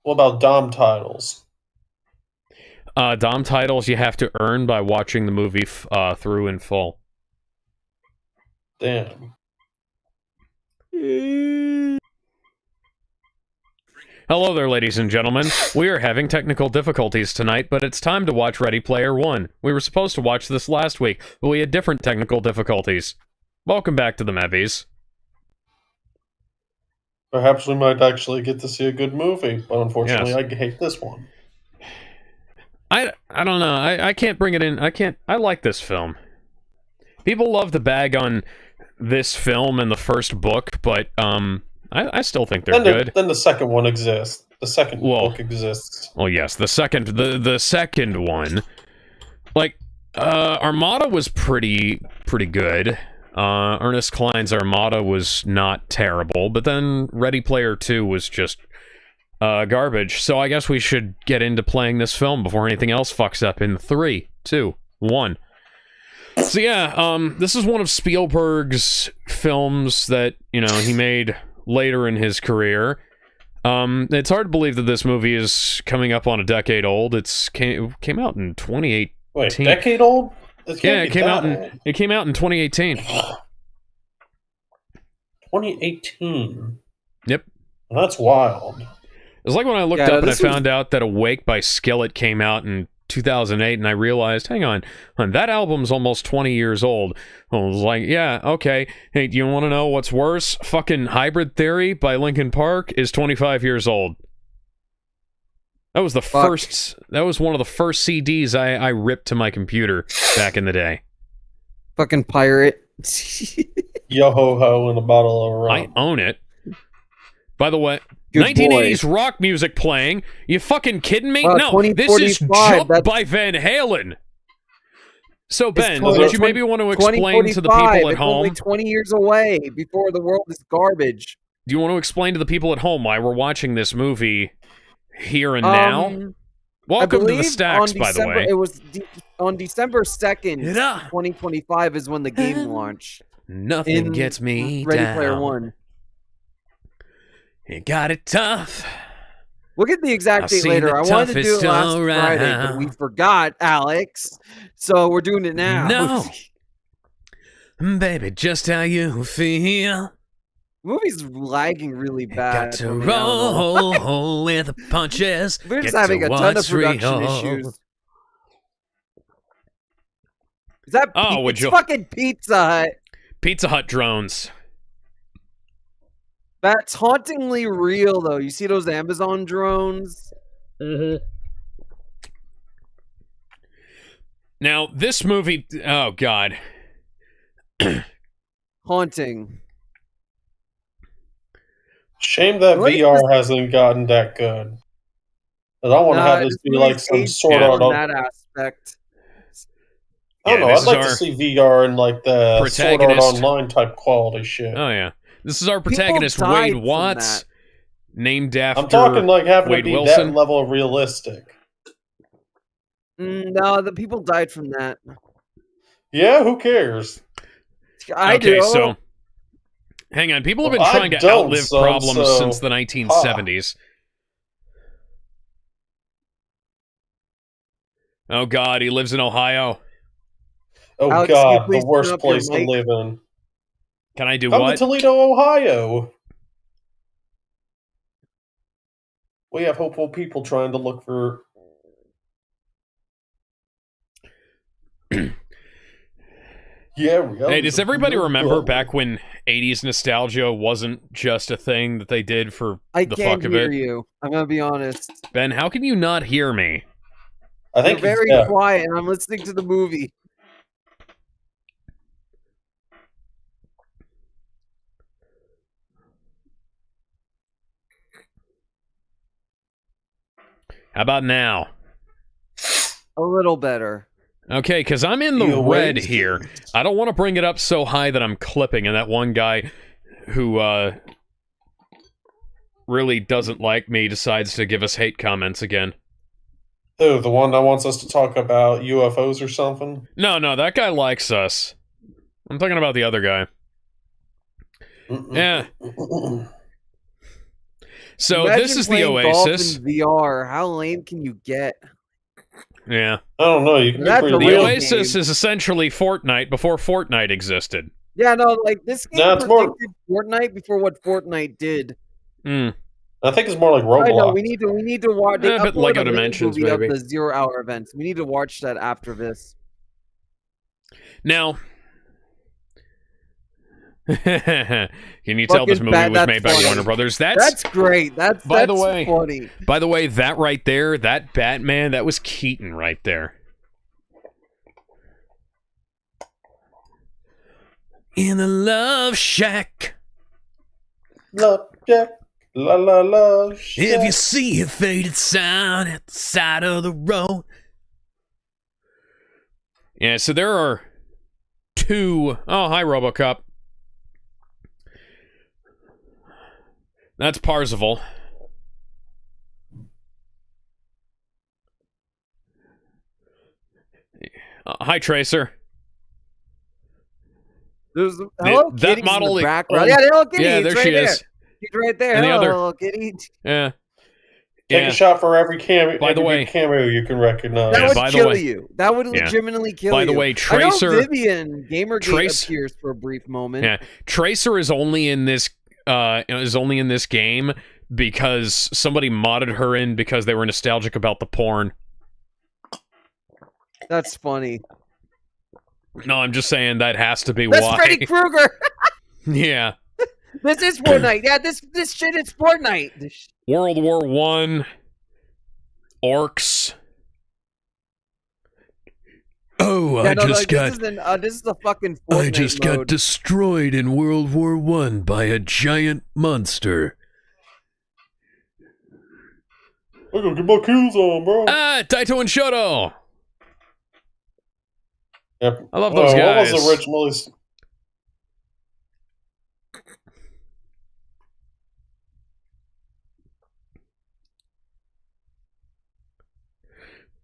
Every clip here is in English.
What about Dom titles? Dom titles you have to earn by watching the movie through in full. Damn. Hello there, ladies and gentlemen. We are having technical difficulties tonight, but it's time to watch Ready Player One. We were supposed to watch this last week, but we had different technical difficulties. Welcome back to the Mehvies. Perhaps we might actually get to see a good movie, but unfortunately Yes. I hate this one. I don't know. I can't bring it in. I like this film. People love the bag on this film and the first book, but I still think they're good. Then the second one exists. The second Well- book exists. Well, yes, the second one, like Armada was pretty good. Ernest Cline's Armada was not terrible, but then Ready Player 2 was just garbage. So I guess we should get into playing this film before anything else fucks up in 3, 2, 1. So yeah, this is one of Spielberg's films that, he made later in his career. It's hard to believe that this movie is coming up on a decade old. It came out in 2018. Wait, decade old? Yeah, it came out in 2018. 2018. Yep. That's wild. It's like when I looked up and I found out that Awake by Skillet came out in 2008, and I realized, hang on, that album's almost 20 years old. I was like, yeah, okay. Hey, do you want to know what's worse? Fucking Hybrid Theory by Linkin Park is 25 years old. That was that was one of the first CDs I ripped to my computer back in the day. Fucking pirate. Yo ho ho and a bottle of rum. I own it. By the way, Good 1980s rock music playing. You fucking kidding me? No, this is 2045, Jump by Van Halen. So, Ben, would you maybe want to explain to the people at home? Only 20 years away before the world is garbage. Do you want to explain to the people at home why we're watching this movie here and now? Welcome to the Stacks, by the way. It was on December 2nd, 2025 is when the game launched. Nothing gets me Ready down. Player One. You got it tough. We'll get the exact date later. I wanted to do it last Friday, but we forgot, Alex. So we're doing it now. No. Baby, just how you feel. Movie's lagging really bad. Got to roll with the punches. We're just having a ton of production issues. Is that it's fucking Pizza Hut? Pizza Hut drones. That's hauntingly real, though. You see those Amazon drones? Mm-hmm. Now, this movie... Oh, God. Haunting. Shame that VR hasn't gotten that good. I don't want to have this be like some sort of... that aspect. I don't know. I'd like to see VR in like the Sword Art Online type quality shit. Oh, yeah. This is our protagonist, Wade Watts, named after I'm talking like having Wade to be Wilson. that level of realistic. No, the people died from that. Yeah, who cares? I do. So, hang on. People have been trying to outlive problems since the 1970s. Oh, God, he lives in Ohio. Oh, Alex, God, the worst place to live in. Can I do Come what? to Toledo, Ohio. We have hopeful people trying to look for... Hey, does everybody remember back when 80s nostalgia wasn't just a thing that they did for the fuck of it? I can't hear you. I'm going to be honest. Ben, how can you not hear me? I think you're very quiet, and I'm listening to the movie. How about now? A little better. Okay, because I'm in the red here. I don't want to bring it up so high that I'm clipping, and that one guy who really doesn't like me decides to give us hate comments again. Oh, the one that wants us to talk about UFOs or something? No, that guy likes us. I'm talking about the other guy. Yeah. So Imagine this is the playing golf Oasis. in VR. How lame can you get? Yeah. I don't know. You can That's be a pretty The real lame. Oasis game. is essentially Fortnite before Fortnite existed. Yeah, no, like this game No, it's more- predicted Fortnite before what Fortnite did. Mm. I think it's more like Roblox. I know we need to watch. They but uploaded Lego a mini Dimensions, movie maybe. of the 0 Hour events. We need to watch that after this. Now, can you tell this movie was made by Warner Brothers? That's great. That's funny. By the way, that right there, that Batman, that was Keaton right there. In the Love Shack. Love Shack. La la la. Shack. If you see a faded sign at the side of the road. Yeah, so there are 2. Oh, hi, RoboCop. That's Parzival. Hi, Tracer. There's Hello that Kitty's model, in the background. Yeah, Hello Kitty. Yeah, there she is. She's right there. And the other, Hello Kitty. Yeah. Take a shot for every cameo. By the way, cameo you can recognize. That would kill you. That would legitimately kill you. By the way, Tracer. I know Vivian Gamergate appears for a brief moment. Yeah, Tracer is only in this. Game because somebody modded her in because they were nostalgic about the porn. That's funny. No, I'm just saying that has to be That's why. Freddy Krueger. Yeah. This is Fortnite. Yeah, this shit is Fortnite. World War I. Orcs. Oh, yeah, this is the fucking Fortnite I just mode. got destroyed in World War I by a giant monster. I gotta get my kills on, bro. Taito and Shoto. Yep. I love those guys. What was originally?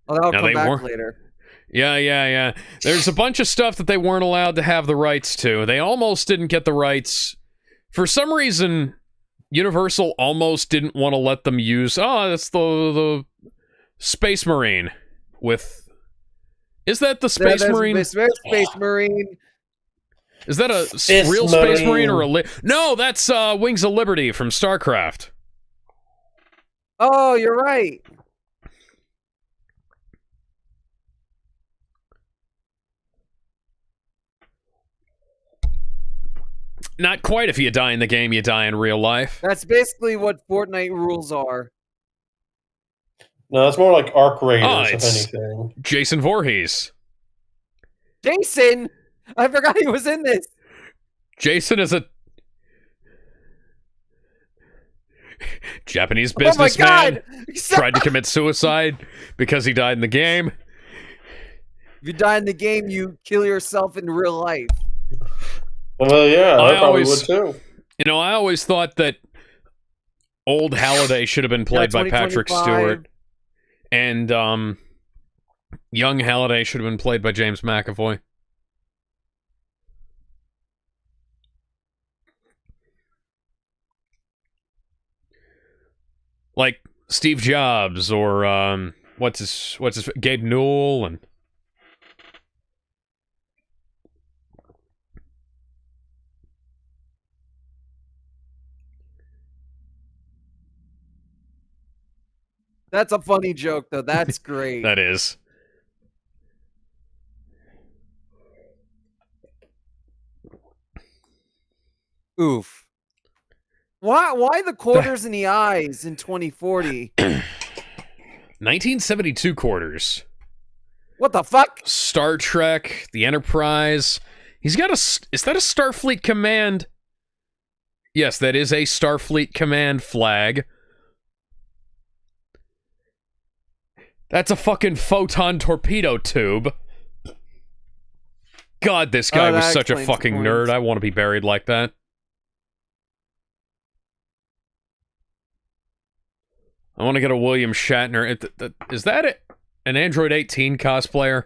Oh, that'll come back later. Yeah. There's a bunch of stuff that they weren't allowed to have the rights to. They almost didn't get the rights. For some reason, Universal almost didn't want to let them use... Oh, that's the Space Marine with... Is that the Space Marine? Space Marine. Is that a real Space Marine or a... No, that's Wings of Liberty from StarCraft. Oh, you're right. Not quite. If you die in the game, you die in real life. That's basically what Fortnite rules are. No, it's more like Arc Raiders, if anything. Jason Voorhees. Jason? I forgot he was in this. Jason is a Japanese businessman. Tried to commit suicide because he died in the game. If you die in the game, you kill yourself in real life. Well, yeah, I probably would too. You know, I always thought that old Halliday should have been played by Patrick Stewart. And young Halliday should have been played by James McAvoy. Like Steve Jobs or what's his Gabe Newell and That's a funny joke, though. That's great. That is. Oof. Why the quarters in the eyes in 2040? 1972 quarters. What the fuck? Star Trek, the Enterprise. He's got a... Is that a Starfleet Command? Yes, that is a Starfleet Command flag. That's a fucking photon torpedo tube. God, this guy was such a fucking nerd. I want to be buried like that. I want to get a William Shatner. Is that an Android 18 cosplayer?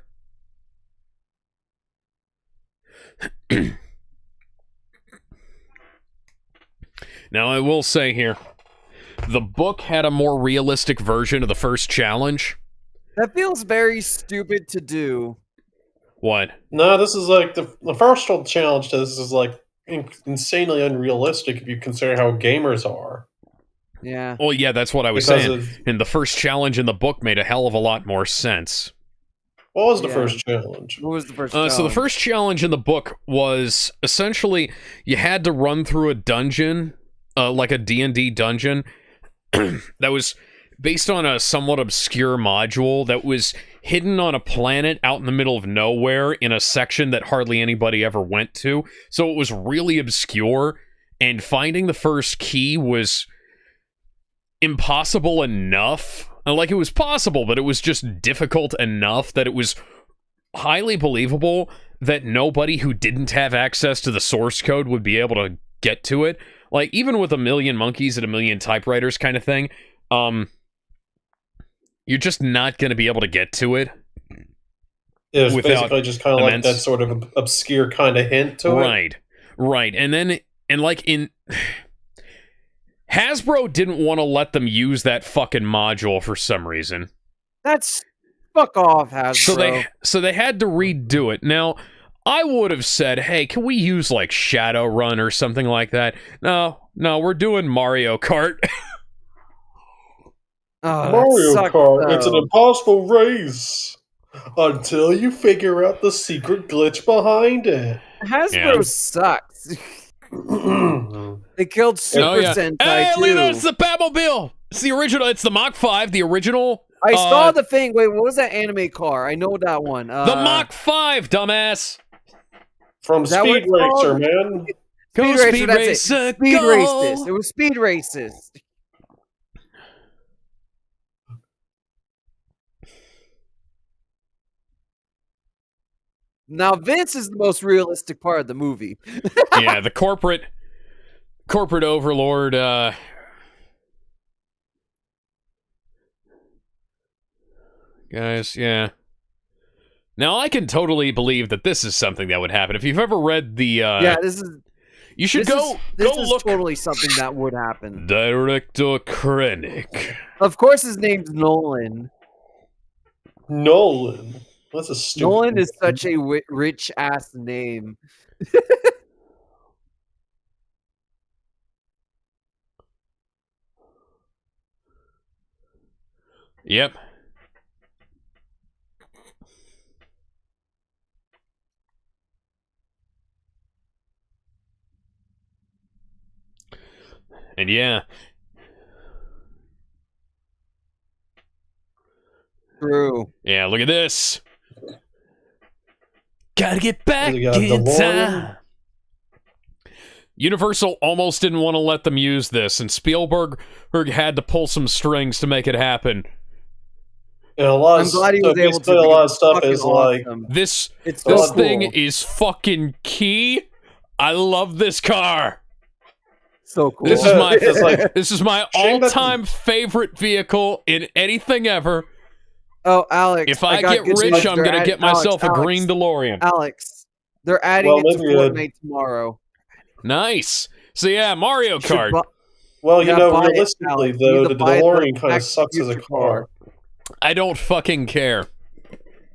Now, I will say here, the book had a more realistic version of the first challenge. That feels very stupid to do. What? No, this is like the first challenge to this is like insanely unrealistic if you consider how gamers are. Yeah. Well, yeah, that's what I was saying. And the first challenge in the book made a hell of a lot more sense. What was the first challenge? What was the first challenge? So the first challenge in the book was essentially you had to run through a dungeon, like a D&D dungeon, that was based on a somewhat obscure module that was hidden on a planet out in the middle of nowhere in a section that hardly anybody ever went to. So it was really obscure, and finding the first key was impossible enough. Like, it was possible, but it was just difficult enough that it was highly believable that nobody who didn't have access to the source code would be able to get to it. Like, even with a million monkeys and a million typewriters kind of thing, you're just not going to be able to get to it. It was basically just kind of like that sort of obscure kind of hint to it. Right. And then, like in... Hasbro didn't want to let them use that fucking module for some reason. That's... Fuck off, Hasbro. So they had to redo it. Now, I would have said, hey, can we use, like, Shadowrun or something like that? No, we're doing Mario Kart. Mario Kart, it's an impossible race until you figure out the secret glitch behind it. Hasbro sucks. They killed Super Sentai too. Hey, look at that, it's the Batmobile. It's the original. It's the Mach 5, the original. I saw the thing. Wait, what was that anime car? I know that one. The Mach 5, dumbass. From Speed Racer, man. Go Speed Racer. Speed Races. It was Speed Races. Now this is the most realistic part of the movie. Yeah, the corporate overlord. Guys, yeah. Now I can totally believe that this is something that would happen. If you've ever read the this is. You should go look. Totally something that would happen. Director Krennic. Of course, his name's Nolan. Nolan. That's a stupid Nolan is such a rich ass name. Yep. And yeah. True. Yeah, look at this. Gotta get back in time. Universal almost didn't want to let them use this, and Spielberg had to pull some strings to make it happen. And a lot of stuff, a lot of stuff is like this thing is fucking key. I love this car. So cool. This is my all-time favorite vehicle in anything ever. Oh, Alex! If I get rich, I'm gonna get myself a green DeLorean. Alex, they're adding it to Fortnite tomorrow. Nice. So yeah, Mario Kart. Well, you know, realistically, though, the DeLorean kind of sucks as a car. I don't fucking care.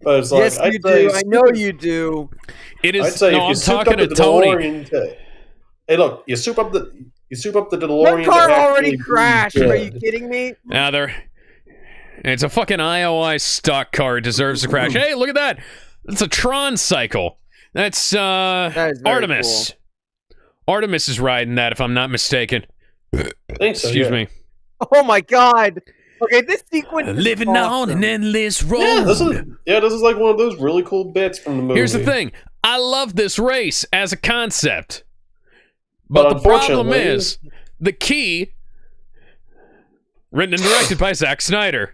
But it's like, yes, you do. I know you do. It is. I'd say no, if you I'm talking to Tony. Hey, look, you soup up the DeLorean. One car already crashed. Are you kidding me? Now it's a fucking IOI stock car. It deserves to crash. Hey, look at that. It's a Tron cycle. That's Artemis. Cool. Artemis is riding that, if I'm not mistaken. Excuse me. Oh my god. Okay, this sequence is living awesome. on an endless road. Yeah, this is like one of those really cool bits from the movie. Here's the thing. I love this race as a concept. But the problem is, the key, written and directed by Zack Snyder.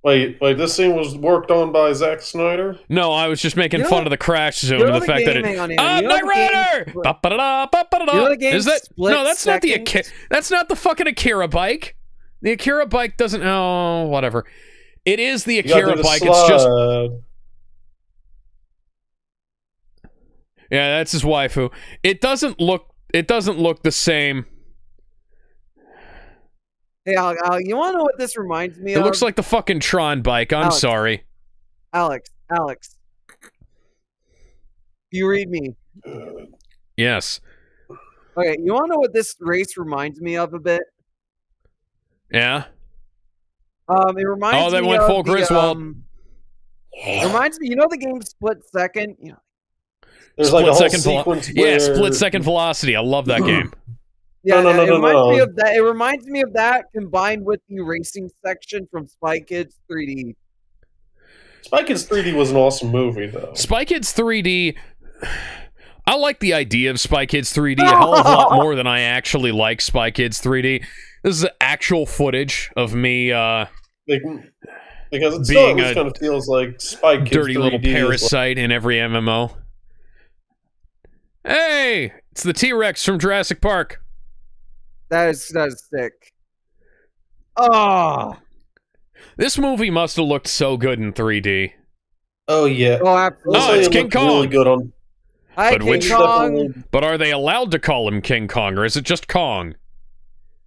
Wait, this scene was worked on by Zack Snyder? No, I was just making fun of the crash zone and the fact that it. Knight Rider! Is that? No, that's not the Akira. That's not the fucking Akira bike. The Akira bike doesn't. Oh, whatever. It is the Akira bike. It's just. Yeah, that's his waifu. It doesn't look it doesn't look the same. Hey, you want to know what this reminds me of? It looks like the fucking Tron bike. I'm sorry. Alex. You read me. Yes. Okay, you want to know what this race reminds me of a bit? Yeah. It reminds me they went full Griswold. It reminds me, you know the game Split Second? You know, there's split like a whole second sequence where... Yeah, Split Second Velocity. I love that game. Yeah, no, it reminds me of that. It reminds me of that combined with the racing section from Spy Kids 3D. Spy Kids 3D was an awesome movie, though. Spy Kids 3D... I like the idea of Spy Kids 3D a hell of a lot more than I actually like Spy Kids 3D. This is actual footage of me, because it being still kind of feels like Spy Kids dirty 3D little parasite in every MMO. Hey! It's the T-Rex from Jurassic Park. That is sick. Oh! This movie must have looked so good in 3D. Oh, yeah. Oh, absolutely. Oh, it's King Kong. Really good on... Hi, King Kong. But are they allowed to call him King Kong, or is it just Kong?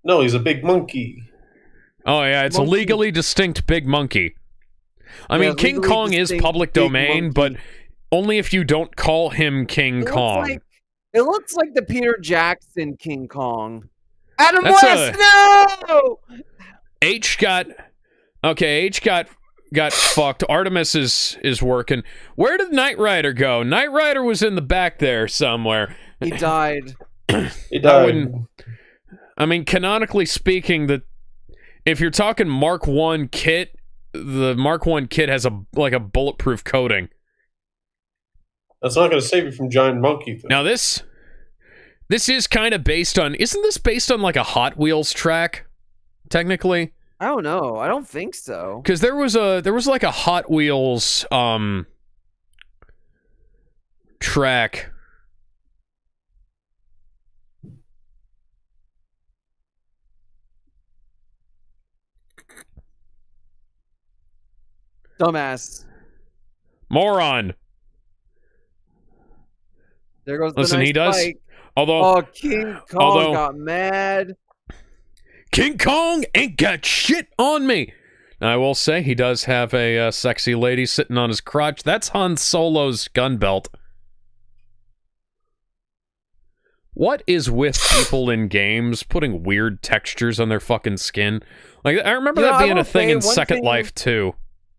No, he's a big monkey. Oh, yeah, it's a legally distinct big monkey. I mean, King Kong is public domain, but only if you don't call him King Kong. It looks like the Peter Jackson King Kong. Adam West, no! H got fucked. Artemis is working. Where did Knight Rider go? Knight Rider was in the back there somewhere. He died. He died. I mean, canonically speaking, if you're talking Mark 1 kit, the Mark 1 kit has a bulletproof coating. That's not going to save you from giant monkey thing. Now this is kind of based on... Isn't this based on like a Hot Wheels track? Technically? I don't know. I don't think so. Because there was like a Hot Wheels track. Dumbass. Moron. There goes the Listen, nice he does. bike. Although King Kong got mad. King Kong ain't got shit on me. I will say he does have a sexy lady sitting on his crotch. That's Han Solo's gun belt. What is with people in games putting weird textures on their fucking skin? Like, I remember that being a thing in Second Life too.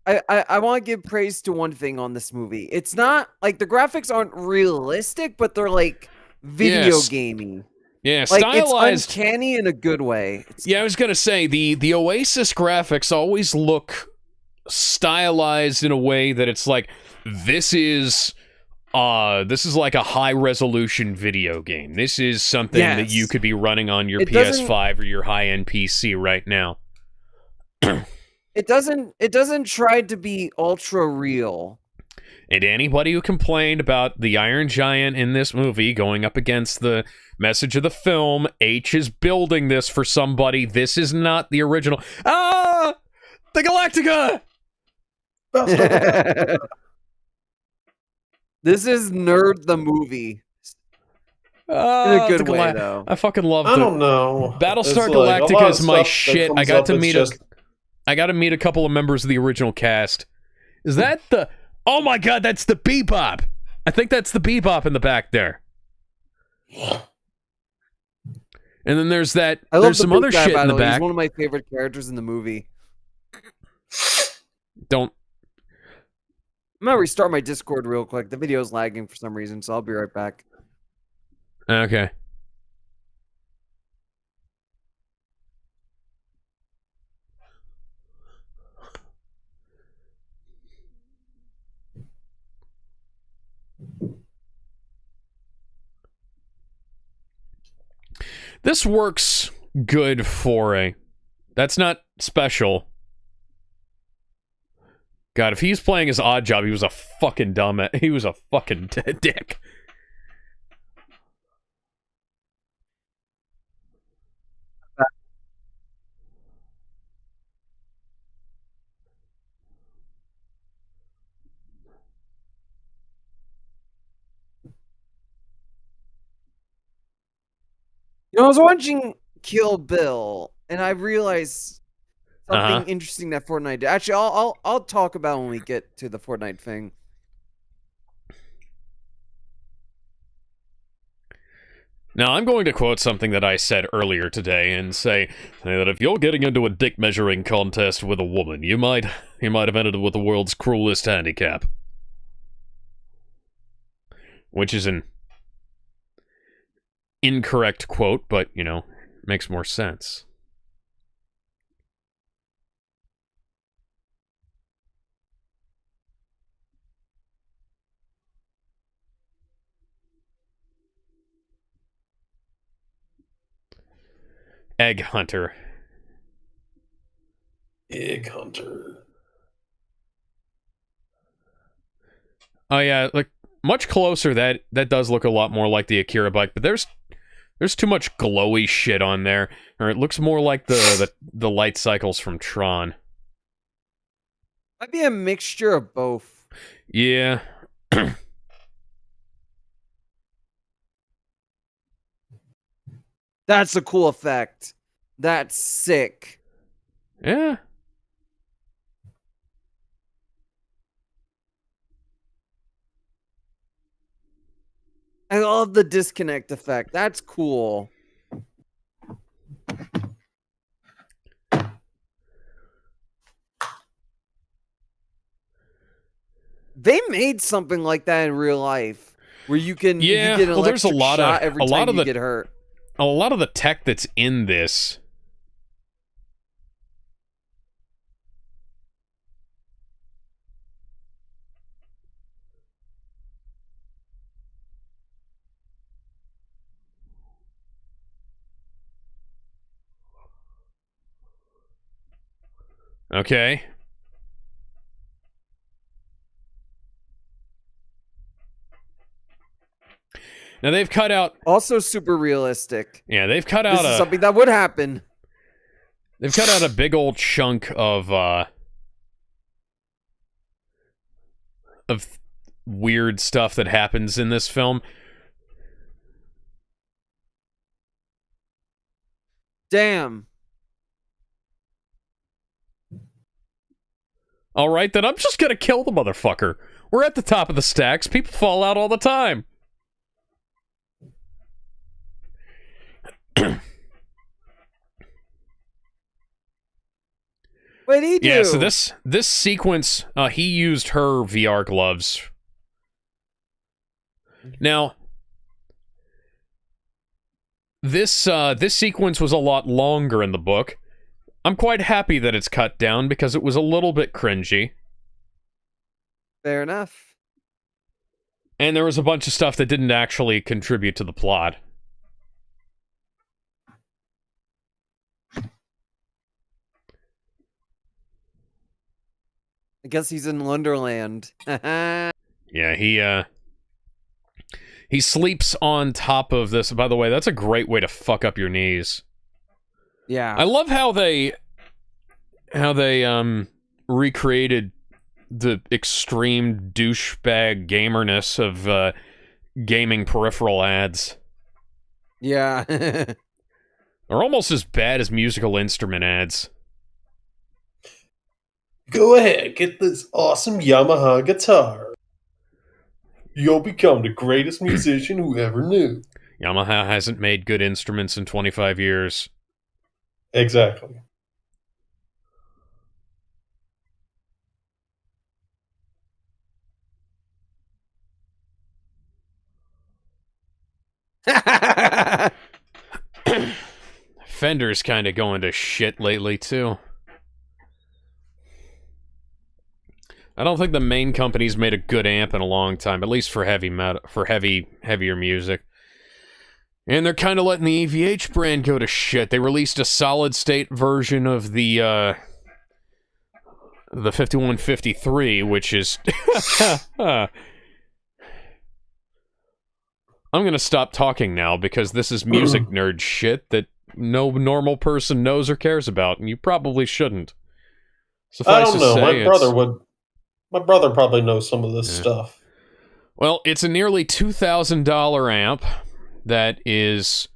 I want to give praise to one thing on this movie. It's not like the graphics aren't realistic, but they're like video gamey. Yeah, like stylized. It's uncanny in a good way. I was gonna say the Oasis graphics always look stylized in a way that it's like this is like a high resolution video game. This is something that you could be running on your PS5 or your high-end PC right now. It doesn't try to be ultra real. And anybody who complained about the Iron Giant in this movie going up against the message of the film, H is building this for somebody. This is not the original. Ah! The Galactica! This is Nerd the movie. In a good way, though. I fucking love it. I don't know. Battlestar Galactica is my shit. I got to meet a couple of members of the original cast. Is that the... Oh my god, that's the Bebop! I think that's the Bebop in the back there. And then there's that... There's some other shit in the back. He's one of my favorite characters in the movie. Don't... I'm gonna restart my Discord real quick. The video's lagging for some reason, so I'll be right back. Okay. This works good for a... That's not special. God, if he's playing his Odd Job, he was a fucking dumb... He was a fucking dick. I was watching Kill Bill, and I realized something interesting that Fortnite did. Actually, I'll talk about when we get to the Fortnite thing. Now, I'm going to quote something that I said earlier today and say that if you're getting into a dick measuring contest with a woman, you might have ended up with the world's cruelest handicap. Which is an incorrect quote, but, you know, makes more sense. Egg Hunter. Egg Hunter. Oh yeah, like much closer. That does look a lot more like the Akira bike, but there's too much glowy shit on there, or it looks more like the light cycles from Tron. Might be a mixture of both. Yeah. That's a cool effect. That's sick. Yeah. I love the disconnect effect. That's cool. They made something like that in real life, where you can you get an there's a lot shot of every time you get hurt. A lot of the tech that's in this. Okay. Now they've cut out... Also super realistic. Yeah, they've cut out This is something that would happen. They've cut out a big old chunk of weird stuff that happens in this film. Damn. All right, then I'm just gonna kill the motherfucker. We're at the top of the stacks. People fall out all the time. What'd he do? Yeah, so this sequence, he used her VR gloves. Now, this sequence was a lot longer in the book. I'm quite happy that it's cut down because it was a little bit cringy. Fair enough. And there was a bunch of stuff that didn't actually contribute to the plot. I guess he's in Wonderland. Yeah, he sleeps on top of this. By the way, that's a great way to fuck up your knees. Yeah. I love how they recreated the extreme douchebag gamerness of gaming peripheral ads. Yeah. They're almost as bad as musical instrument ads. Go ahead, get this awesome Yamaha guitar. You'll become the greatest musician who ever knew. Yamaha hasn't made good instruments in 25 years. Exactly. Fender's kind of going to shit lately, too. I don't think the main company's made a good amp in a long time, at least for heavy metal, for heavier music. And they're kind of letting the EVH brand go to shit. They released a solid-state version of the 5153, which is... I'm gonna stop talking now, because this is music nerd shit that no normal person knows or cares about, and you probably shouldn't. I don't know. My brother probably knows some of this stuff. Well, it's a nearly $2,000 amp that is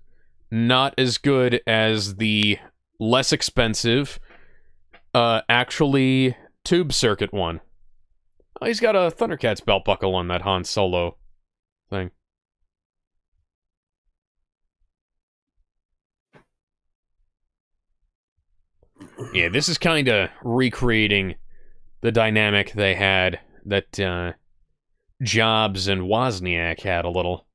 not as good as the less expensive, actually tube circuit one. Oh, he's got a Thundercats belt buckle on that Han Solo thing. Yeah, this is kind of recreating the dynamic they had that Jobs and Wozniak had a little.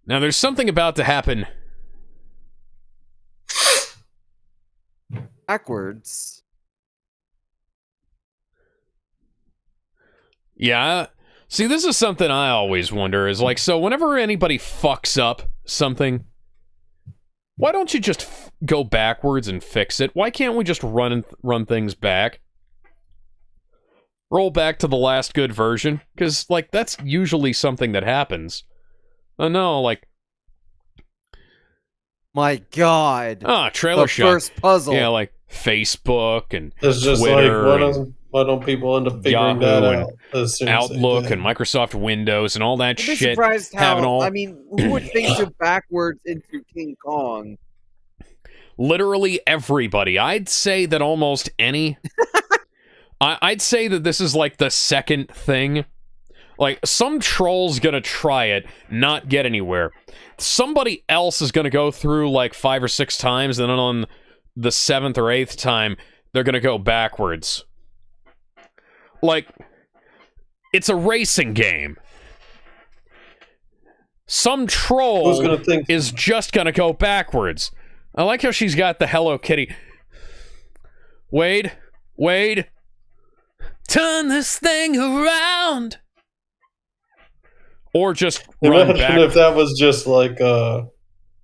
Now, there's something about to happen. Backwards. Yeah. See, this is something I always wonder, is like, so whenever anybody fucks up something, why don't you just go backwards and fix it? Why can't we just run things back? Roll back to the last good version? Because, like, that's usually something that happens. No, like... My God. Trailer shot. The first puzzle. Yeah, like, Facebook and it's just Twitter like, why don't people end up figuring Yahoo that and out? As soon Outlook as they and Microsoft Windows and all that I'd be shit. surprised having how, all... I mean, who would think to backwards into King Kong? Literally everybody. I'd say that almost any... I'd say that this is like the second thing. Like, some troll's gonna try it, not get anywhere. Somebody else is gonna go through like 5 or 6 times, and then on the 7th or 8th time, they're gonna go backwards. Like, it's a racing game. Some troll is just gonna go backwards. I like how she's got the Hello Kitty. Wade, turn this thing around. Or just run back. Imagine if that was just like a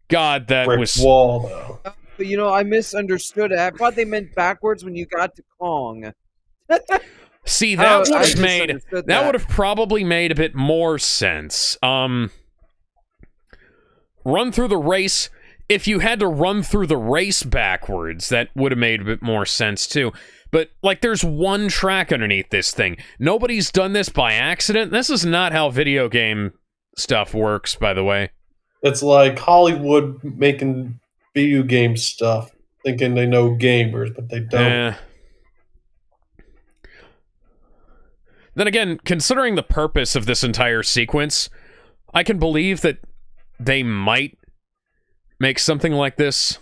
God, that brick was wall, though. But you know, I misunderstood it. I thought they meant backwards when you got to Kong. See, that would have made misunderstood that would have probably made a bit more sense. Run through the race. If you had to run through the race backwards, that would have made a bit more sense too. But, like, there's one track underneath this thing. Nobody's done this by accident. This is not how video game stuff works, by the way. It's like Hollywood making video game stuff, thinking they know gamers, but they don't. Then again, considering the purpose of this entire sequence, I can believe that they might make something like this.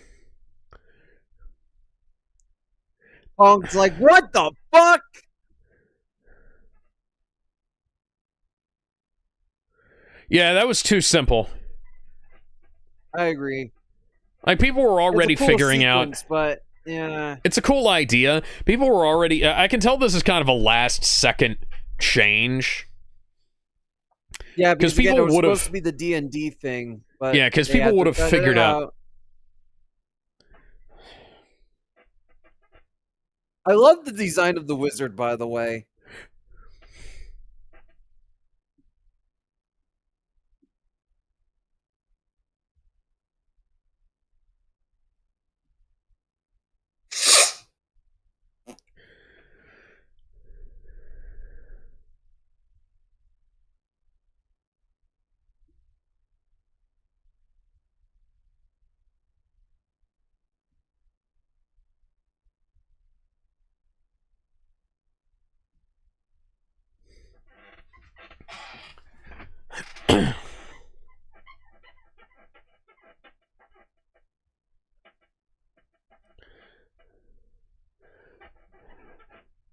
Kong's like, what the fuck? Yeah, that was too simple. I agree. Like, people were already It's a cool figuring sequence, out... but, yeah. It's a cool idea. People were already... I can tell this is kind of a last-second change. Yeah, because people it was would have... supposed to be the D&D thing. But yeah, because people would have figured out... I love the design of the wizard, by the way.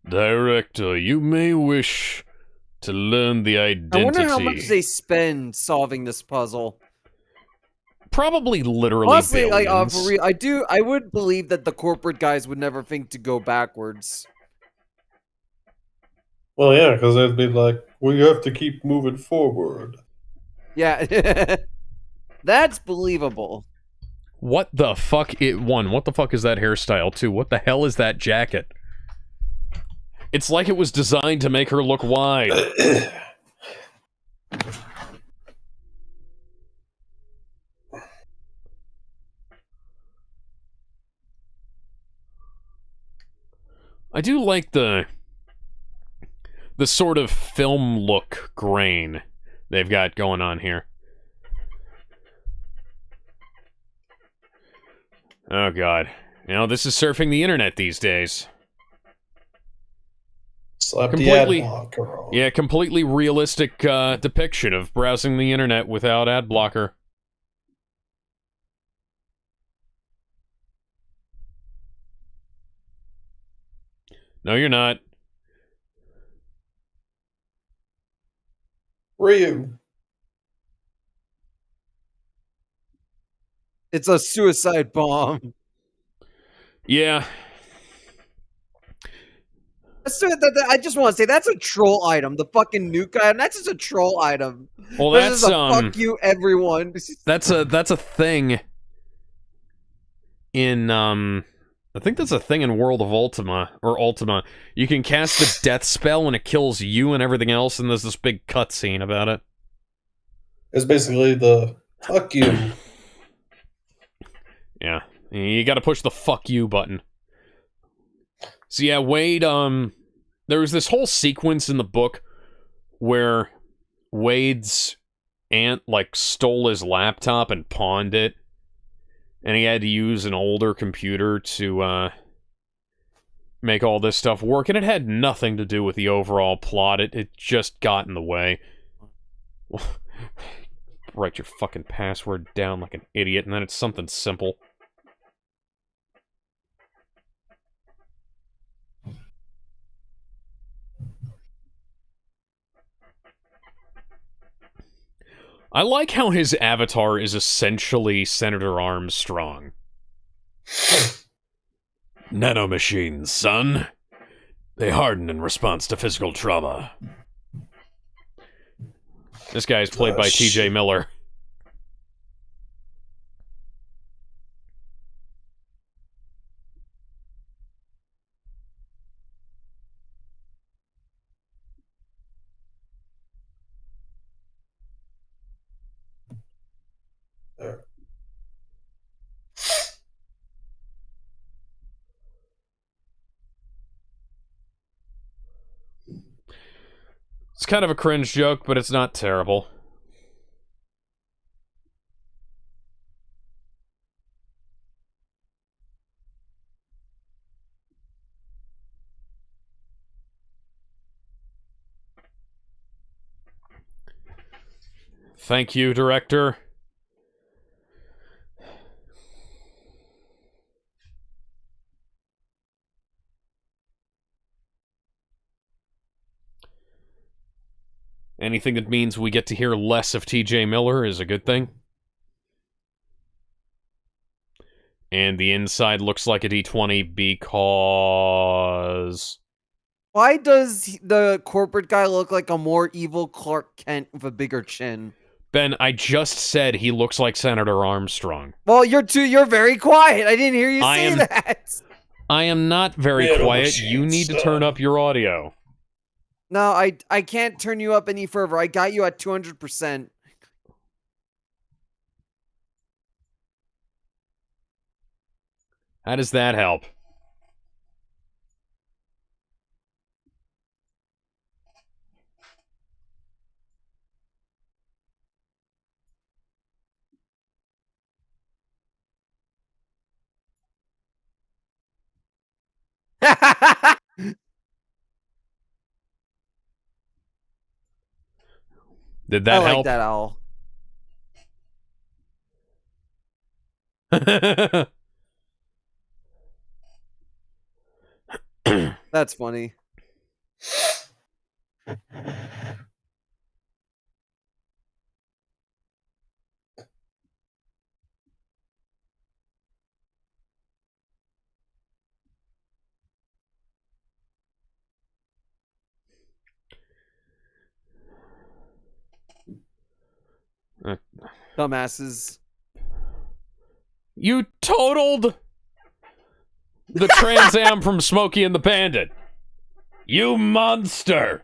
Director, you may wish to learn the identity. I wonder how much they spend solving this puzzle. Probably literally Honestly, billions. for real, I would believe that the corporate guys would never think to go backwards. Well, yeah, because they'd be like, we have to keep moving forward. Yeah. That's believable. What the fuck? What the fuck is that hairstyle? Two, what the hell is that jacket? It's like it was designed to make her look wide. I do like the sort of film look grain they've got going on here. Oh god. You know, this is surfing the internet these days. Slap the ad blocker on. Yeah, completely realistic depiction of browsing the internet without ad blocker. No, you're not. Ryu. It's a suicide bomb. Yeah. I just want to say that's a troll item. The fucking nuke item. That's just a troll item. Well, that's just a fuck you, everyone. That's a thing. In I think that's a thing in World of Ultima or Ultima. You can cast a death spell and it kills you and everything else, and there's this big cutscene about it. It's basically the fuck you. Yeah, you got to push the fuck you button. So yeah, Wade. There was this whole sequence in the book where Wade's aunt like stole his laptop and pawned it, and he had to use an older computer to make all this stuff work, and it had nothing to do with the overall plot. It just got in the way. Write your fucking password down like an idiot, and then it's something simple. I like how his avatar is essentially Senator Armstrong. Nanomachines, son. They harden in response to physical trauma. This guy is played by T.J. Miller. It's kind of a cringe joke, but it's not terrible. Thank you, director. Anything that means we get to hear less of T.J. Miller is a good thing. And the inside looks like a D20 because... Why does the corporate guy look like a more evil Clark Kent with a bigger chin? Ben, I just said he looks like Senator Armstrong. Well, you're very quiet. I didn't hear you say that. I am not very quiet. You need to turn up your audio. No, I can't turn you up any further. I got you at 200%. How does that help? Did that help? I like that owl. That's funny. Dumbasses. You totaled the Trans Am from Smokey and the Bandit. You monster!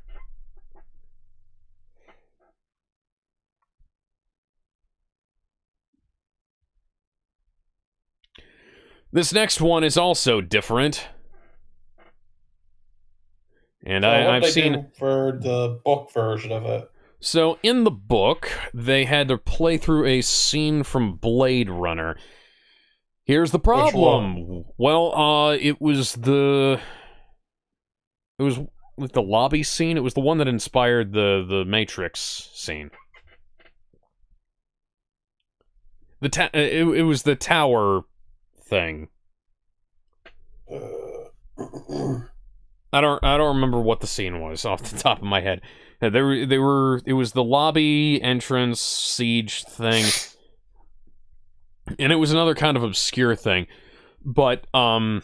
This next one is also different. And I've seen for the book version of it. So in the book, they had to play through a scene from Blade Runner. Here's the problem. Well, it was like the lobby scene. It was the one that inspired the Matrix scene. It was the tower thing. I don't remember what the scene was off the top of my head. It was the lobby entrance siege thing. And it was another kind of obscure thing. But Warner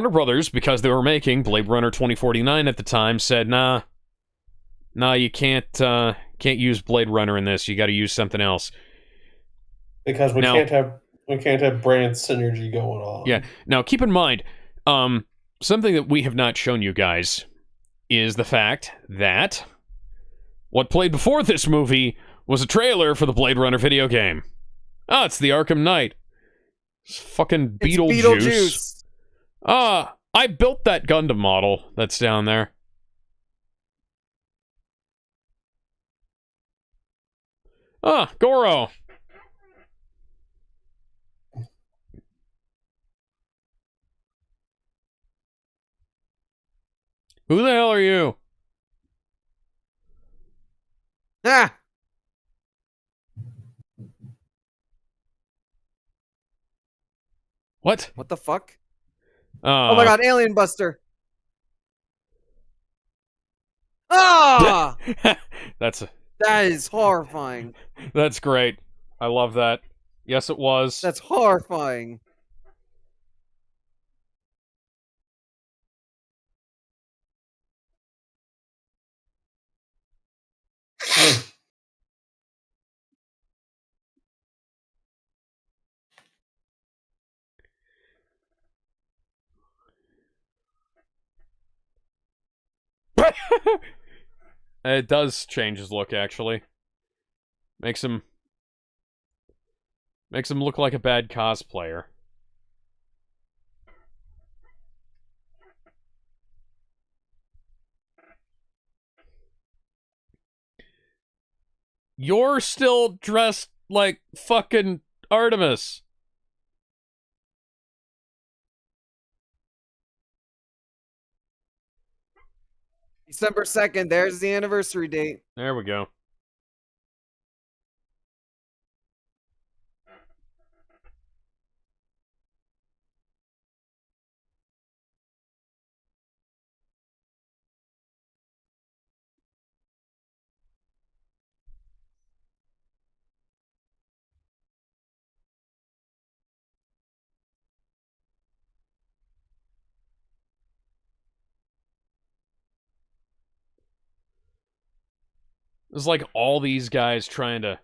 Brothers, because they were making Blade Runner 2049 at the time, said, nah, you can't use Blade Runner in this. You got to use something else. Because we can't have brand synergy going on. Yeah. Now keep in mind, something that we have not shown you guys is the fact that what played before this movie was a trailer for the Blade Runner video game. Oh, it's the Arkham Knight. It's fucking Beetlejuice. I built that Gundam model that's down there. Goro. Who the hell are you? Ah! What? What the fuck? Oh my god, Alien Buster! Ah! That is horrifying. That's great. I love that. Yes, it was. That's horrifying. It does change his look, actually. Makes him look like a bad cosplayer. You're still dressed like fucking Artemis. December 2nd, there's the anniversary date. There we go. It's like all these guys trying to...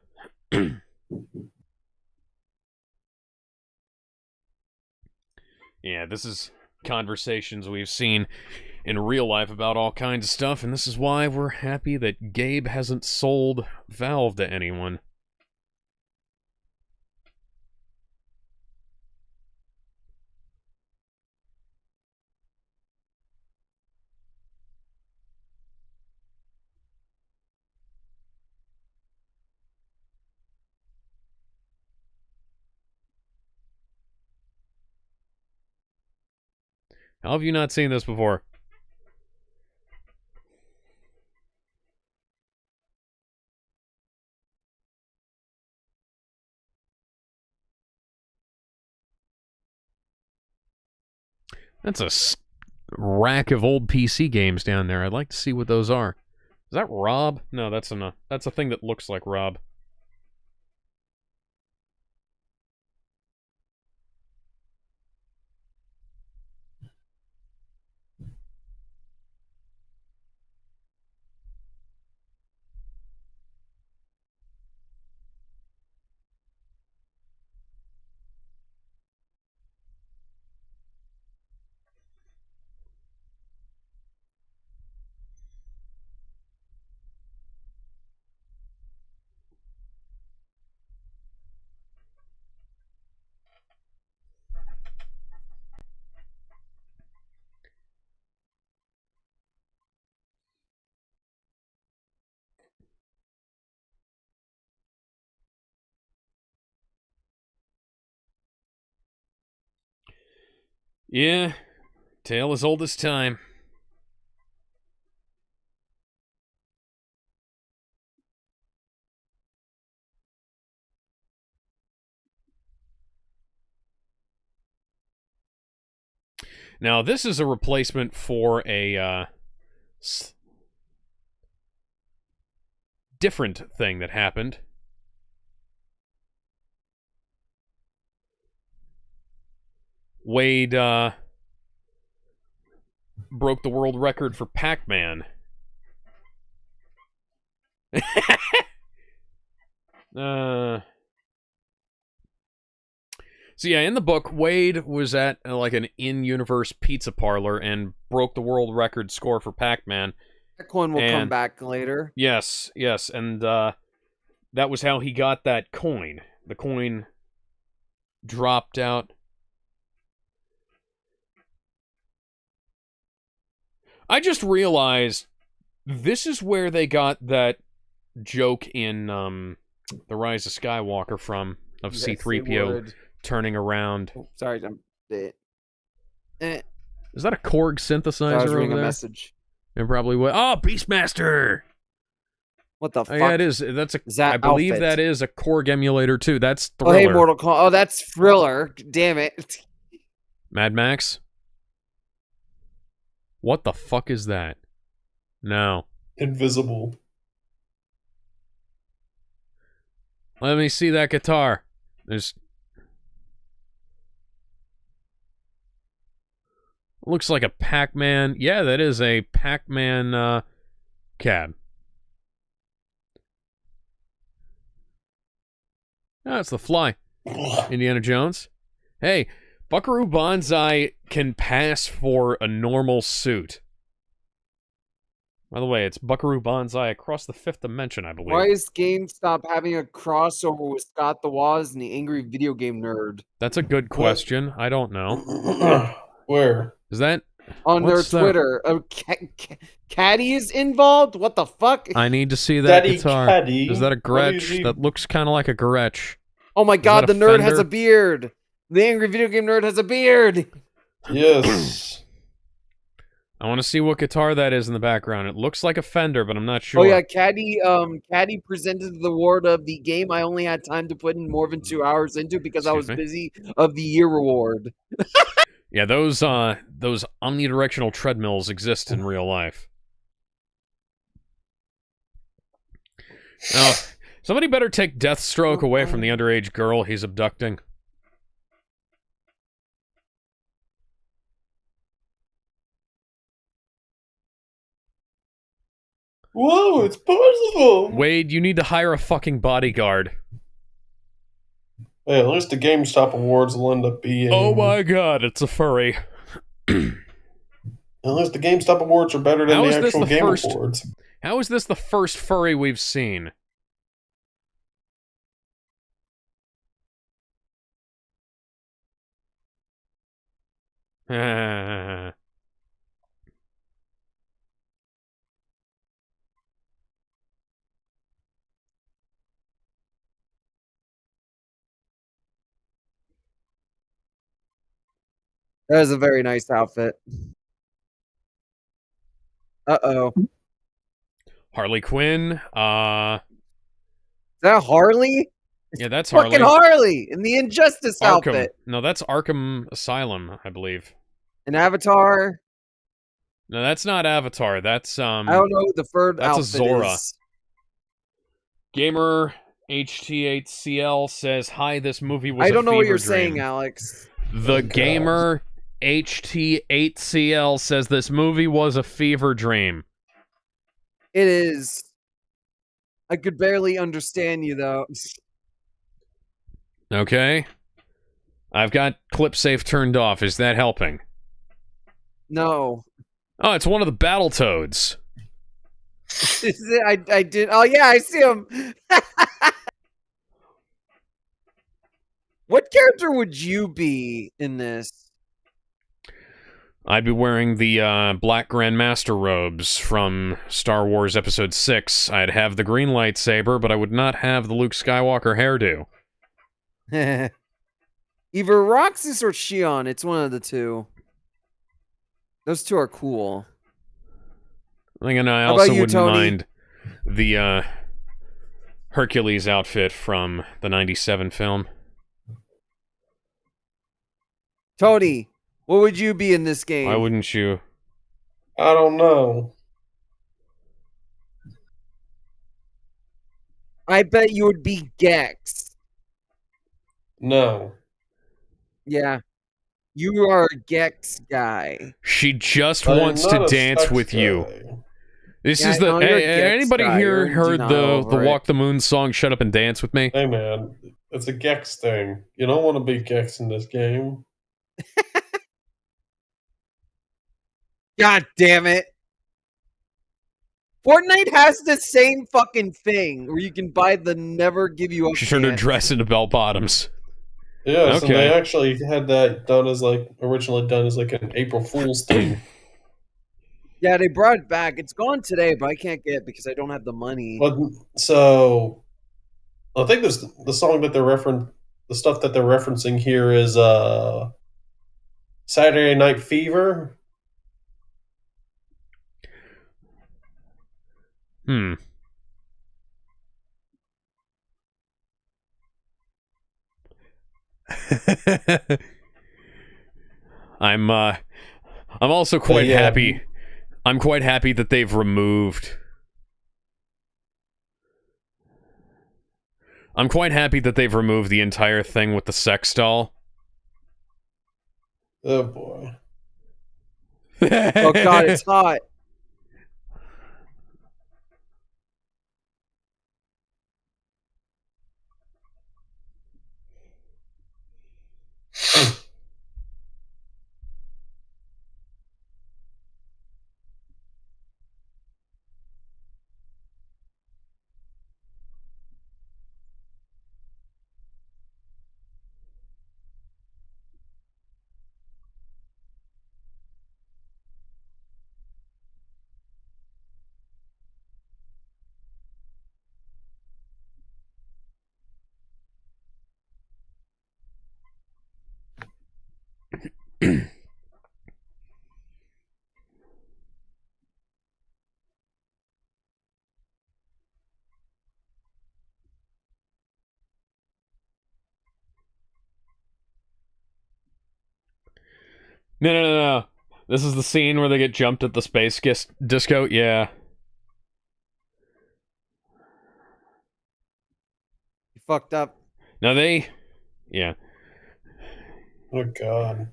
Yeah, this is conversations we've seen in real life about all kinds of stuff, and this is why we're happy that Gabe hasn't sold Valve to anyone. How have you not seen this before? That's a rack of old PC games down there. I'd like to see what those are. Is that Rob? No, that's a thing that looks like Rob. Yeah, tale as old as time. Now, this is a replacement for a different thing that happened. Wade broke the world record for Pac-Man. So yeah, in the book, Wade was at like an in-universe pizza parlor and broke the world record score for Pac-Man. That one will come back later. Yes, and that was how he got that coin. The coin dropped out. I just realized this is where they got that joke in The Rise of Skywalker from, of Yes, C-3PO turning around. Oh, sorry, Is that a Korg synthesizer I was reading over there? a message. It probably would. Oh, Beastmaster! What the fuck? Yeah, it is. That's a. That I believe outfit? that is a Korg emulator too. That's Thriller. Oh, hey, Mortal Kombat. Oh, that's Thriller. Damn it. Mad Max? What the fuck is that? No. Invisible. Let me see that guitar. There's... Looks like a Pac-Man. Yeah, that is a Pac-Man cab. Oh, it's the Fly. Indiana Jones. Hey, Buckaroo Banzai can pass for a normal suit. By the way, it's Buckaroo Banzai across the fifth dimension, I believe. Why is GameStop having a crossover with Scott the Woz and the Angry Video Game Nerd? That's a good question. I don't know. Where? Is that... On their Twitter. Caddy is involved? What the fuck? I need to see that Daddy guitar. Caddy. Is that a Gretsch? That looks kind of like a Gretsch. Oh my god, the nerd has Fender? a beard. The Angry Video Game Nerd has a beard. Yes. I want to see what guitar that is in the background. It looks like a Fender, but I'm not sure. Oh yeah, Caddy presented the award of the game I only had time to put in more than 2 hours into because I was busy of the year award. Yeah, those omnidirectional treadmills exist in real life. Oh, somebody better take Deathstroke away from the underage girl he's abducting. Whoa, it's possible! Wade, you need to hire a fucking bodyguard. Hey, at least the GameStop awards will end up being... Oh my god, it's a furry. At least the GameStop awards are better than the actual Game Awards. How is this the first furry we've seen? That is a very nice outfit. Uh-oh. Harley Quinn, Is that Harley? Yeah, that's fucking Harley in the Injustice Arkham. outfit. No, that's Arkham Asylum, I believe. An Avatar. No, that's not Avatar. That's I don't know who the third that's outfit a Zora. is. Gamer HT8CL says, "Hi, this movie was." I don't a know what fever you're dream." saying, Alex. The Gamer HT8CL says this movie was a fever dream. It is. I could barely understand you though. Okay. I've got clip safe turned off. Is that helping? No. Oh, it's one of the Battletoads. Is it? I did. Oh yeah, I see him. What character would you be in this? I'd be wearing the Black Grandmaster robes from Star Wars Episode 6. I'd have the green lightsaber, but I would not have the Luke Skywalker hairdo. Either Roxas or Shion. It's one of the two. Those two are cool. And I How also about you, wouldn't Tony? mind the Hercules outfit from the '97 film. Tony, what would you be in this game? Why wouldn't you? I don't know. I bet you would be Gex. No. Yeah. You are a Gex guy. She just I am wants to not a dance sex with you. guy. This Yeah, is the. no, you're a Hey, Gex anybody guy. You're here in heard denial the over it. Walk the Moon song "Shut Up and Dance with Me"? Hey man, it's a Gex thing. You don't want to be Gex in this game. God damn it. Fortnite has the same fucking thing where you can buy the never give you up. She turned her pants. dress into bell bottoms. Yes, and they Okay. actually had that done as originally done as an April Fool's thing. Yeah, they brought it back. It's gone today, but I can't get it because I don't have the money. But so I think this the song that the stuff that they're referencing here is Saturday Night Fever. I'm also quite yeah. happy. I'm quite happy that they've removed. I'm quite happy that they've removed the entire thing with the sex doll. Oh boy. Oh god, it's hot. No. This is the scene where they get jumped at the space disco? Yeah. You fucked up. Now yeah. Oh god.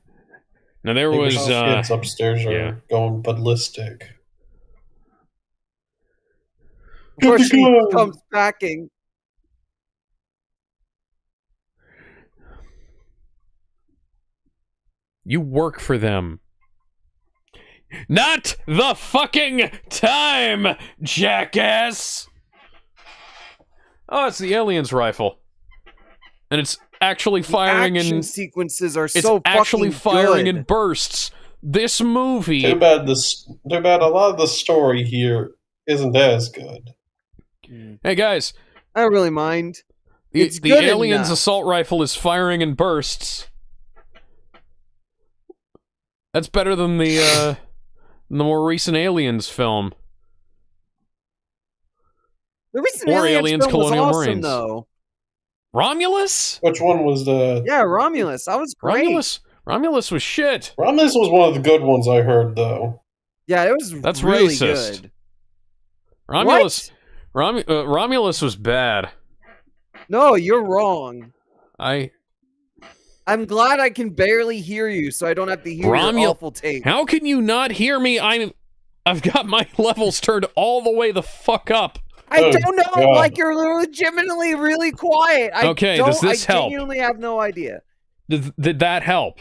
Now there was kids upstairs are yeah. going ballistic. Before she comes packing. You work for them. Not the fucking time, jackass! Oh, it's the alien's rifle. And it's actually firing action sequences are it's so actually fucking firing good. in bursts. This movie. Too bad a lot of the story here isn't as good. Hey guys, I don't really mind. The good alien's enough. assault rifle is firing in bursts. That's better than the more recent Aliens film. The recent Or Aliens Aliens film was Colonial awesome, Marines. though. Romulus? Which one was the? Yeah, Romulus. That was great. Romulus was shit. Romulus was one of the good ones I heard, though. Yeah, it was That's really racist. good. Romulus was bad. No, you're wrong. I'm glad I can barely hear you, so I don't have to hear your awful take. How can you not hear me? I've got my levels turned all the way the fuck up. I don't know. God. Like, you're legitimately really quiet. Okay, does this help? I genuinely have no idea. Did that help?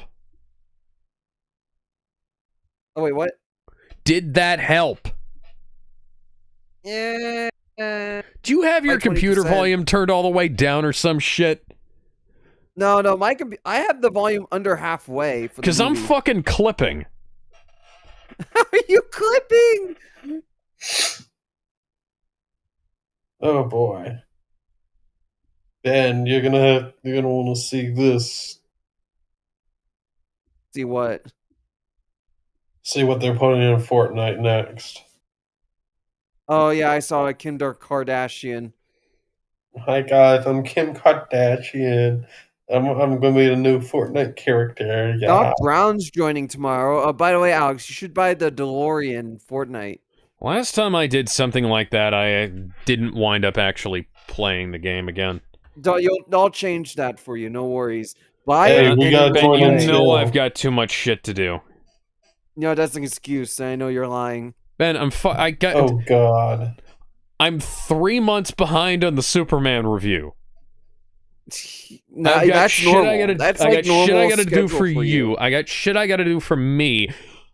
Oh, wait, what? Did that help? Yeah. Do you have your Like computer 20%. volume turned all the way down or some shit? No, I have the volume under halfway. Because I'm fucking clipping. How are you clipping? Oh boy. Ben, you're gonna want to see this. See what? See what they're putting in Fortnite next. Oh yeah, I saw a Kinder Kardashian. Hi guys, I'm Kim Kardashian. I'm gonna be the new Fortnite character. Yeah. Doc Brown's joining tomorrow. By the way, Alex, you should buy the DeLorean Fortnite. Last time I did something like that, I didn't wind up actually playing the game again. I'll change that for you. No worries. Buy Hey, it we gotta anyway. join Ben, in you know too. I've got too much shit to do. No, that's an excuse. I know you're lying. Ben, Oh god. I'm 3 months behind on the Superman review. No, I've got that's shit normal. I gotta, That's I like got shit I normal gotta do for schedule you. I got shit I gotta do for me.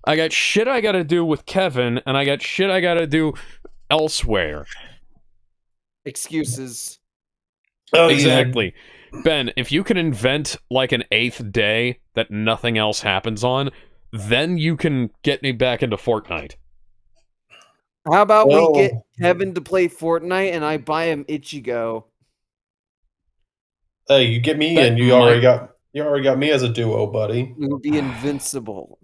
I got shit I gotta do with Kevin, and I got shit I gotta do elsewhere. Excuses. Oh, Exactly. Ben, if you can invent like an 8th day that nothing else happens on, then you can get me back into Fortnite. How about we get Well, Kevin to play Fortnite and I buy him Ichigo? hey, you get me That in. You might- already got me as a duo, buddy. We would be invincible.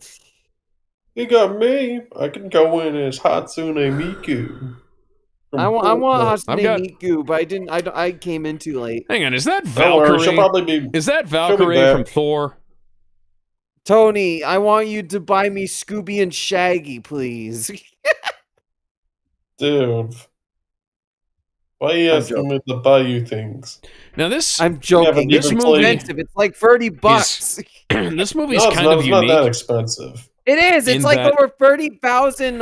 You got me. I can go in as Hatsune Miku. I want I've Hatsune got- Miku, but I didn't. I came in too late. Hang on, is that Don't worry, she'll Valkyrie? probably be. Is that she'll be Valkyrie from back. Thor? Tony, I want you to buy me Scooby and Shaggy, please. Dude. Why are you I'm asking me to buy you things? Now this I'm joking. this It's movie expensive. It's like $30. this movie's No, it's kind not, of it's not that unique. expensive. It is. In It's like that- over 30,000.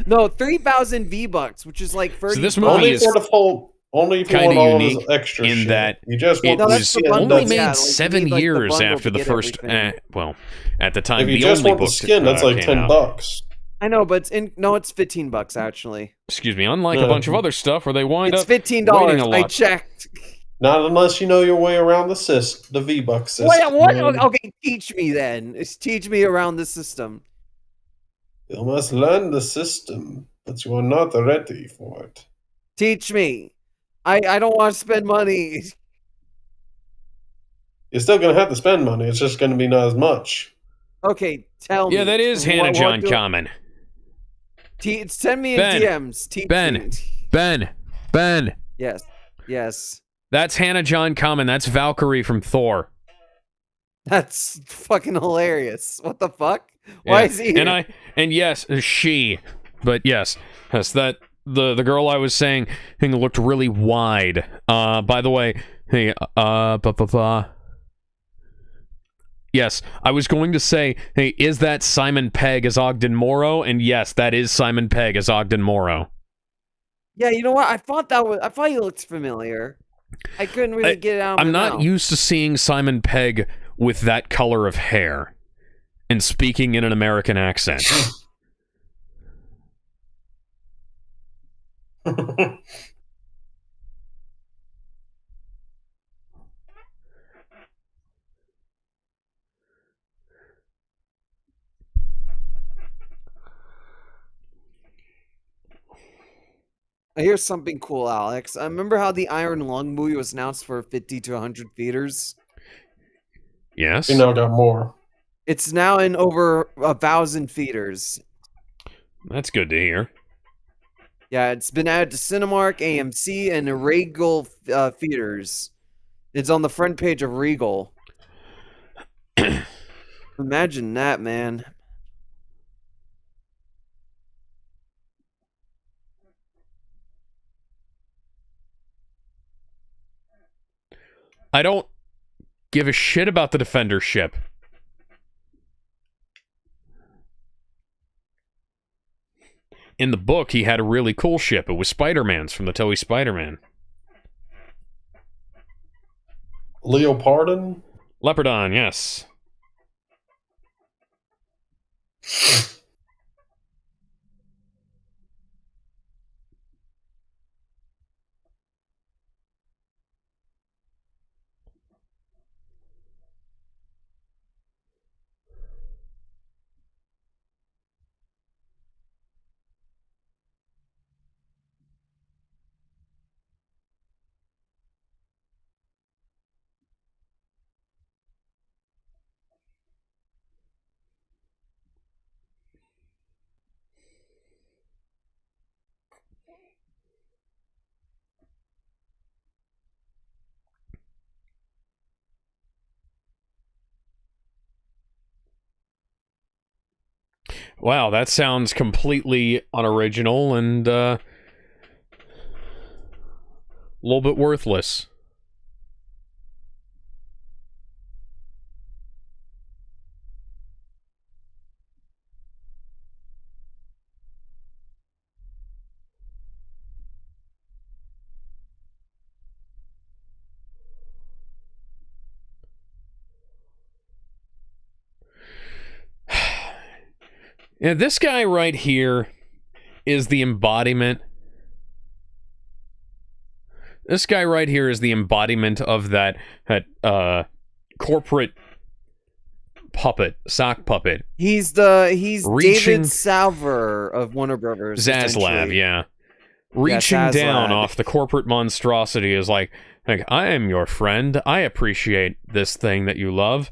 No, 3,000 V-bucks, which is like 30. So this movie Only is for the full. Only if you kinda want all of unique his extra in shit. that You just it want No, the that's was the skin. bundle, only That's, made yeah, like, you 7 need, like, the years bundle after to the get first. everything. Well, at the time, if you the just only want the book skin, that's like came out. $10. I know, but it's $15 actually. Excuse me. Unlike a No. bunch of other stuff where they wind It's up $15. waiting a I lot. checked. Not unless you know your way around the V-Buck system. What? Okay, teach me then. Teach me around the system. You must learn the system, but you are not ready for it. Teach me. I don't want to spend money. You're still going to have to spend money. It's just going to be not as much. Okay, tell me. Yeah, that is Hannah John do- Common. Send me in Ben. DMs. Teach Ben. me. Ben. Yes. That's Hannah John Common. That's Valkyrie from Thor. That's fucking hilarious. What the fuck? Why is he here? And yes, she. But yes, that the girl I was saying thing looked really wide. By the way, hey, yes, I was going to say, hey, is that Simon Pegg as Ogden Morrow? And yes, that is Simon Pegg as Ogden Morrow. Yeah, you know what? I thought he looked familiar. I couldn't really get it out of I'm my not mouth. used to seeing Simon Pegg with that color of hair and speaking in an American accent. Here's something cool, Alex. I remember how the Iron Lung movie was announced for 50 to 100 theaters. Yes. You now got more. It's now in over 1,000 theaters. That's good to hear. Yeah, it's been added to Cinemark, AMC, and Regal theaters. It's on the front page of Regal. Imagine that, man. I don't give a shit about the Defender ship. In the book, he had a really cool ship. It was Spider-Man's from the Toei Spider-Man. Leopardon? Leopardon, yes. Wow, that sounds completely unoriginal and a little bit worthless. Yeah, this guy right here is the embodiment. This guy right here is the embodiment of that corporate puppet, sock puppet. He's Reaching David Salver of Warner Brothers. Zaslav, yeah. Reaching down off the corporate monstrosity is like, I am your friend. I appreciate this thing that you love.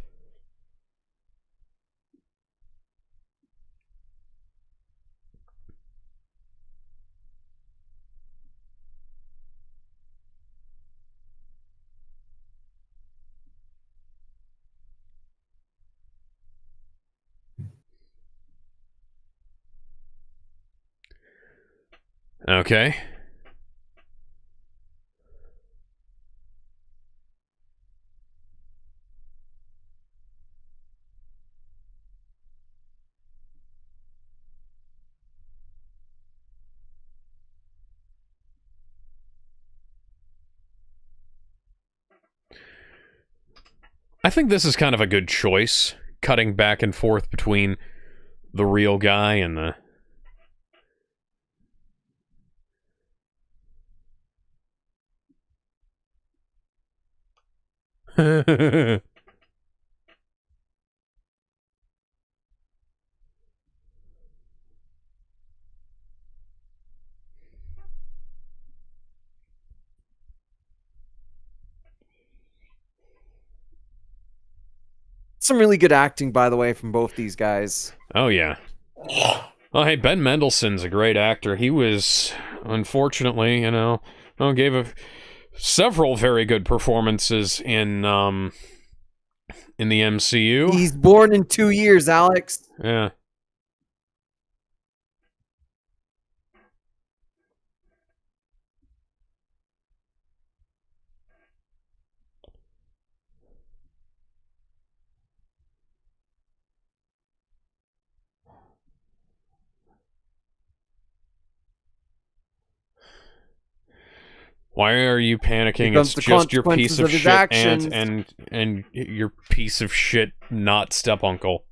Okay. I think this is kind of a good choice, cutting back and forth between the real guy and the... Some really good acting, by the way, from both these guys. Oh, yeah. Oh, hey, Ben Mendelsohn's a great actor. He was, unfortunately, gave several very good performances in the MCU. He's born in 2 years, Alex. Yeah. Why are you panicking? It's just your piece of shit aunt and your piece of shit not step-uncle.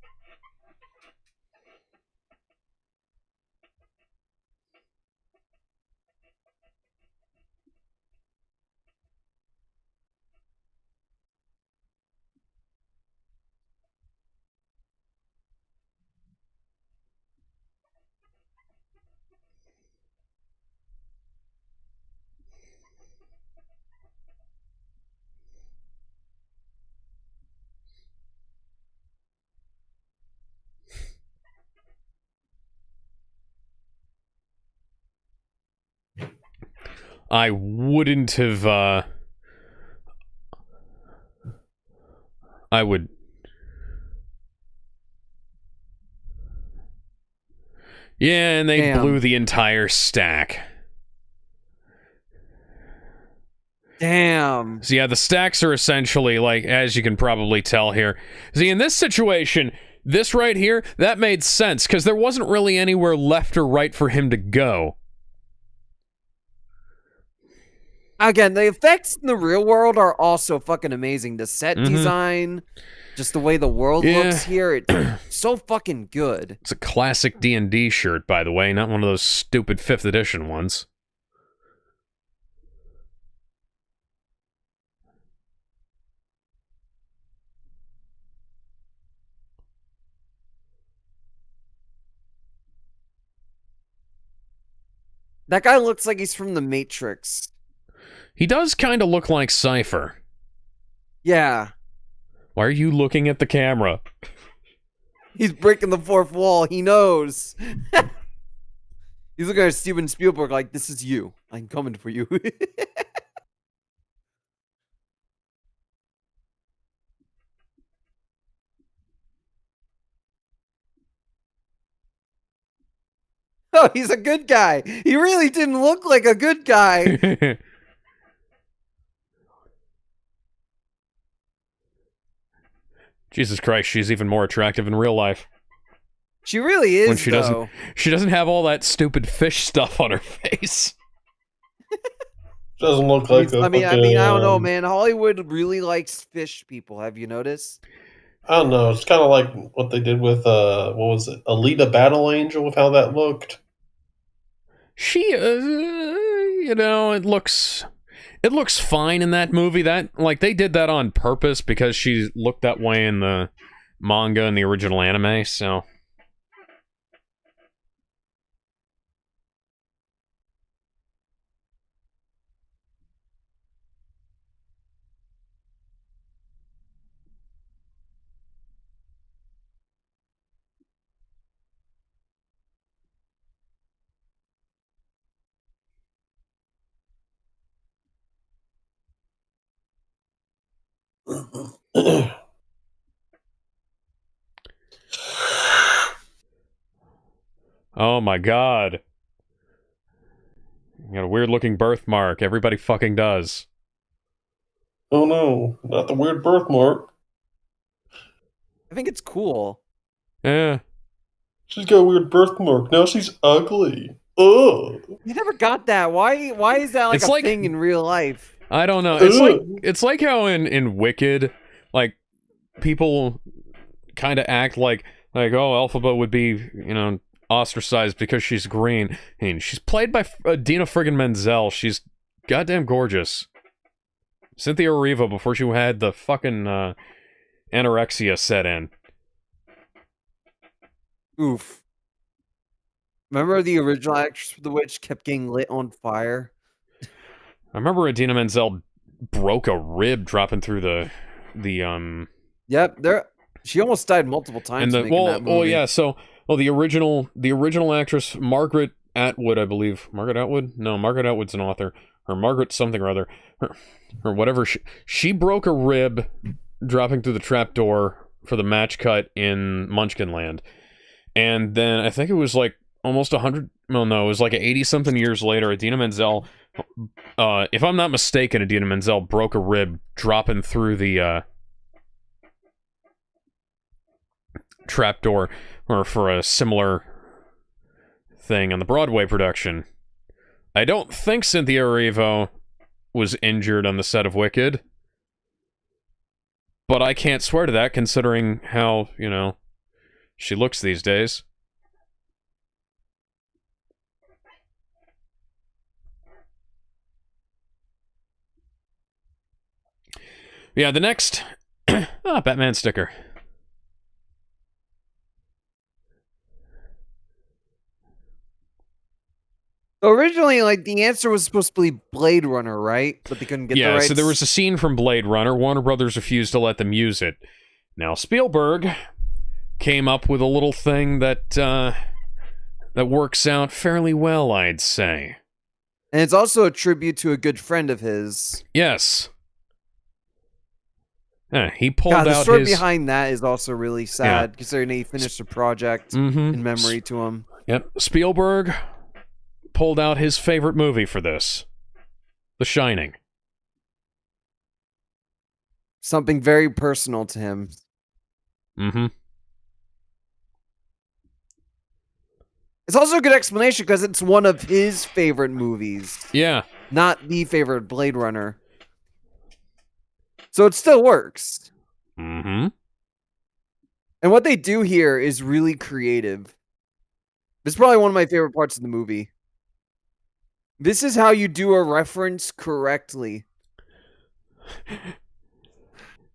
I wouldn't have, I would... Yeah, and they blew the entire stack. Damn. So yeah, the stacks are essentially, like, as you can probably tell here. See, in this situation, this right here, that made sense, because there wasn't really anywhere left or right for him to go. Again, the effects in the real world are also fucking amazing. The set design, just the way the world looks here, it's so fucking good. It's a classic D&D shirt, by the way, not one of those stupid 5th edition ones. That guy looks like he's from The Matrix. He does kind of look like Cypher. Yeah. Why are you looking at the camera? He's breaking the fourth wall. He knows. He's looking at Steven Spielberg like, this is you. I'm coming for you. No, he's a good guy. He really didn't look like a good guy. Jesus Christ, she's even more attractive in real life. She really is, when she though. doesn't have all that stupid fish stuff on her face. Doesn't look like I mean, I don't know, man. Hollywood really likes fish people. Have you noticed? I don't know. It's kind of like what they did with what was it, Alita Battle Angel, with how that looked. She, you know, it looks fine in that movie. That, like, they did that on purpose because she looked that way in the manga and the original anime. So. Oh my god. You got a weird looking birthmark. Everybody fucking does. Oh no, not the weird birthmark. I think it's cool. Yeah. She's got a weird birthmark. Now she's ugly. Ugh. You never got that. Why is that like a thing in real life? I don't know. It's like how in Wicked, like, people kind of act like oh, Elphaba would be, you know, ostracized because she's green. I mean, she's played by Dina friggin' Menzel. She's goddamn gorgeous. Cynthia Erivo before she had the fucking anorexia set in. Oof. Remember the original actress for The Witch kept getting lit on fire? I remember Idina Menzel broke a rib dropping through the Yep, she almost died multiple times making that movie. Well, yeah, so the original actress Margaret Atwood, I believe. Margaret Atwood? No, Margaret Atwood's an author. Or Margaret something or other. Or whatever. She broke a rib dropping through the trapdoor for the match cut in Munchkinland. And then I think it was like almost 100, well, no, it was like 80-something years later, Idina Menzel, if I'm not mistaken, Idina Menzel broke a rib dropping through the trapdoor, or for a similar thing on the Broadway production. I don't think Cynthia Erivo was injured on the set of Wicked, but I can't swear to that considering how, you know, she looks these days. Yeah, the next... Batman sticker. Originally, like, the answer was supposed to be Blade Runner, right? But they couldn't get the rights. Yeah, so there was a scene from Blade Runner. Warner Brothers refused to let them use it. Now, Spielberg came up with a little thing that that works out fairly well, I'd say. And it's also a tribute to a good friend of his. Yes. Yeah, he pulled out the story behind that is also really sad, considering he finished the project in memory to him. Yep, Spielberg pulled out his favorite movie for this. The Shining. Something very personal to him. Mm-hmm. It's also a good explanation because it's one of his favorite movies. Yeah. Not the favorite Blade Runner. So it still works. Mm-hmm. And what they do here is really creative. This is probably one of my favorite parts of the movie. This is how you do a reference correctly.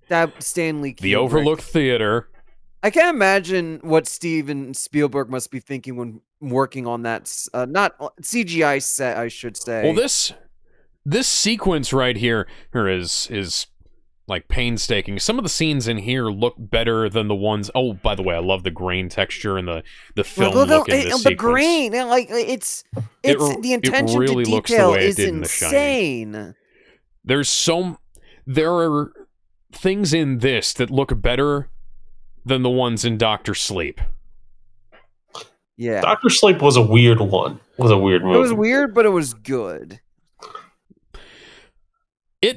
That Stanley Kubrick. The Overlook Theater. I can't imagine what Steven Spielberg must be thinking when working on that, not CGI set, I should say. Well, this sequence right here is like painstaking. Some of the scenes in here look better than the ones. Oh, by the way, I love the grain texture and the film look in this the sequence. Grain, like it's the attention really to looks detail the way it is did in The Shining. insane. There are things in this that look better than the ones in Doctor Sleep. Yeah. Doctor Sleep was a weird one. It was a weird movie. It was weird, but it was good.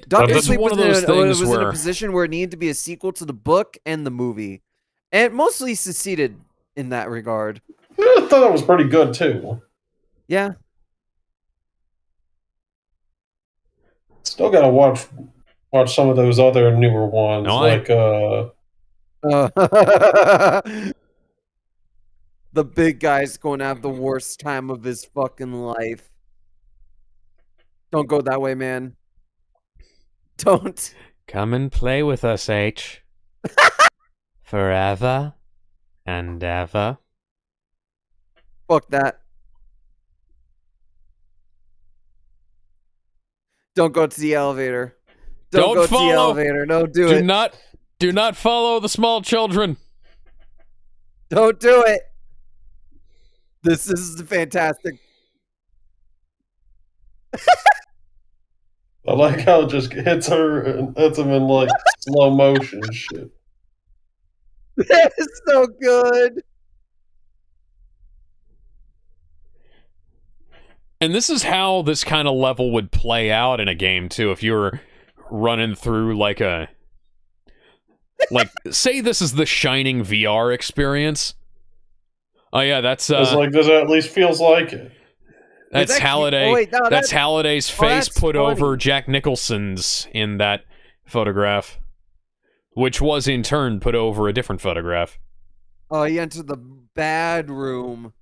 Doctor Sleep was one of those things was where in a position where it needed to be a sequel to the book and the movie, and it mostly succeeded in that regard. Yeah, I thought it was pretty good too. Yeah. Still gotta watch some of those other newer ones, like the big guy's going to have the worst time of his fucking life. Don't go that way, man. Don't. Come and play with us, H. Forever and ever. Fuck that. Don't go to the elevator. Don't go follow. To the elevator. No, do it. Do not follow the small children. Don't do it. This is fantastic. I like how it just hits her and hits him in like slow motion and shit. That is so good. And this is how this kind of level would play out in a game too. If you were running through like say this is the Shining VR experience. Oh yeah, that's it's like this at least feels like it. That's Halliday. That's Halliday's face put over Jack Nicholson's in that photograph, which was in turn put over a different photograph. Oh, he entered the bad room.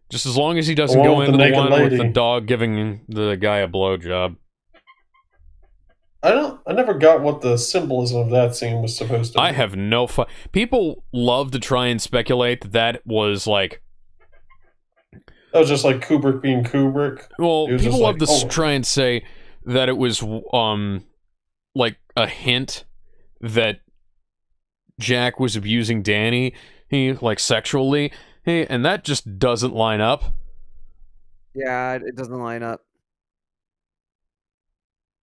Just as long as he doesn't go into the one with the dog giving the guy a blowjob. I never got what the symbolism of that scene was supposed to be. I have no people love to try and speculate that was like... That was just like Kubrick being Kubrick. Well, people love to try and say that it was like a hint that Jack was abusing Danny, like sexually, and that just doesn't line up. Yeah, it doesn't line up.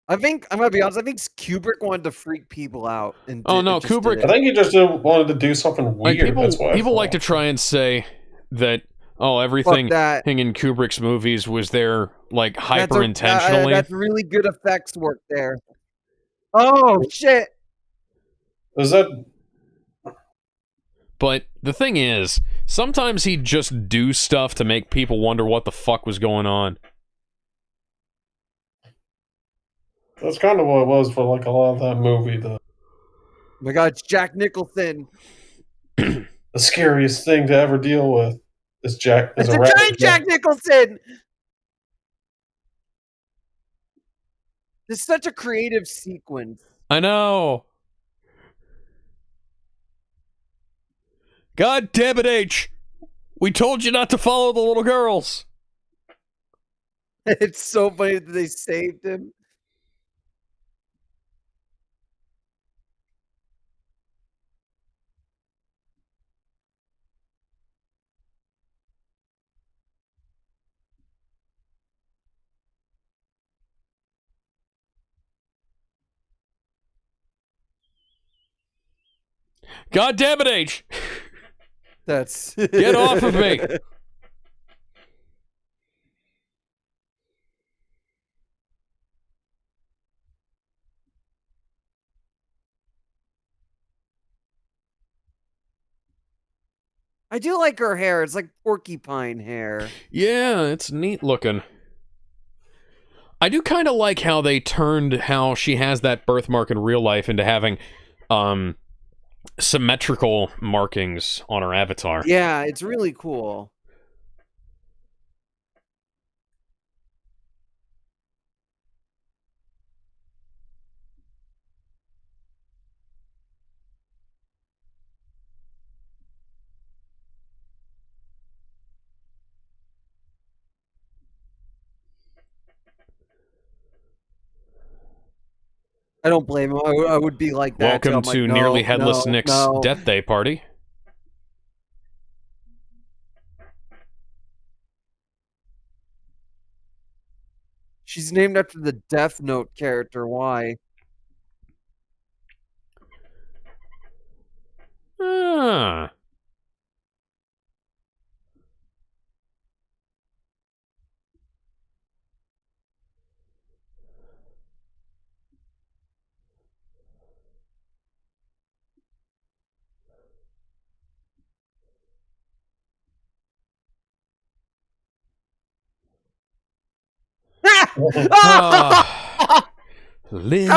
I think I'm gonna be honest. I think Kubrick wanted to freak people out. And Kubrick. I think he just wanted to do something weird. Like people like to try and say that everything in Kubrick's movies was there like hyper intentionally. That's really good effects work there. Oh shit! Is that? But the thing is, sometimes he'd just do stuff to make people wonder what the fuck was going on. That's kind of what it was for like a lot of that movie. Oh my God, it's Jack Nicholson. The scariest thing to ever deal with is Jack. It's a giant Jack Nicholson. This is such a creative sequence. I know. God damn it, H. We told you not to follow the little girls. It's so funny that they saved him. God damn it, H. That's... Get off of me. I do like her hair. It's like porcupine hair. Yeah, it's neat looking. I do kind of like how they turned how she has that birthmark in real life into having symmetrical markings on her avatar. Yeah, it's really cool. I don't blame him. I would be like that. Welcome to Nearly Headless Nick's Death Day party. She's named after the Death Note character. Why? Ah. How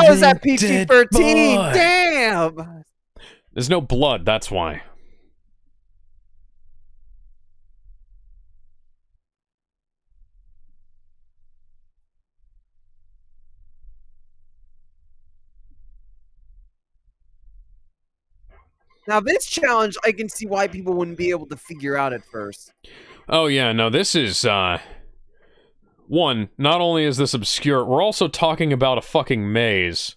is that PG-13? Boy. Damn! There's no blood, that's why. Now this challenge, I can see why people wouldn't be able to figure out at first. Oh yeah, no, this is, one, not only is this obscure, we're also talking about a fucking maze.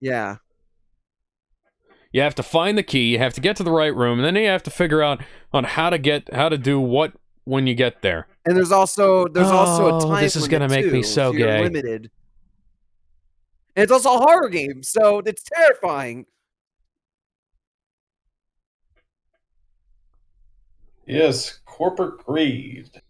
Yeah. You have to find the key, you have to get to the right room, and then you have to figure out on how to do what when you get there. And there's also a time this is gonna make me so you're gay. limited. And it's also a horror game, so it's terrifying. Yes, corporate greed.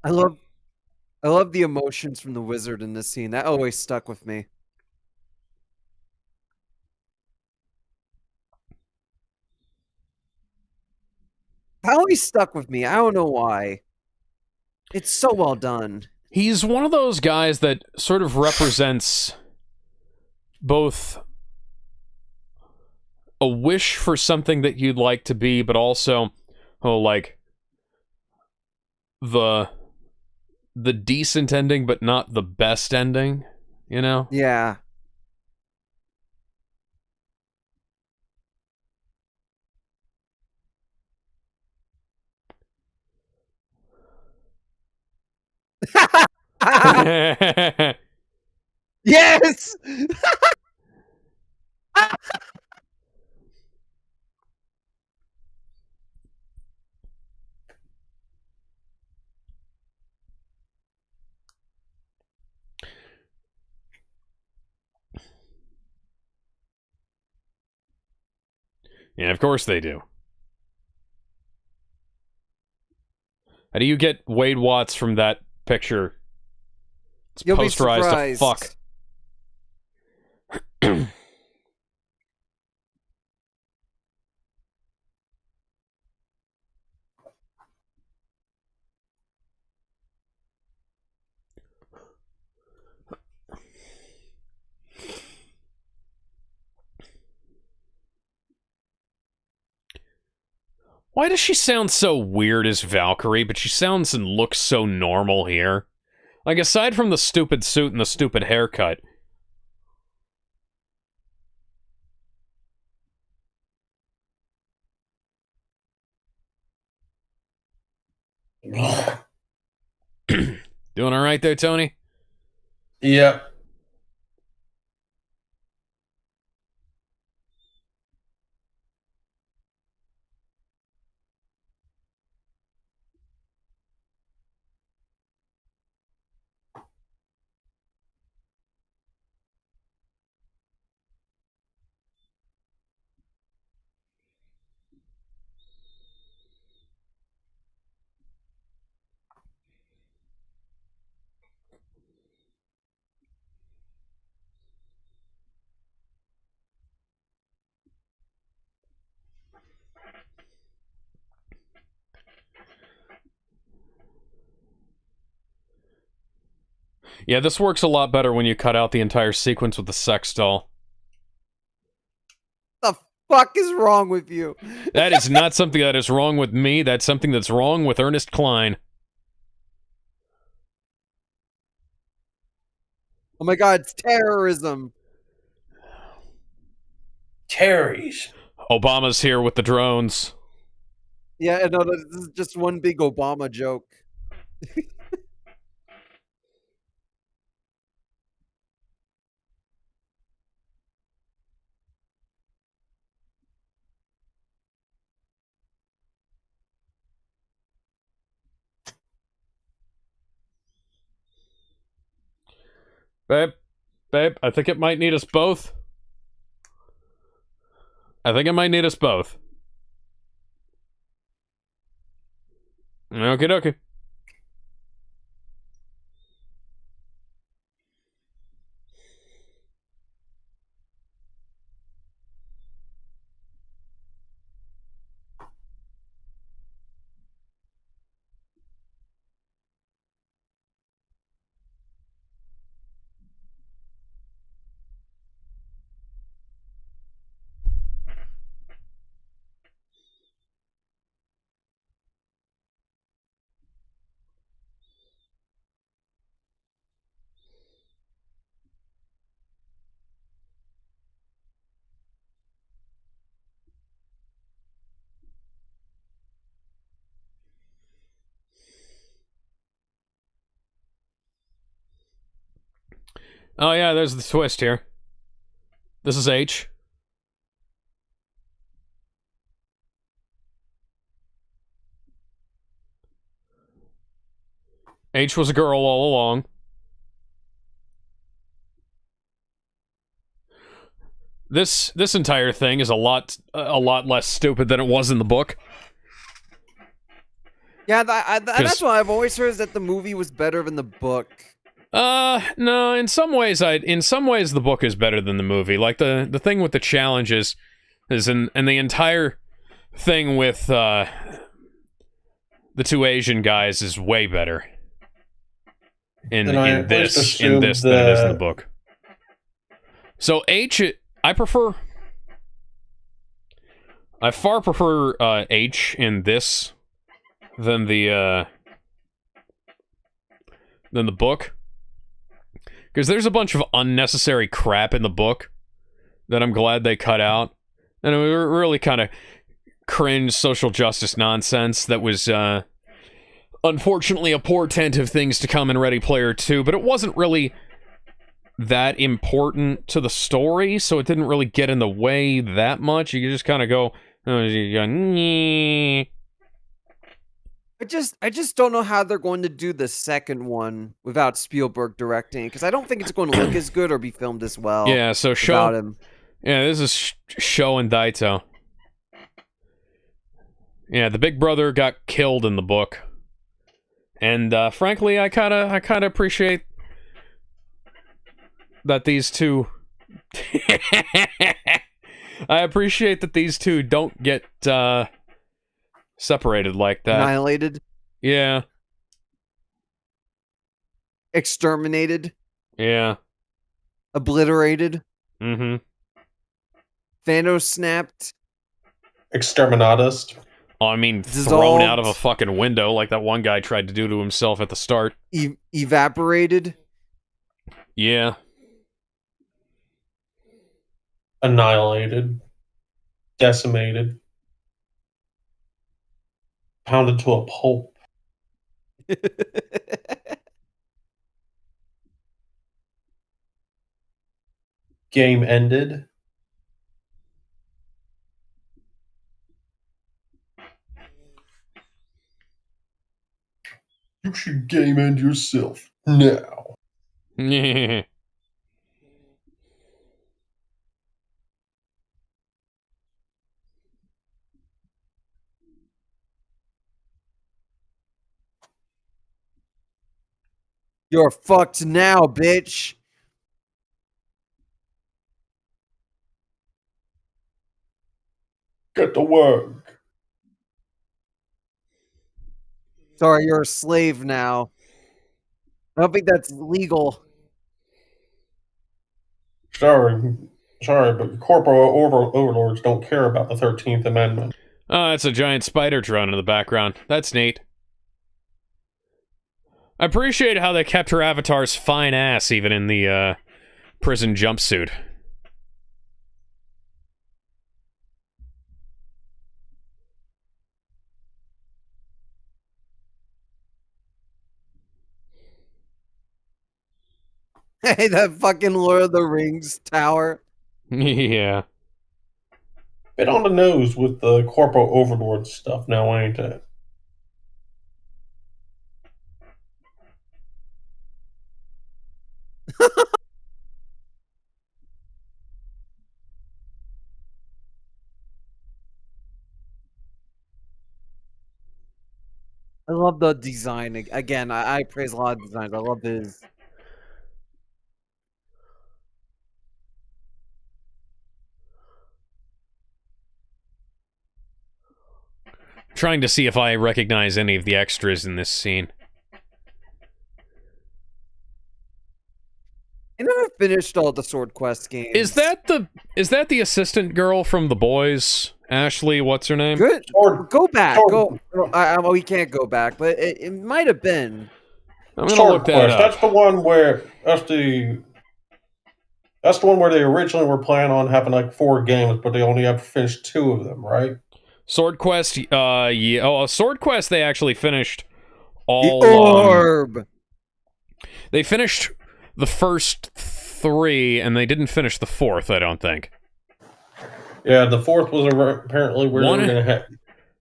I love the emotions from the wizard in this scene. That always stuck with me. That always stuck with me. I don't know why. It's so well done. He's one of those guys that sort of represents both a wish for something that you'd like to be, but also, like, the decent ending, but not the best ending, you know? Yeah. Yes! Yeah, of course they do. How do you get Wade Watts from that picture? It's You'll be posterized to surprised. fuck. Why does she sound so weird as Valkyrie, but she sounds and looks so normal here? Like, aside from the stupid suit and the stupid haircut. Doing alright there, Tony? Yep. Yeah, this works a lot better when you cut out the entire sequence with the sex doll. The fuck is wrong with you? That is not something that is wrong with me, that's something that's wrong with Ernest Cline. Oh my god, it's terrorism. Terry's. Obama's here with the drones. Yeah, no, this is just one big Obama joke. Babe, I think it might need us both. I think it might need us both. Okie dokie. Oh yeah, there's the twist here. This is H. H was a girl all along. This entire thing is a lot less stupid than it was in the book. Yeah, that's what I've always heard, is that the movie was better than the book. No, in some ways the book is better than the movie. Like the thing with the challenges is and the entire thing with the two Asian guys is way better in this than it is in the book. So H, I far prefer H in this than the book, because there's a bunch of unnecessary crap in the book that I'm glad they cut out, and it was really kind of cringe social justice nonsense that was unfortunately a portent of things to come in Ready Player 2, but it wasn't really that important to the story, so it didn't really get in the way that much. You could just kind of go, I just don't know how they're going to do the second one without Spielberg directing, because I don't think it's going to look as good or be filmed as well. Yeah, so without him. Yeah, this is Sho and Daito. Yeah, the big brother got killed in the book, and frankly, I kind of appreciate that these two. I appreciate that these two don't get separated like that. Annihilated. Yeah. Exterminated. Yeah. Obliterated. Mm-hmm. Thanos snapped. Exterminatus. Oh, I mean, Dissolved. Thrown out of a fucking window like that one guy tried to do to himself at the start. Evaporated. Yeah. Annihilated. Decimated. Pounded to a pulp. Game ended. You should game end yourself now. You're fucked now, bitch. Get to work. Sorry, you're a slave now. I don't think that's legal. Sorry, but corporal overlords don't care about the 13th Amendment. Oh, it's a giant spider drone in the background. That's neat. I appreciate how they kept her avatar's fine ass even in the prison jumpsuit. Hey, that fucking Lord of the Rings tower. Yeah. Bit on the nose with the corporal overlord stuff now, ain't it? I love the design. Again, I praise a lot of designs. I love his. Trying to see if I recognize any of the extras in this scene. I never finished all the Sword Quest games. Is that the assistant girl from The Boys? Ashley, what's her name? Good. Go back. Go. We can't go back, but it might have been. I'm gonna look that up. That's the one where that's the one where they originally were planning on having like 4 games, but they only have finished 2 of them, right? Sword Quest, yeah. Oh, Sword Quest, they actually finished all. The orb. They finished the first 3, and they didn't finish the 4th. I don't think. Yeah, the 4th was apparently where they were going to have.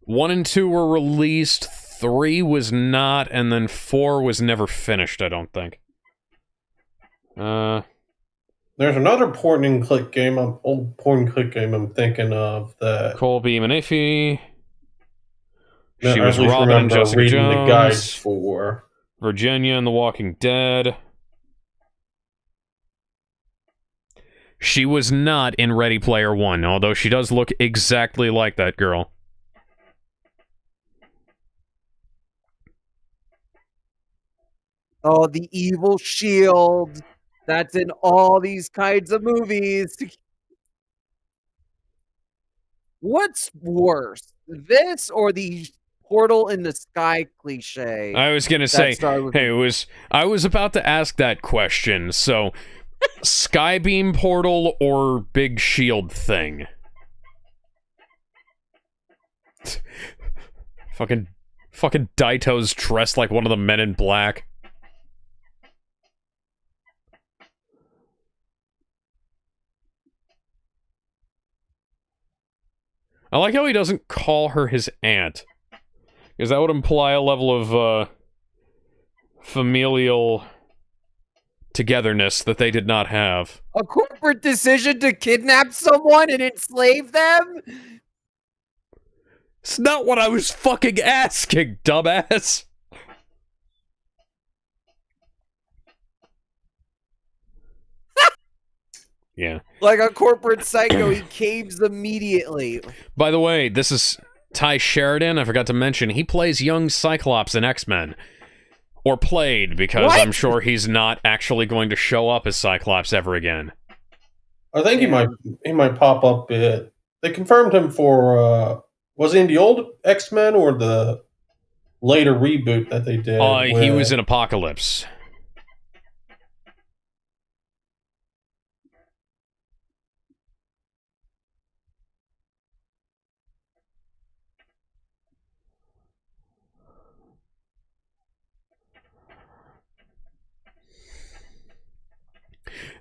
1 and 2 were released. 3 was not, and then 4 was never finished. I don't think. There's another point-and-click game. Old point-and-click game. I'm thinking of that. Colby Mehvies. She was Robin and Jessica reading Jones. The guides for Virginia and The Walking Dead. She was not in Ready Player One, although she does look exactly like that girl. Oh, the evil shield. That's in all these kinds of movies. What's worse, this or the portal in the sky cliche? I was gonna say, hey, I was about to ask that question. So, Skybeam portal or big shield thing? fucking Daito's dressed like one of the Men in Black. I like how he doesn't call her his aunt, because that would imply a level of familial togetherness that they did not have. A corporate decision to kidnap someone and enslave them? It's not what I was fucking asking, dumbass. Yeah. Like a corporate psycho, he caves immediately. By the way, this is Ty Sheridan. I forgot to mention, he plays young Cyclops in X-Men. Or played, because What? I'm sure he's not actually going to show up as Cyclops ever again. I think he might pop up. They confirmed him for was he in the old X-Men or the later reboot that they did? He was in Apocalypse.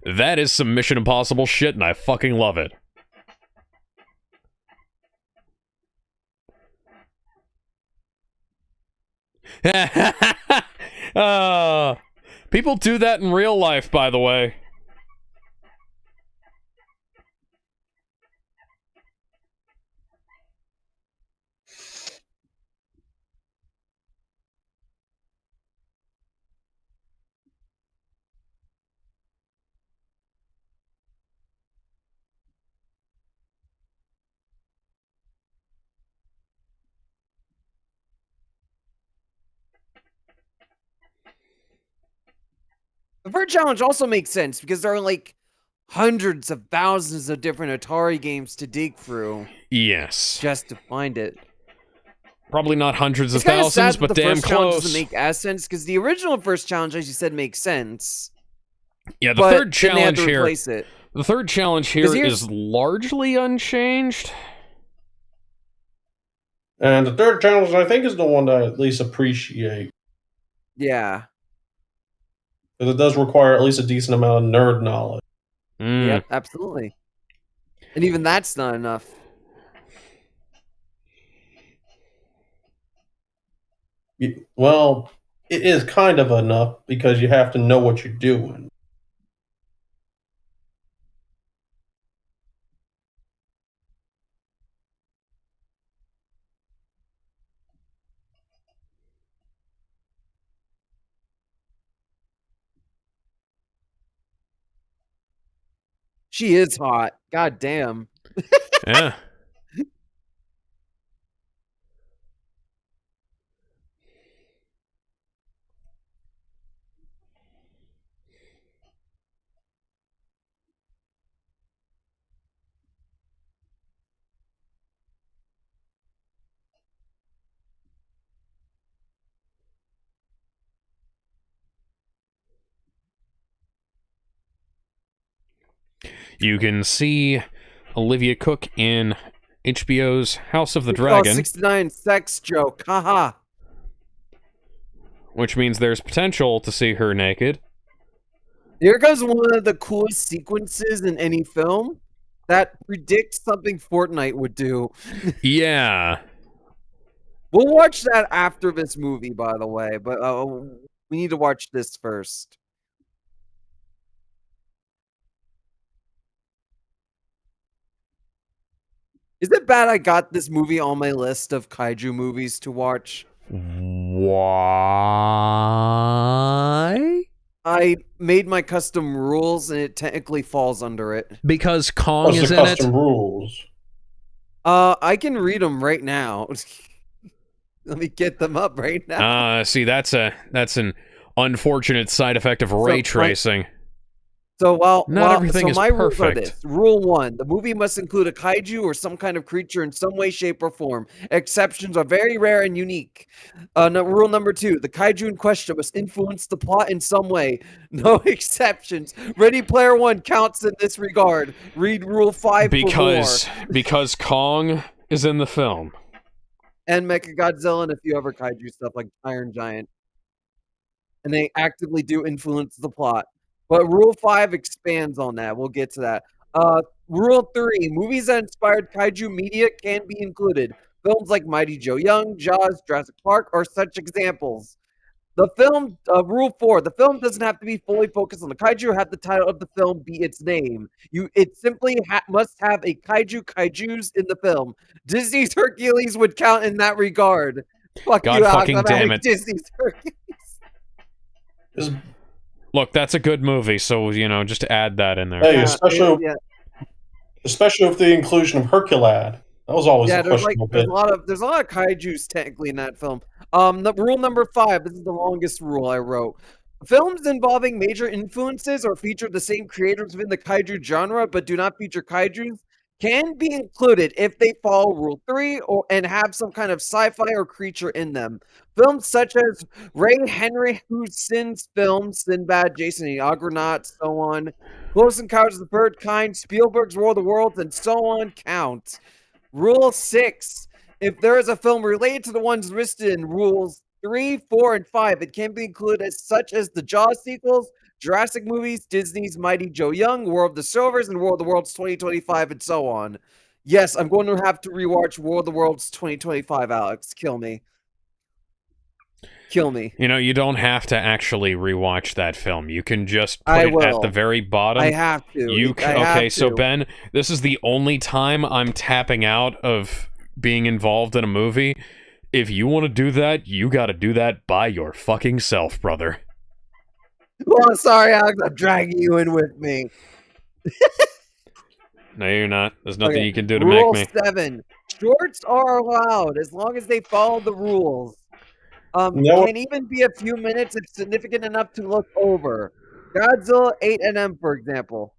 That is some Mission Impossible shit, and I fucking love it. People do that in real life, by the way. The Bird Challenge also makes sense because there are like hundreds of thousands of different Atari games to dig through. Yes. Just to find it. Probably not hundreds of thousands, but damn close. The first challenge doesn't make as sense because the original first challenge, as you said, makes sense. Yeah, the third challenge here. It. The third challenge here is largely unchanged. And the third challenge, I think, is the one that I at least appreciate. Yeah. Because it does require at least a decent amount of nerd knowledge. Yep, absolutely. And even that's not enough. Well, it is kind of enough because you have to know what you're doing. She is hot. God damn. Yeah. You can see Olivia Cook in HBO's House of the Dragon. 69 sex joke. Haha. Which means there's potential to see her naked. Here comes one of the coolest sequences in any film that predicts something Fortnite would do. Yeah. We'll watch that after this movie, by the way, but we need to watch this first. Is it bad I got this movie on my list of kaiju movies to watch? Why? I made my custom rules, and it technically falls under it. Because Kong What's is the in it? custom rules? I can read them right now. Let me get them up right now. See, that's an unfortunate side effect of ray tracing. So everything is my rules are perfect. this. Rule 1, the movie must include a kaiju or some kind of creature in some way, shape, or form. Exceptions are very rare and unique. Rule number 2, the kaiju in question must influence the plot in some way. No exceptions. Ready Player One counts in this regard. Read Rule 5 for more. Because Kong is in the film. And Mechagodzilla and a few other kaiju stuff like Iron Giant. And they actively do influence the plot. But Rule 5 expands on that. We'll get to that. Rule 3, movies that inspired kaiju media can be included. Films like Mighty Joe Young, Jaws, Jurassic Park are such examples. The film, Rule 4, the film doesn't have to be fully focused on the kaiju or have the title of the film be its name. It simply must have a kaijus in the film. Disney's Hercules would count in that regard. Fuck God you, fucking Alex. damn it. Disney's Hercules. Look, that's a good movie, so, just add that in there. Hey, especially with the inclusion of Herculad. That was always a questionable bit. There's a lot of kaijus technically in that film. Rule number 5, this is the longest rule I wrote. Films involving major influences or feature the same creators within the kaiju genre but do not feature kaijus can be included if they follow Rule 3 and have some kind of sci-fi or creature in them. Films such as Ray Harryhausen's films, Sinbad, Jason and the Argonauts, so on, Close Encounters of the Third Kind, Spielberg's War of the Worlds, and so on count. Rule 6, if there is a film related to the ones listed in Rules 3, 4, and 5, it can be included such as the Jaws sequels, Jurassic movies, Disney's Mighty Joe Young, War of the Silvers, and War of the Worlds 2025, and so on. Yes, I'm going to have to rewatch War of the Worlds 2025, Alex. Kill me. Kill me. You don't have to actually rewatch that film. You can just put it at the very bottom. I have to. So Ben, this is the only time I'm tapping out of being involved in a movie. If you want to do that, you got to do that by your fucking self, brother. Well, sorry, Alex. I'm dragging you in with me. No, you're not. There's nothing you can do to Rule make me. 7. Shorts are allowed as long as they follow the rules. Can even be a few minutes if significant enough to look over. Godzilla 8NM, for example.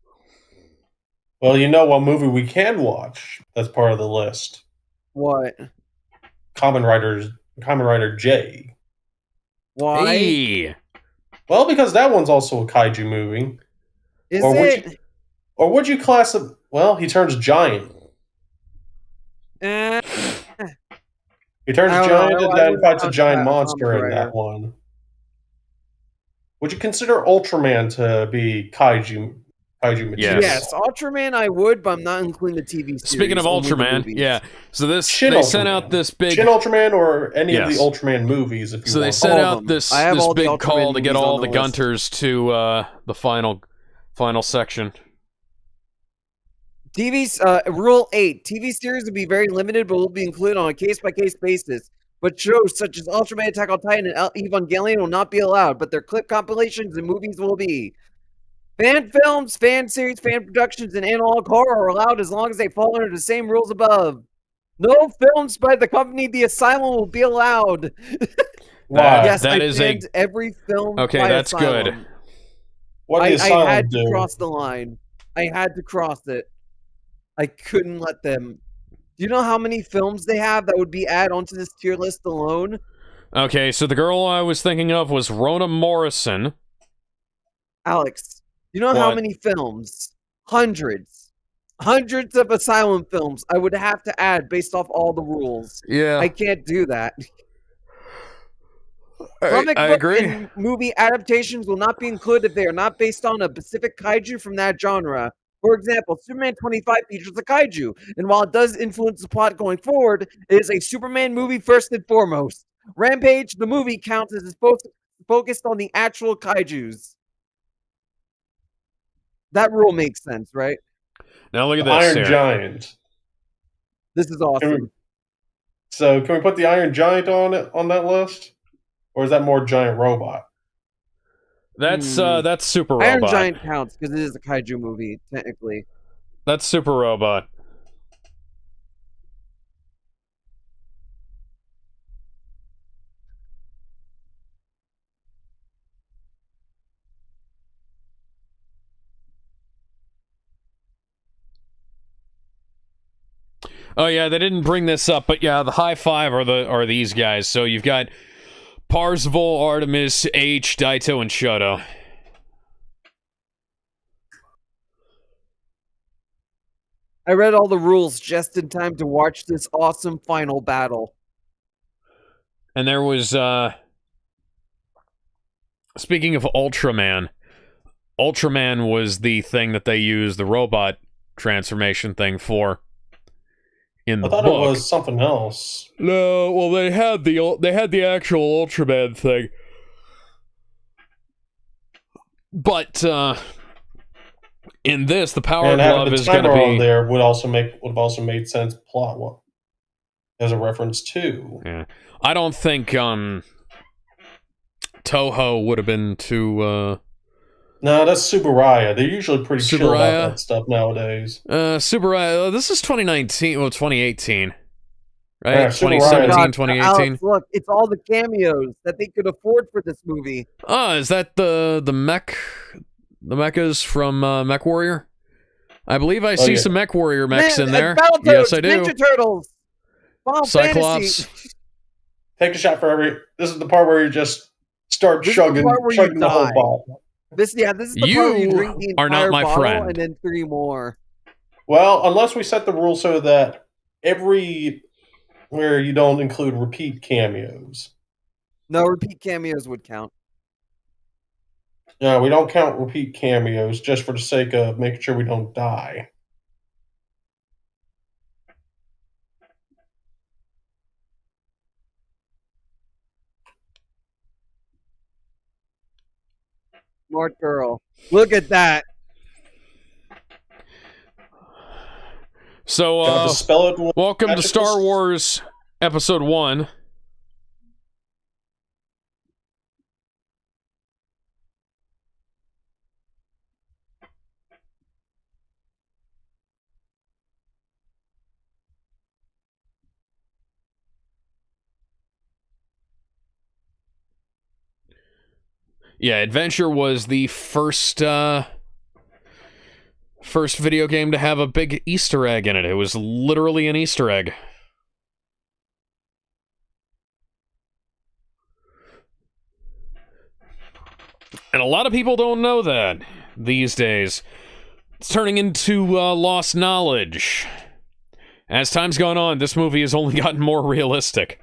Well, you know what movie we can watch that's part of the list? What? Kamen Rider J. Why? Hey. Well, because that one's also a kaiju movie. Is it? Or would you class it? Well, he turns giant. He turns giant and then fights a giant monster in that one. Would you consider Ultraman to be kaiju material? Yes, Ultraman I would, but I'm not including the TV series. Speaking of Ultraman, yeah. So they sent out this big Shin Ultraman or any of the Ultraman movies if you want. So they sent out this big call to get all the Gunters to the final section. Rule 8. TV series will be very limited, but will be included on a case-by-case basis. But shows such as Ultraman, Attack on Titan, and Evangelion will not be allowed, but their clip compilations and movies will be. Fan films, fan series, fan productions, and analog horror are allowed as long as they fall under the same rules above. No films by the company The Asylum will be allowed. Why? Yes, I that is banned every film Okay, by that's good. Asylum. What did the I Asylum had to do? cross the line. I had to cross it. I couldn't let them. Do you know how many films they have that would be added onto this tier list alone? Okay, so the girl I was thinking of was Rona Morrison. Alex, you know how What? many films? Hundreds. Hundreds of Asylum films I would have to add based off all the rules. Yeah, I can't do that. I Comic book agree. and movie adaptations will not be included if they are not based on a specific kaiju from that genre. For example, Superman 25 features a kaiju, and while it does influence the plot going forward, it is a Superman movie first and foremost. Rampage, the movie, counts as it's focused on the actual kaijus. That rule makes sense, right? Now look at The this Iron here. Giant. This is Can awesome. can we put the Iron Giant on that list, or is that more giant robot? That's Super Iron Robot. Giant counts because it is a kaiju movie, technically. That's Super Robot. Oh yeah, they didn't bring this up, but yeah, the high five are these guys. So you've got Parzival, Artemis, H, Daito, and Shoto. I read all the rules just in time to watch this awesome final battle. And there was speaking of Ultraman, Ultraman was the thing that they used the robot transformation thing for in the I thought book. it was something else. No, well they had the actual Ultraman thing. But in this, the power And glove having the is going to timer on be there would have also made sense plot one as a reference to. Yeah. I don't think Toho would have been too No, that's Subaraya. They're usually pretty chill about Subaraya? that stuff nowadays. Super this is 2019, well 2018. Right? Yeah, Subaraya. 2017, God, 2018. Alex, look, it's all the cameos that they could afford for this movie. Oh, is that the mechas from Mech Warrior? I believe I see yeah. some Mech Warrior mechs in there. Battletoads, Yes, I do. Ninja Turtles, Final Cyclops. Fantasy. Take a shot for every. This is the part where you just start This is the chugging, part where you chugging the whole die. bottle. This is the part where you You drink the are entire not my bottle friend. and then 3 more. Well, unless we set the rule so that where you don't include repeat cameos. No, repeat cameos would count. No, we don't count repeat cameos just for the sake of making sure we don't die. Smart girl. Look at that. So, Got to spell it. welcome to magical Star Wars Episode 1. Yeah, Adventure was the first video game to have a big Easter egg in it. It was literally an Easter egg. And a lot of people don't know that these days. It's turning into lost knowledge. As time's gone on, this movie has only gotten more realistic.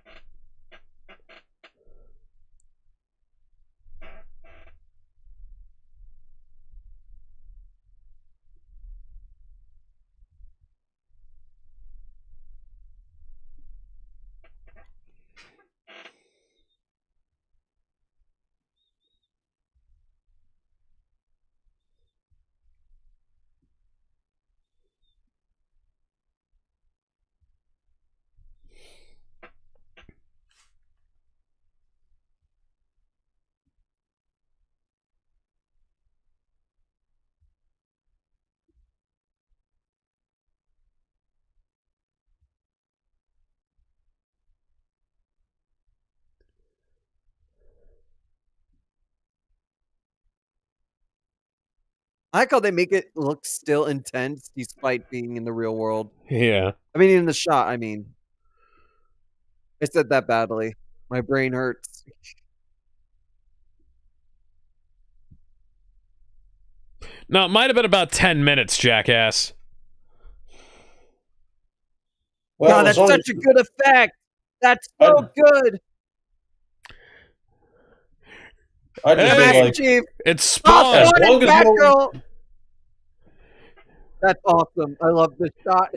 I like how they make it look still intense despite being in the real world. Yeah. I mean, in the shot, I mean. I said that badly. My brain hurts. No, it might have been about 10 minutes, jackass. Well, God, that's such a good effect. That's so good. I just Hey, feel like Chief. it's Spawn. Spawn and long as Batgirl. That's awesome. I love this shot.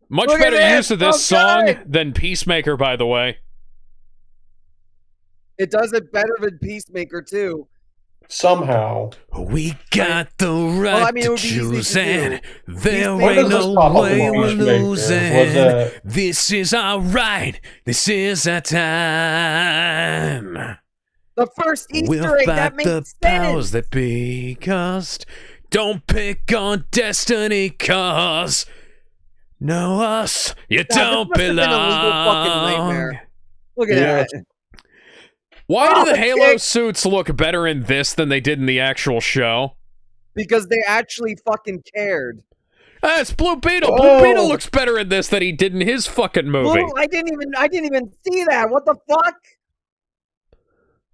Much Look at better this, use of this so song good. than Peacemaker, by the way. It does it better than Peacemaker, too. somehow. We got the right to choose, and there ain't no way we're losing. This is our right. This is our time. The first Easter egg, that makes the sense. powers that be, cause don't pick on destiny, cause know us, you don't this must have been a legal fucking belong. nightmare. Look at that. Why do the Halo suits look better in this than they did in the actual show? Because they actually fucking cared. It's Blue Beetle. Whoa. Blue Beetle looks better in this than he did in his fucking movie. Blue, I didn't even see that. What the fuck?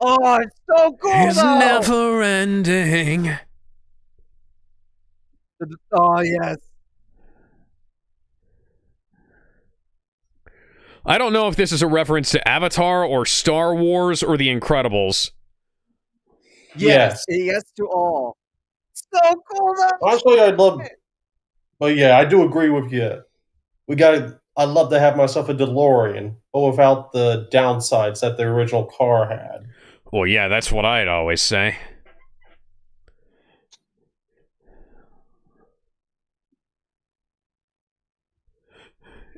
Oh, it's so cool. It's never ending. Oh yes. I don't know if this is a reference to Avatar or Star Wars or The Incredibles. Yes to all. So cool though. Honestly, I'd love, but yeah, I do agree with you. I'd love to have myself a DeLorean, but without the downsides that the original car had. Well, yeah, that's what I'd always say.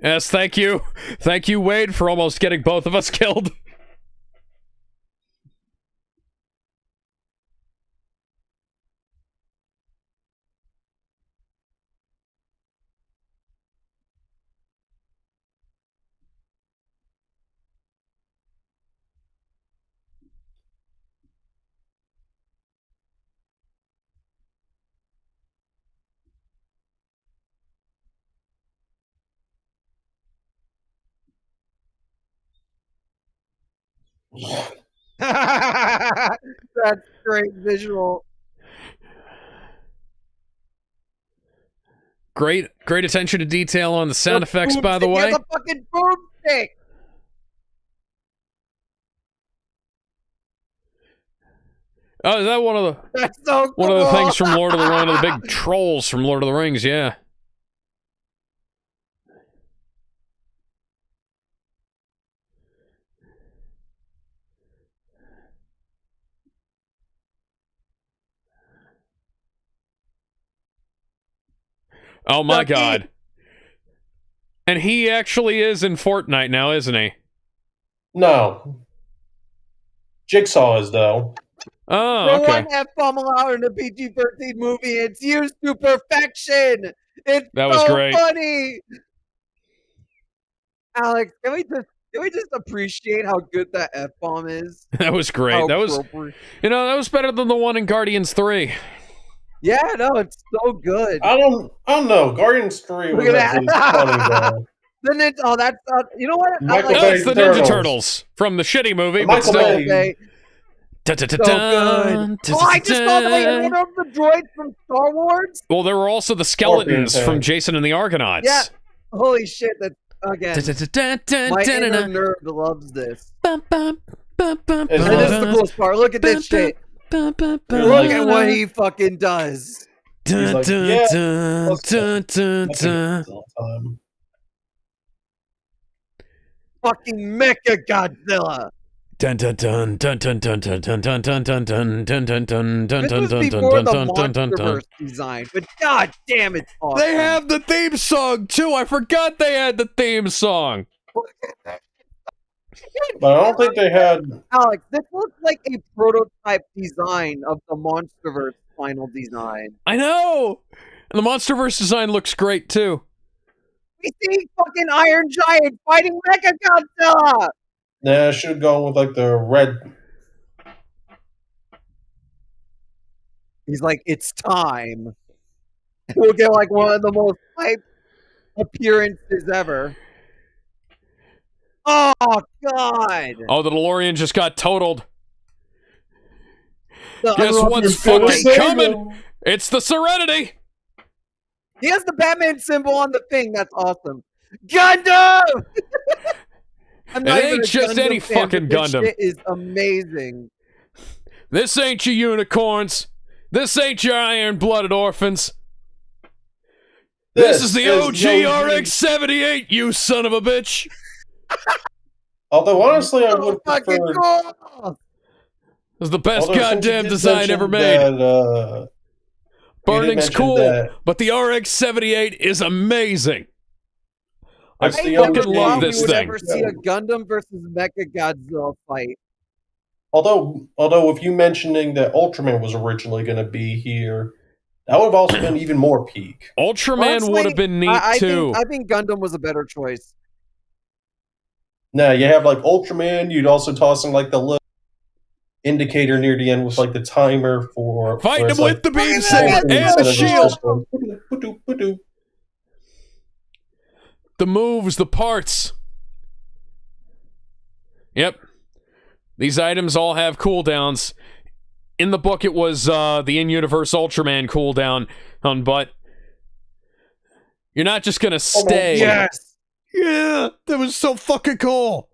Yes, thank you. Thank you, Wade, for almost getting both of us killed. That's great visual. Great attention to detail on the sound effects, by the way. The fucking boomstick. Oh, is that one of the? That's so cool. One of the things from Lord of the Rings, one of the big trolls from Lord of the Rings, yeah. Oh my god. And he actually is in Fortnite now, isn't he? No. Jigsaw is, though. Oh, For okay. one F-bomb allowed in a PG-13 movie, it's used to perfection. It's That was so great. funny. Alex, can we just appreciate how good that F-bomb is? That was great. How That was, appropriate. you know, that was better than the one in Guardians 3. Yeah, no, it's so good. I don't know. Guardians 3 was Look at at least that. funny, though. Then it's that's you know what? Michael No, Bay it's the Turtles. Ninja Turtles from the shitty movie, but Michael still. Bay. So good. Oh, I just saw the order of the droids from Star Wars. Well, there were also the skeletons Scorpion from Tank. Jason and the Argonauts. Yeah. Holy shit! That's again. My inner nerd loves this. And this is the coolest part. Look at this shit. Look at what he fucking does. He's like, yeah, that's Fucking Mecha Godzilla. This was before the Monsterverse design, but god damn it's awesome. They have the theme song too. I forgot they had the theme song. But I don't think they had. Alex, this looks like a prototype design of the Monsterverse final design. I know. And the Monsterverse design looks great too. We see fucking Iron Giant fighting Mecha Godzilla. Nah, I should go with like the red. He's like, it's time. We'll get like one of the most hype appearances ever. Oh God! Oh, the DeLorean just got totaled. I Guess love what's this fucking fight. coming? It's the Serenity. He has the Batman symbol on the thing. That's awesome. Gundam! I'm It not even ain't a just Gundam any fan, fucking but this Gundam. shit is amazing. This ain't your unicorns. This ain't your iron-blooded orphans. This is the OG RX-78, you son of a bitch. Although honestly, I So would fucking prefer. cool. This is the best Although, since you goddamn did design ever mention made. that, you did Burning's mention cool, that but the RX-78 is amazing. I that's the fucking OG. love We this would thing. ever see a Gundam versus Mecha Godzilla fight. Although with you mentioning that Ultraman was originally going to be here, that would have also been even more peak. Ultraman Honestly, would have been neat too. I think Gundam was a better choice. Now you have like Ultraman. You'd also toss in like the little indicator near the end with like the timer for Fighting him with the beam Look at saber that, and that's the so shield. shield. The moves, the parts. Yep. These items all have cooldowns. In the book, it was the in-universe Ultraman cooldown, but you're not just gonna stay. Yes. Yeah, that was so fucking cool.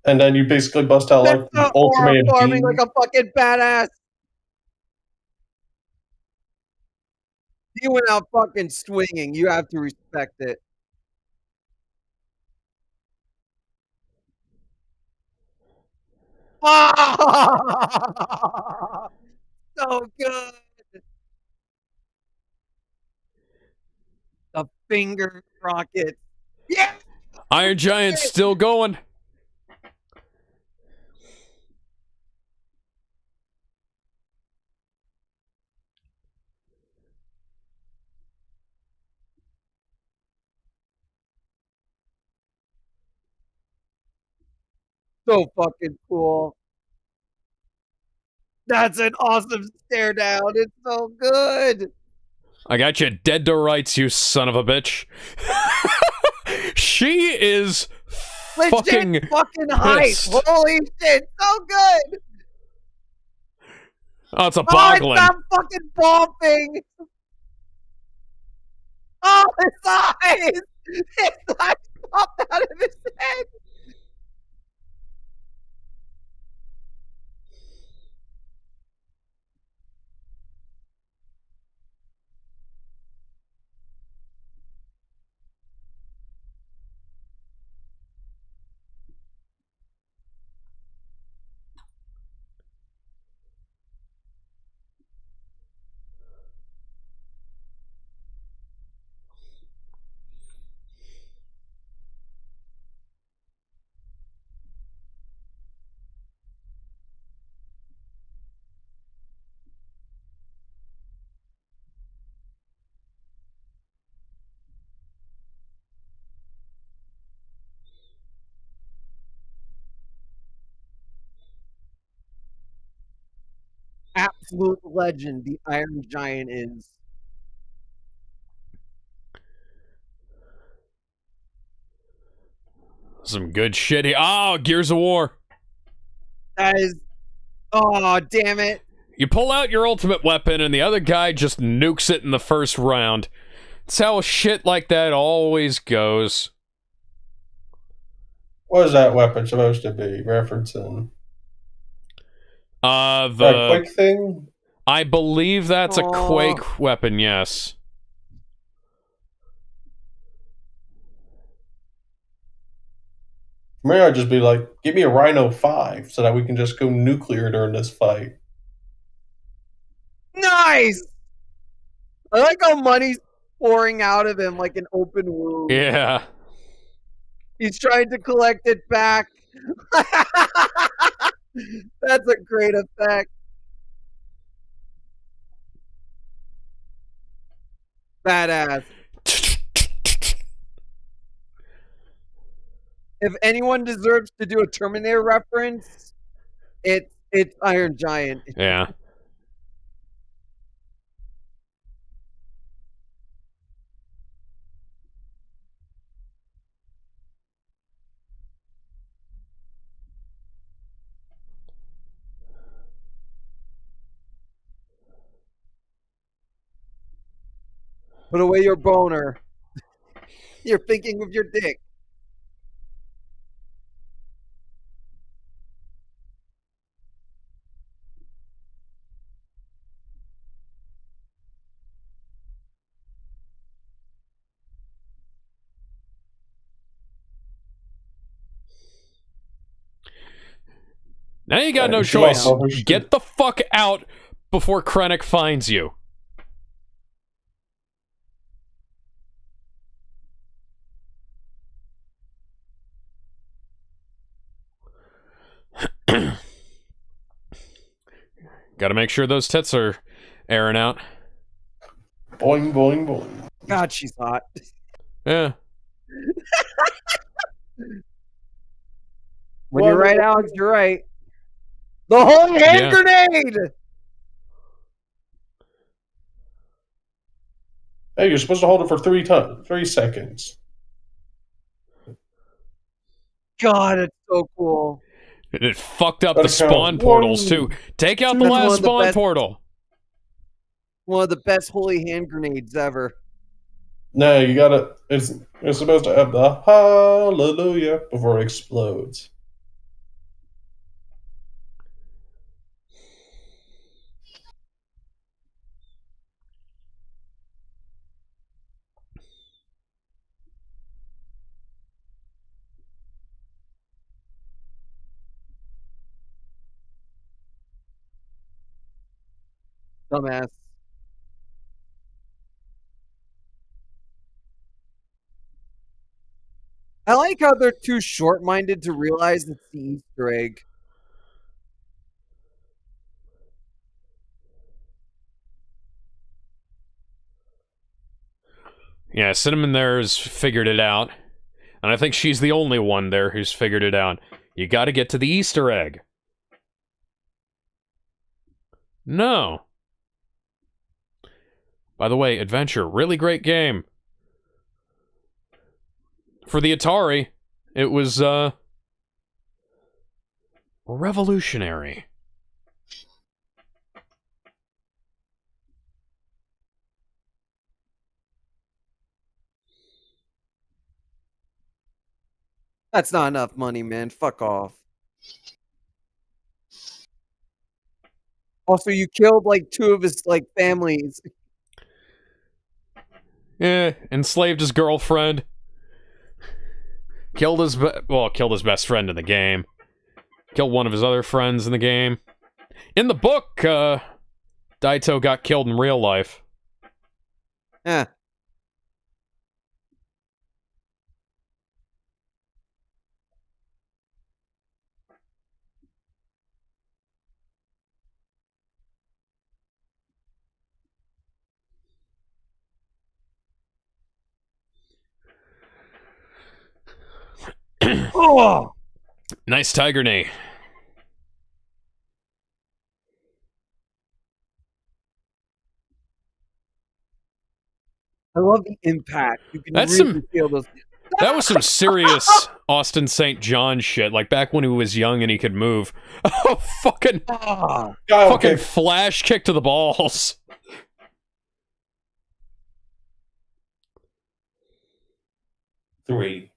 And then you basically bust out like That's the Ultraman farming beam. like a fucking badass. He went out fucking swinging. You have to respect it. Ah! So good. The finger rocket. Yeah. Iron Giant's still going. So fucking cool. That's an awesome stare down. It's so good. I got you dead to rights, you son of a bitch. She is Legit fucking hype. pissed. Holy shit. So good. Oh, it's a Oh, boggling. it's not fucking bumping. Oh, his eyes. His eyes popped out of his head. Absolute legend, the Iron Giant is. Some good shit here. Oh, Gears of War. That is. Oh, damn it. You pull out your ultimate weapon and the other guy just nukes it in the first round. It's how shit like that always goes. What is that weapon supposed to be referencing? The That quick thing? I believe that's a Aw. Quake weapon, yes. Maybe I'd just be like, give me a Rhino 5 so that we can just go nuclear during this fight. Nice. I like how money's pouring out of him like an open wound. Yeah. He's trying to collect it back. That's a great effect. Badass. If anyone deserves to do a Terminator reference, it's Iron Giant. Yeah. Put away your boner. You're thinking of your dick. Now you got no she might choice. tell her shit. Get the fuck out before Krennic finds you. Gotta make sure those tits are airing out. Boing, boing, boing. God, she's hot. Yeah. When you're right, Alex, you're right. The holy hand Yeah. grenade! Hey, you're supposed to hold it for 3 seconds. God, it's so cool. And it fucked up Gotta the spawn count. portals, too. Take out the That's one last of the spawn best- portal. One of the best holy hand grenades ever. No, you gotta. You're supposed to have the hallelujah before it explodes. Dumbass. I like how they're too short-minded to realize it's the Easter egg. Yeah, Cinnamon there has figured it out. And I think she's the only one there who's figured it out. You gotta get to the Easter egg. No. By the way, Adventure, really great game. For the Atari, it was, revolutionary. That's not enough money, man. Fuck off. Also, you killed like 2 of his like families. Yeah, enslaved his girlfriend. Killed his best friend in the game. Killed one of his other friends in the game. In the book, Daito got killed in real life. Eh. Oh! Nice tiger knee. I love the impact. You can That's really some- feel those. That was some serious Austin St. John shit, like back when he was young and he could move. Oh, fucking Ah. fucking flash kick to the balls. Three.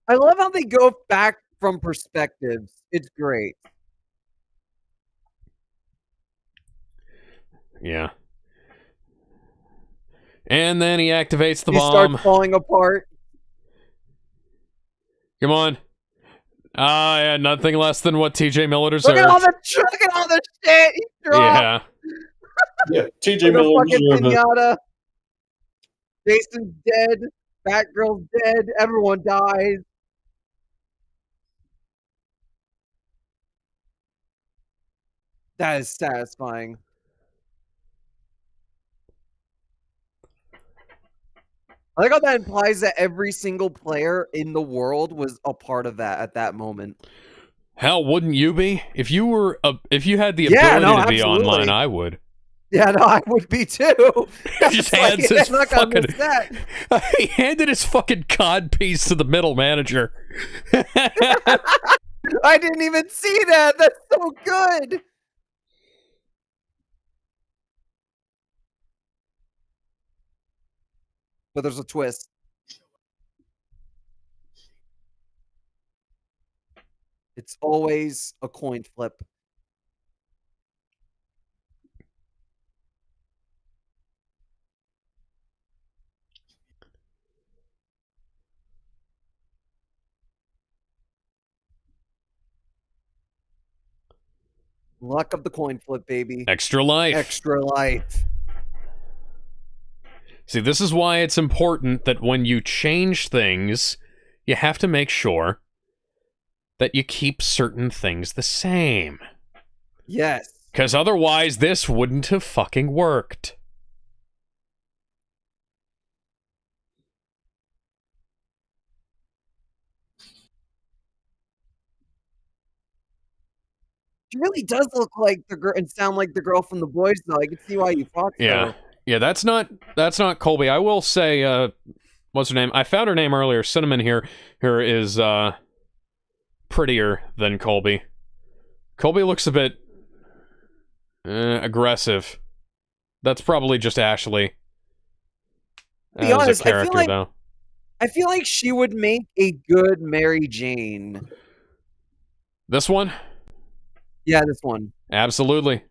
I love how they go back from perspectives. It's great. Yeah. And then he activates the He bomb. starts falling apart. Come on. Yeah, nothing less than what TJ Miller Look deserved. at all the shit he dropped. Yeah. Yeah, TJ The Miller fucking deserved it. pinata. Jason's dead. Batgirl's dead. Everyone dies. That is satisfying. I like how that implies that every single player in the world was a part of that at that moment. Hell, wouldn't you be? If you were if you had the Yeah, ability no, to be absolutely. online, I would. Yeah, no, I would be too. Just Like, hands his I'm not gonna fucking. miss that. He handed his fucking cod piece to the middle manager. I didn't even see that. That's so good. but there's a twist. It's always a coin flip. Luck of the coin flip, baby. Extra life. Extra life. See, this is why it's important that when you change things, you have to make sure that you keep certain things the same. Yes. Because otherwise, this wouldn't have fucking worked. She really does look like the girl and sound like the girl from The Boys, though. I can see why you thought Yeah. so. Yeah, that's not Colby. I will say, what's her name? I found her name earlier. Cinnamon here is prettier than Colby. Colby looks a bit aggressive. That's probably just Ashley. To be honest, as a character, though. I feel like she would make a good Mary Jane. This one? Yeah, this one. Absolutely.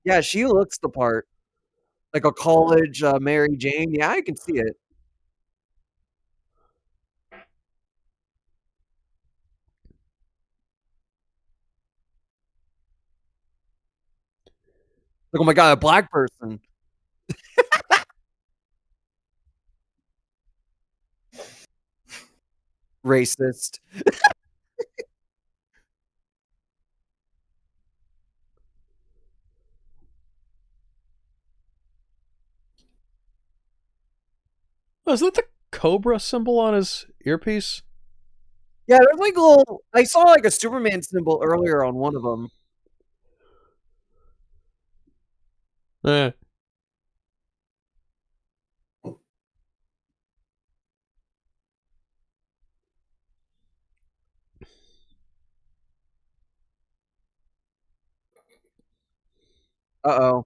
Yeah, she looks the part. Like a college Mary Jane. Yeah, I can see it. Like, oh my god, a black person. Racist. Oh, is that the Cobra symbol on his earpiece? Yeah, there's like a little. I saw like a Superman symbol earlier on one of them. Eh. Uh-oh.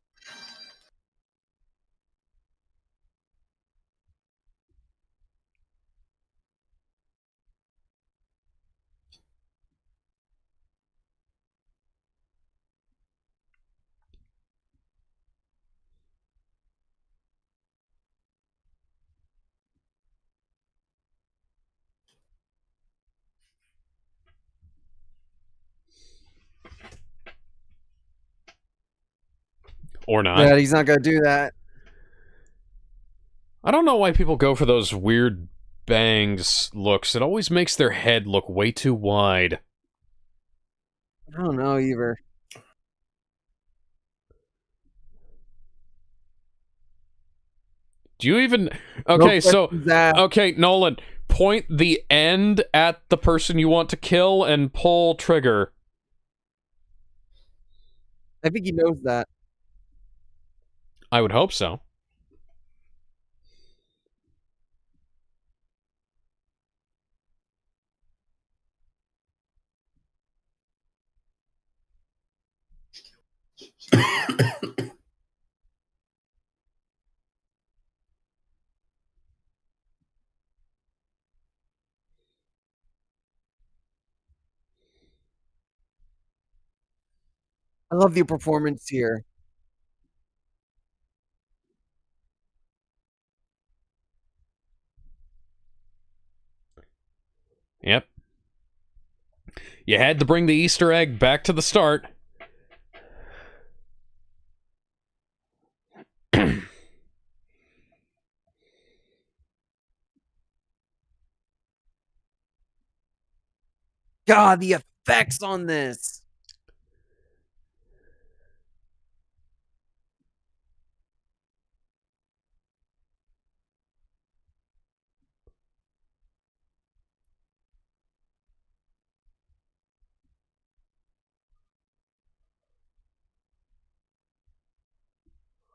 Or not. Yeah, he's not gonna do that. I don't know why people go for those weird bangs looks. It always makes their head look way too wide. I don't know either. Do you even... Okay, so... That. Okay, Nolan, point the end at the person you want to kill and pull trigger. I think he knows that. I would hope so. I love the performance here. Yep. You had to bring the Easter egg back to the start. God, the effects on this.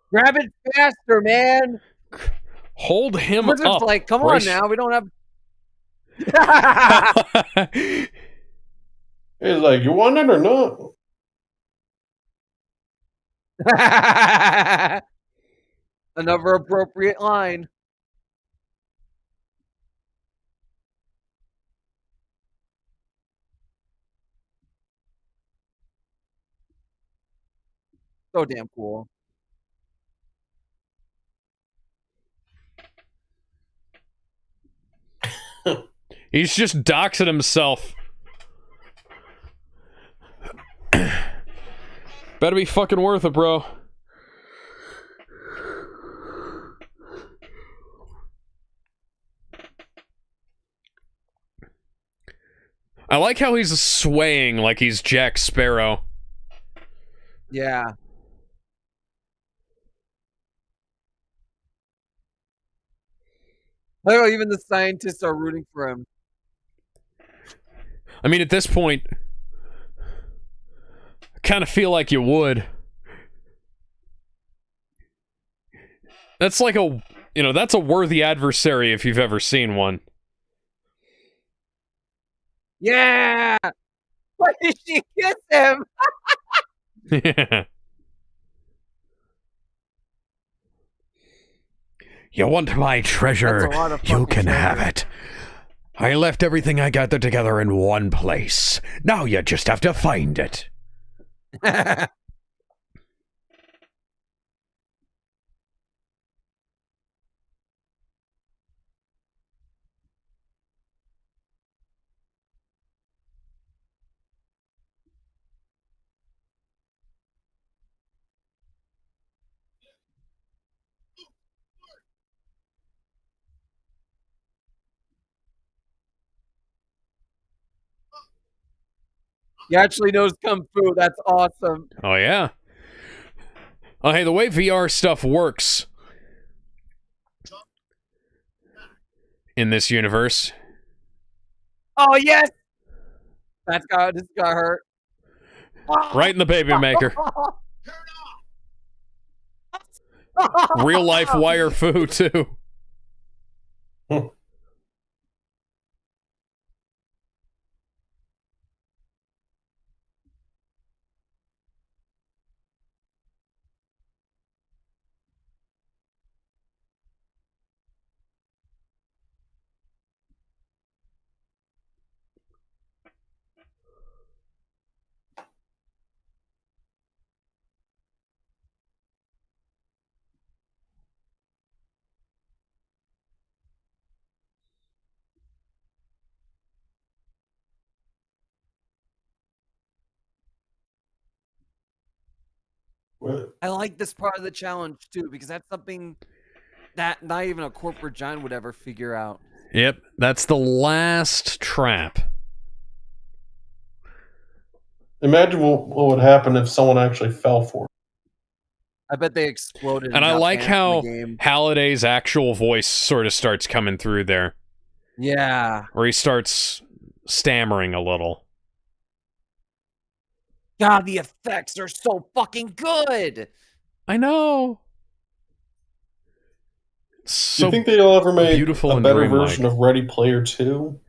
Grab it faster, man. Hold him Wizard's up. like, come on now, we don't have. He's like, you want it or not? Another appropriate line. So damn cool. He's just doxing himself. Better be fucking worth it, bro. I like how he's swaying like he's Jack Sparrow. Yeah. Oh, even the scientists are rooting for him. I mean, at this point, I kind of feel like you would. That's like a, you know, that's a worthy adversary if you've ever seen one. Yeah! Why did she kiss him? Yeah. You want my treasure? That's a lot of You fucking can have treasure. it. I left everything I gathered together in one place. Now you just have to find it. He actually knows Kung Fu. That's awesome. Oh, yeah. Oh, hey, the way VR stuff works in this universe. Oh, yes! This got hurt. Right in the baby maker. Real life wire fu, too. I like this part of the challenge, too, because that's something that not even a corporate giant would ever figure out. Yep, that's the last trap. Imagine what would happen if someone actually fell for it. I bet they exploded. And I like banned from how the game. Halliday's actual voice sort of starts coming through there. Yeah. Or he starts stammering a little. God, the effects are so fucking good. I know. Do you think they'll ever make beautiful a and better dreamlike. version of Ready Player 2?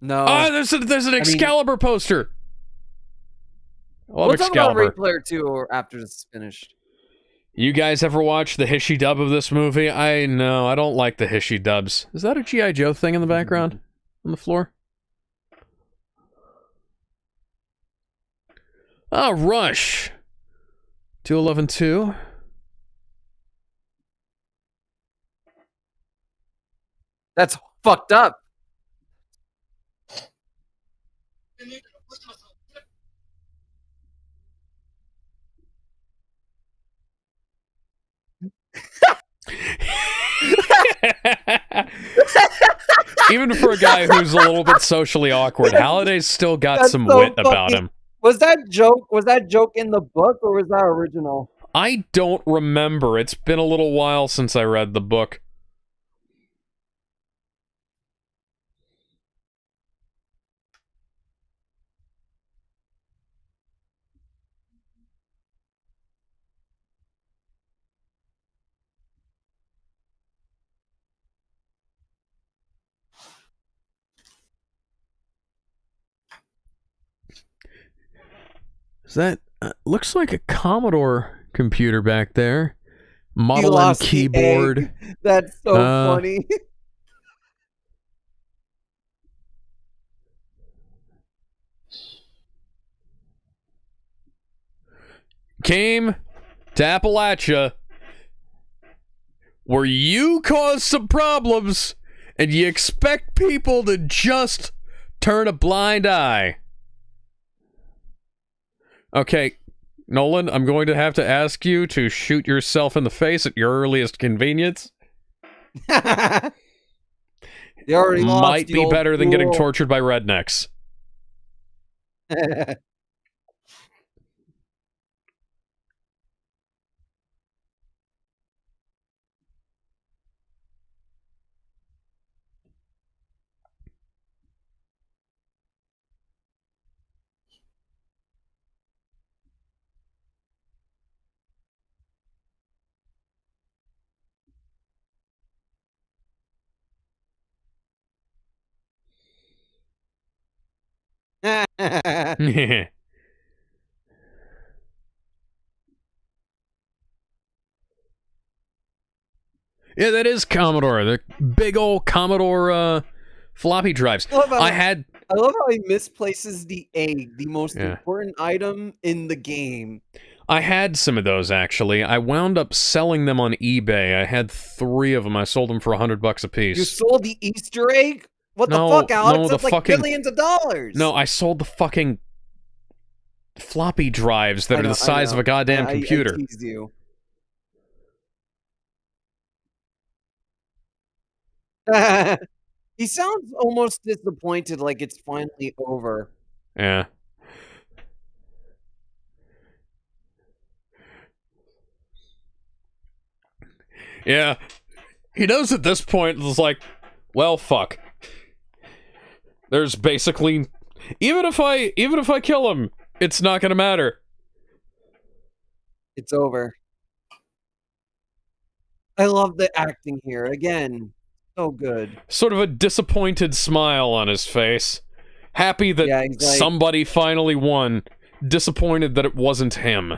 No. Oh, there's an Excalibur poster. I love We'll talk about Excalibur. Ready Player 2 or after this is finished. You guys ever watch the Hishy dub of this movie? I know, I don't like the Hishy dubs. Is that a G.I. Joe thing in the background? On the floor? Ah, Rush. 211-2. That's fucked up. Even for a guy who's a little bit socially awkward, Halliday's still got That's some so wit about him. Was that joke in the book or was that original? I don't remember. It's been a little while since I read the book. Is that looks like a Commodore computer back there? Model and keyboard. That's so funny. Came to Appalachia, where you cause some problems, and you expect people to just turn a blind eye. Okay, Nolan, I'm going to have to ask you to shoot yourself in the face at your earliest convenience. You already lost, might be better than getting fool. tortured by rednecks. Yeah, that is Commodore. The big old Commodore floppy drives. I love how he misplaces the egg, the most important item in the game. I had some of those, actually. I wound up selling them on eBay. I had 3 of them. I sold them for $100 a piece. You sold the Easter egg? What the fuck, Alex? No, that's like billions of dollars. No, I sold the fucking floppy drives that are the size of a goddamn computer. I teased you. He sounds almost disappointed, like it's finally over. Yeah. Yeah. He knows at this point, it's like, well, fuck. There's basically, even if I kill him, it's not gonna matter. It's over. I love the acting here. Again, so good. Sort of a disappointed smile on his face. Happy that somebody finally won. Disappointed that it wasn't him.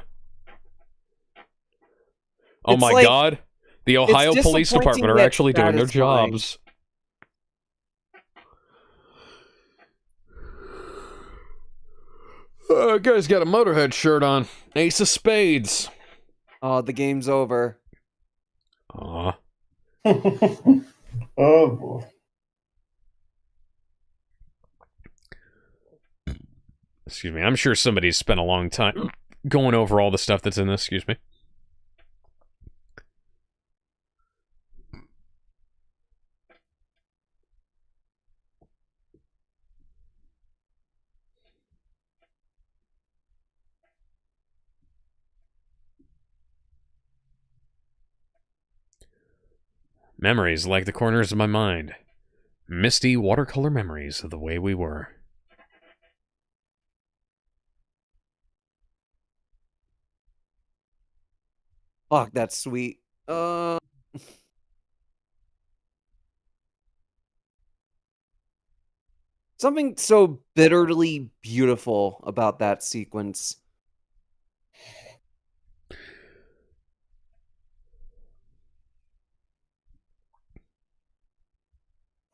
Oh my god. The Ohio Police Department are actually doing their jobs. Guy's got a Motorhead shirt on. Ace of Spades. Oh, the game's over. Aw. Oh, boy. Excuse me. I'm sure somebody's spent a long time going over all the stuff that's in this. Excuse me. Memories like the corners of my mind. Misty watercolor memories of the way we were. Fuck, that's sweet. Something so bitterly beautiful about that sequence.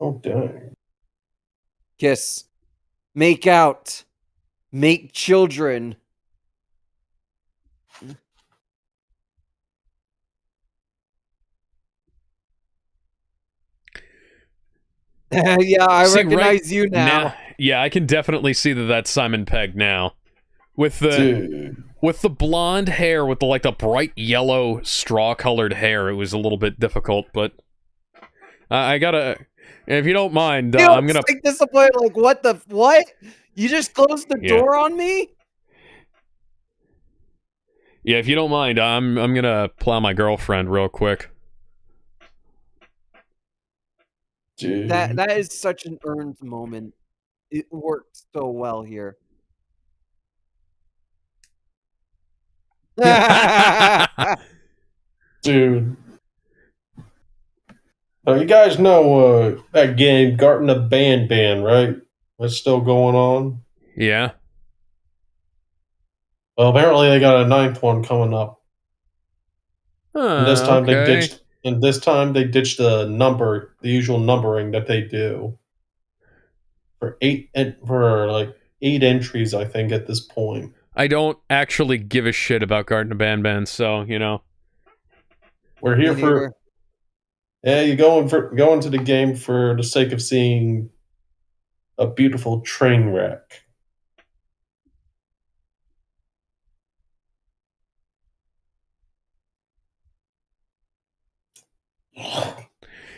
Oh, dang. Kiss. Make out. Make children. Yeah, I recognize you now. Yeah, I can definitely see that that's Simon Pegg now. With the blonde hair, with the bright yellow straw-colored hair, it was a little bit difficult, but I gotta, if you don't mind, I'm gonna... like disappointed, like, what? You just closed the door on me? Yeah, if you don't mind, I'm gonna plow my girlfriend real quick. Dude. That is such an earned moment. It worked so well here. Dude. You guys know that game, Garten of Ban, right? That's still going on? Yeah. Well, apparently they got a 9th one coming up. And this time they ditched the usual numbering that they do. For 8 entries, I think, at this point. I don't actually give a shit about Garten Banban, so, you know. We're here for... Yeah, you go into the game for the sake of seeing a beautiful train wreck.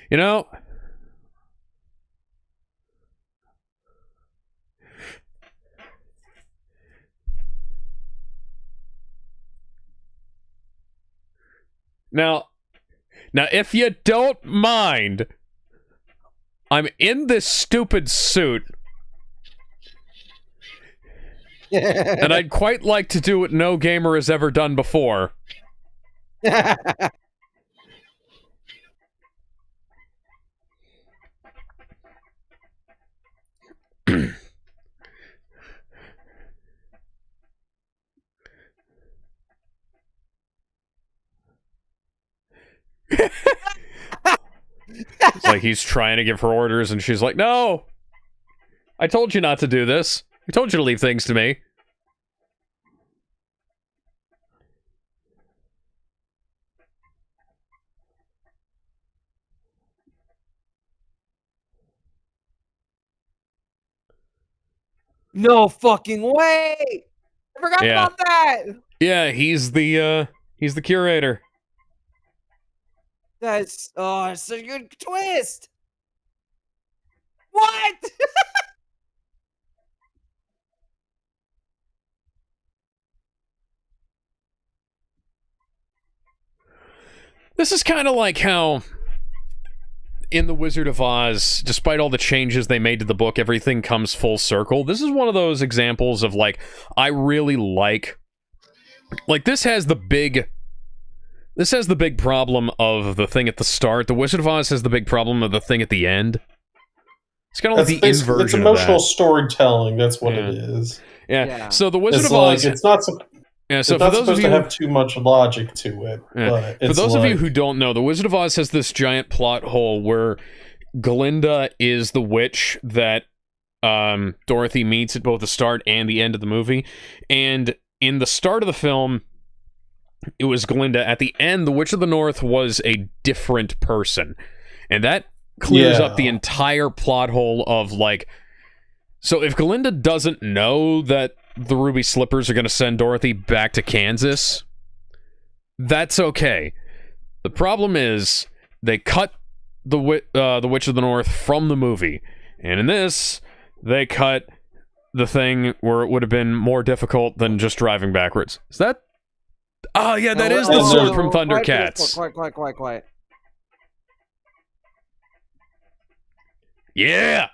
You know... Now, if you don't mind, I'm in this stupid suit, and I'd quite like to do what no gamer has ever done before. It's like he's trying to give her orders, and she's like, no! I told you not to do this. I told you to leave things to me. No fucking way! I forgot about that! Yeah, he's the curator. That's, oh, it's such a good twist! What? This is kind of like how in The Wizard of Oz, despite all the changes they made to the book, everything comes full circle. This is one of those examples of, like, I really like this has the big problem of the thing at the start. The Wizard of Oz has the big problem of the thing at the end. It's kind of like the inversion. It's emotional storytelling. That's what it is. Yeah. So the Wizard of Oz, it's not. Yeah, so it's not supposed to have too much logic to it. Yeah. For those of you who don't know, The Wizard of Oz has this giant plot hole where Glinda is the witch that Dorothy meets at both the start and the end of the movie. And in the start of the film, it was Glinda. At the end, the Witch of the North was a different person. And that clears up the entire plot hole of, like... So if Glinda doesn't know that the Ruby Slippers are going to send Dorothy back to Kansas, that's okay. The problem is, they cut the Witch of the North from the movie. And in this, they cut the thing where it would have been more difficult than just driving backwards. Is that... Oh, yeah, that is the sword from Thundercats. Quiet. Yeah!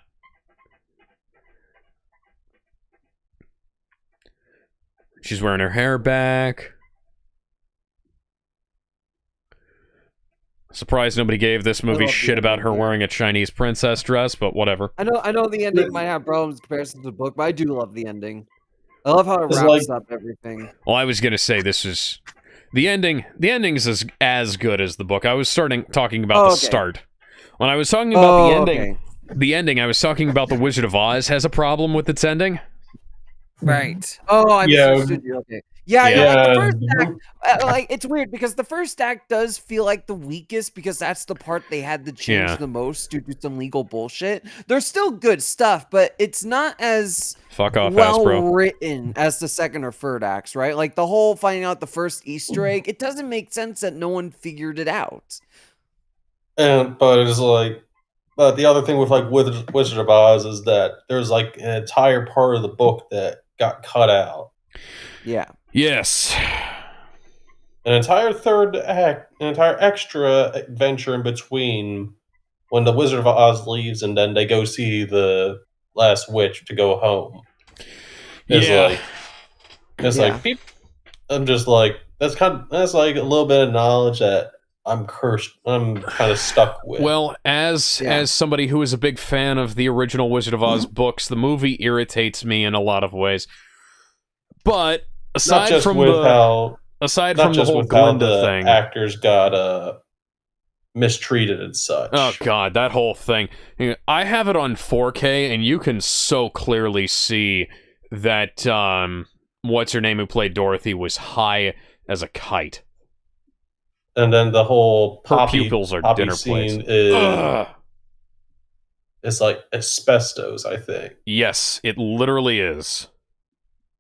She's wearing her hair back. Surprised nobody gave this movie shit about her wearing a Chinese princess dress, but whatever. I know the ending might have problems in comparison to the book, but I do love the ending. I love how it wraps up everything. Well, I was gonna say this is the ending. The ending's as good as the book. I was talking about the start. When I was talking about the ending, I was talking about The Wizard of Oz has a problem with its ending. Right. Oh, I misunderstood you. Okay. Yeah. Like the first act, like it's weird because the first act does feel like the weakest because that's the part they had to change the most due to some legal bullshit. There's still good stuff, but it's not as written as the second or third acts, right? Like the whole finding out the first Easter egg, it doesn't make sense that no one figured it out. But it's like, but the other thing with like Wizard of Oz is that there's like an entire part of the book that got cut out. Yeah. Yes. An entire third act, an entire extra adventure in between when the Wizard of Oz leaves and then they go see the last witch to go home. It's like I'm just like that's like a little bit of knowledge that I'm kind of stuck with. Well, as somebody who is a big fan of the original Wizard of Oz books, the movie irritates me in a lot of ways. But aside from the whole Glinda thing, actors got mistreated and such. Oh god, that whole thing. I have it on 4K, and you can so clearly see that what's her name who played Dorothy was high as a kite. And then the whole Her pupils are poppy dinner plates. scene is like asbestos, I think. Yes, it literally is.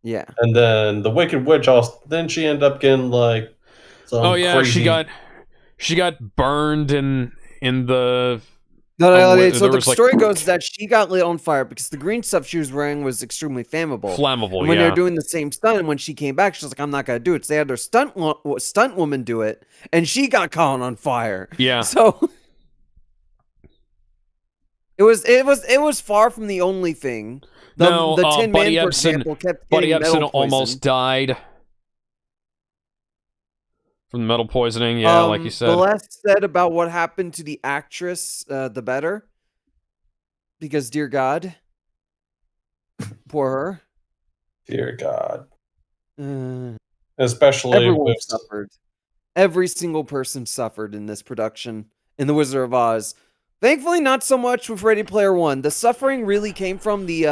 Yeah. And then the Wicked Witch also, then she ended up getting like some crazy. she got burned in the. No, so there the was, like, story goes that she got lit on fire because the green stuff she was wearing was extremely flammable. Flammable, and when yeah. they were doing the same stunt, and when she came back, she was like, "I'm not gonna do it." So they had their stunt woman do it, and she got caught on fire. Yeah. So it was far from the only thing. The Tin Buddy Man, for Ebsen, example, kept Buddy getting Ebsen metal almost poison. died from metal poisoning. Yeah, like you said. The less said about what happened to the actress, the better. Because, dear God, poor her. Dear God. Especially Everyone suffered. Every single person suffered in this production, in The Wizard of Oz. Thankfully, not so much with Ready Player One. The suffering really came from the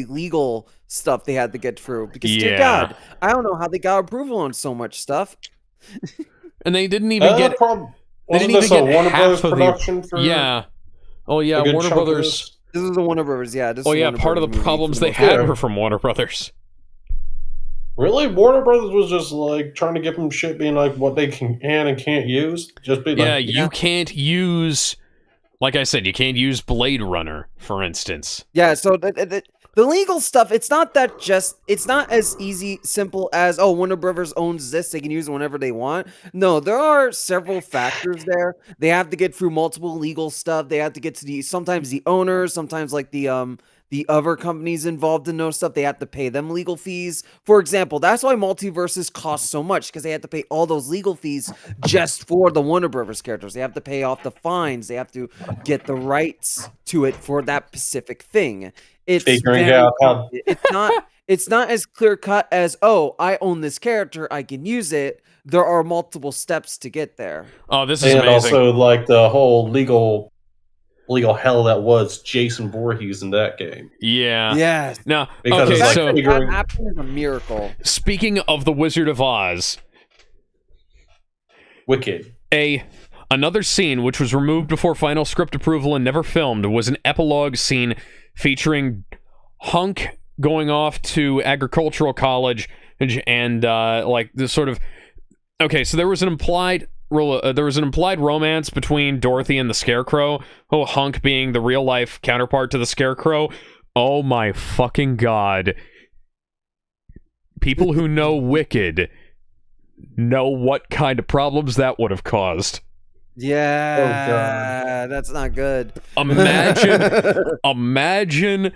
legal stuff they had to get through. Because, dear God, I don't know how they got approval on so much stuff. And they didn't even get. They didn't even get Warner Brothers production for. Yeah. Oh yeah, Warner Brothers. This is the Warner Brothers, yeah. Oh yeah, part of the problems they had were from Warner Brothers. Really? Warner Brothers was just like trying to give them shit being like what they can and can't use? Just be like, you can't use, like I said, you can't use Blade Runner, for instance. Yeah, so the legal stuff, it's not as simple as, oh, Warner Brothers owns this, they can use it whenever they want. No, there are several factors there. They have to get through multiple legal stuff. They have to get to sometimes the owners, sometimes like the other companies involved in those stuff, they have to pay them legal fees. For example, that's why multiverses cost so much, because they have to pay all those legal fees just for the Warner Brothers characters. They have to pay off the fines. They have to get the rights to it for that specific thing. It's figuring out how it's not as clear cut as, oh, I own this character, I can use it. There are multiple steps to get there. Oh, this is amazing. And also like the whole legal hell that was Jason Voorhees in that game. Yeah. Yes. No. Because okay, like so that happened is a miracle. Speaking of the Wizard of Oz, Wicked. Another scene which was removed before final script approval and never filmed was an epilogue scene featuring Hunk going off to agricultural college and like this sort of. Okay, so there was an implied romance between Dorothy and the Scarecrow. Oh, Hunk being the real life counterpart to the Scarecrow. Oh my fucking god! People who know Wicked know what kind of problems that would have caused. Yeah, that's not good. Imagine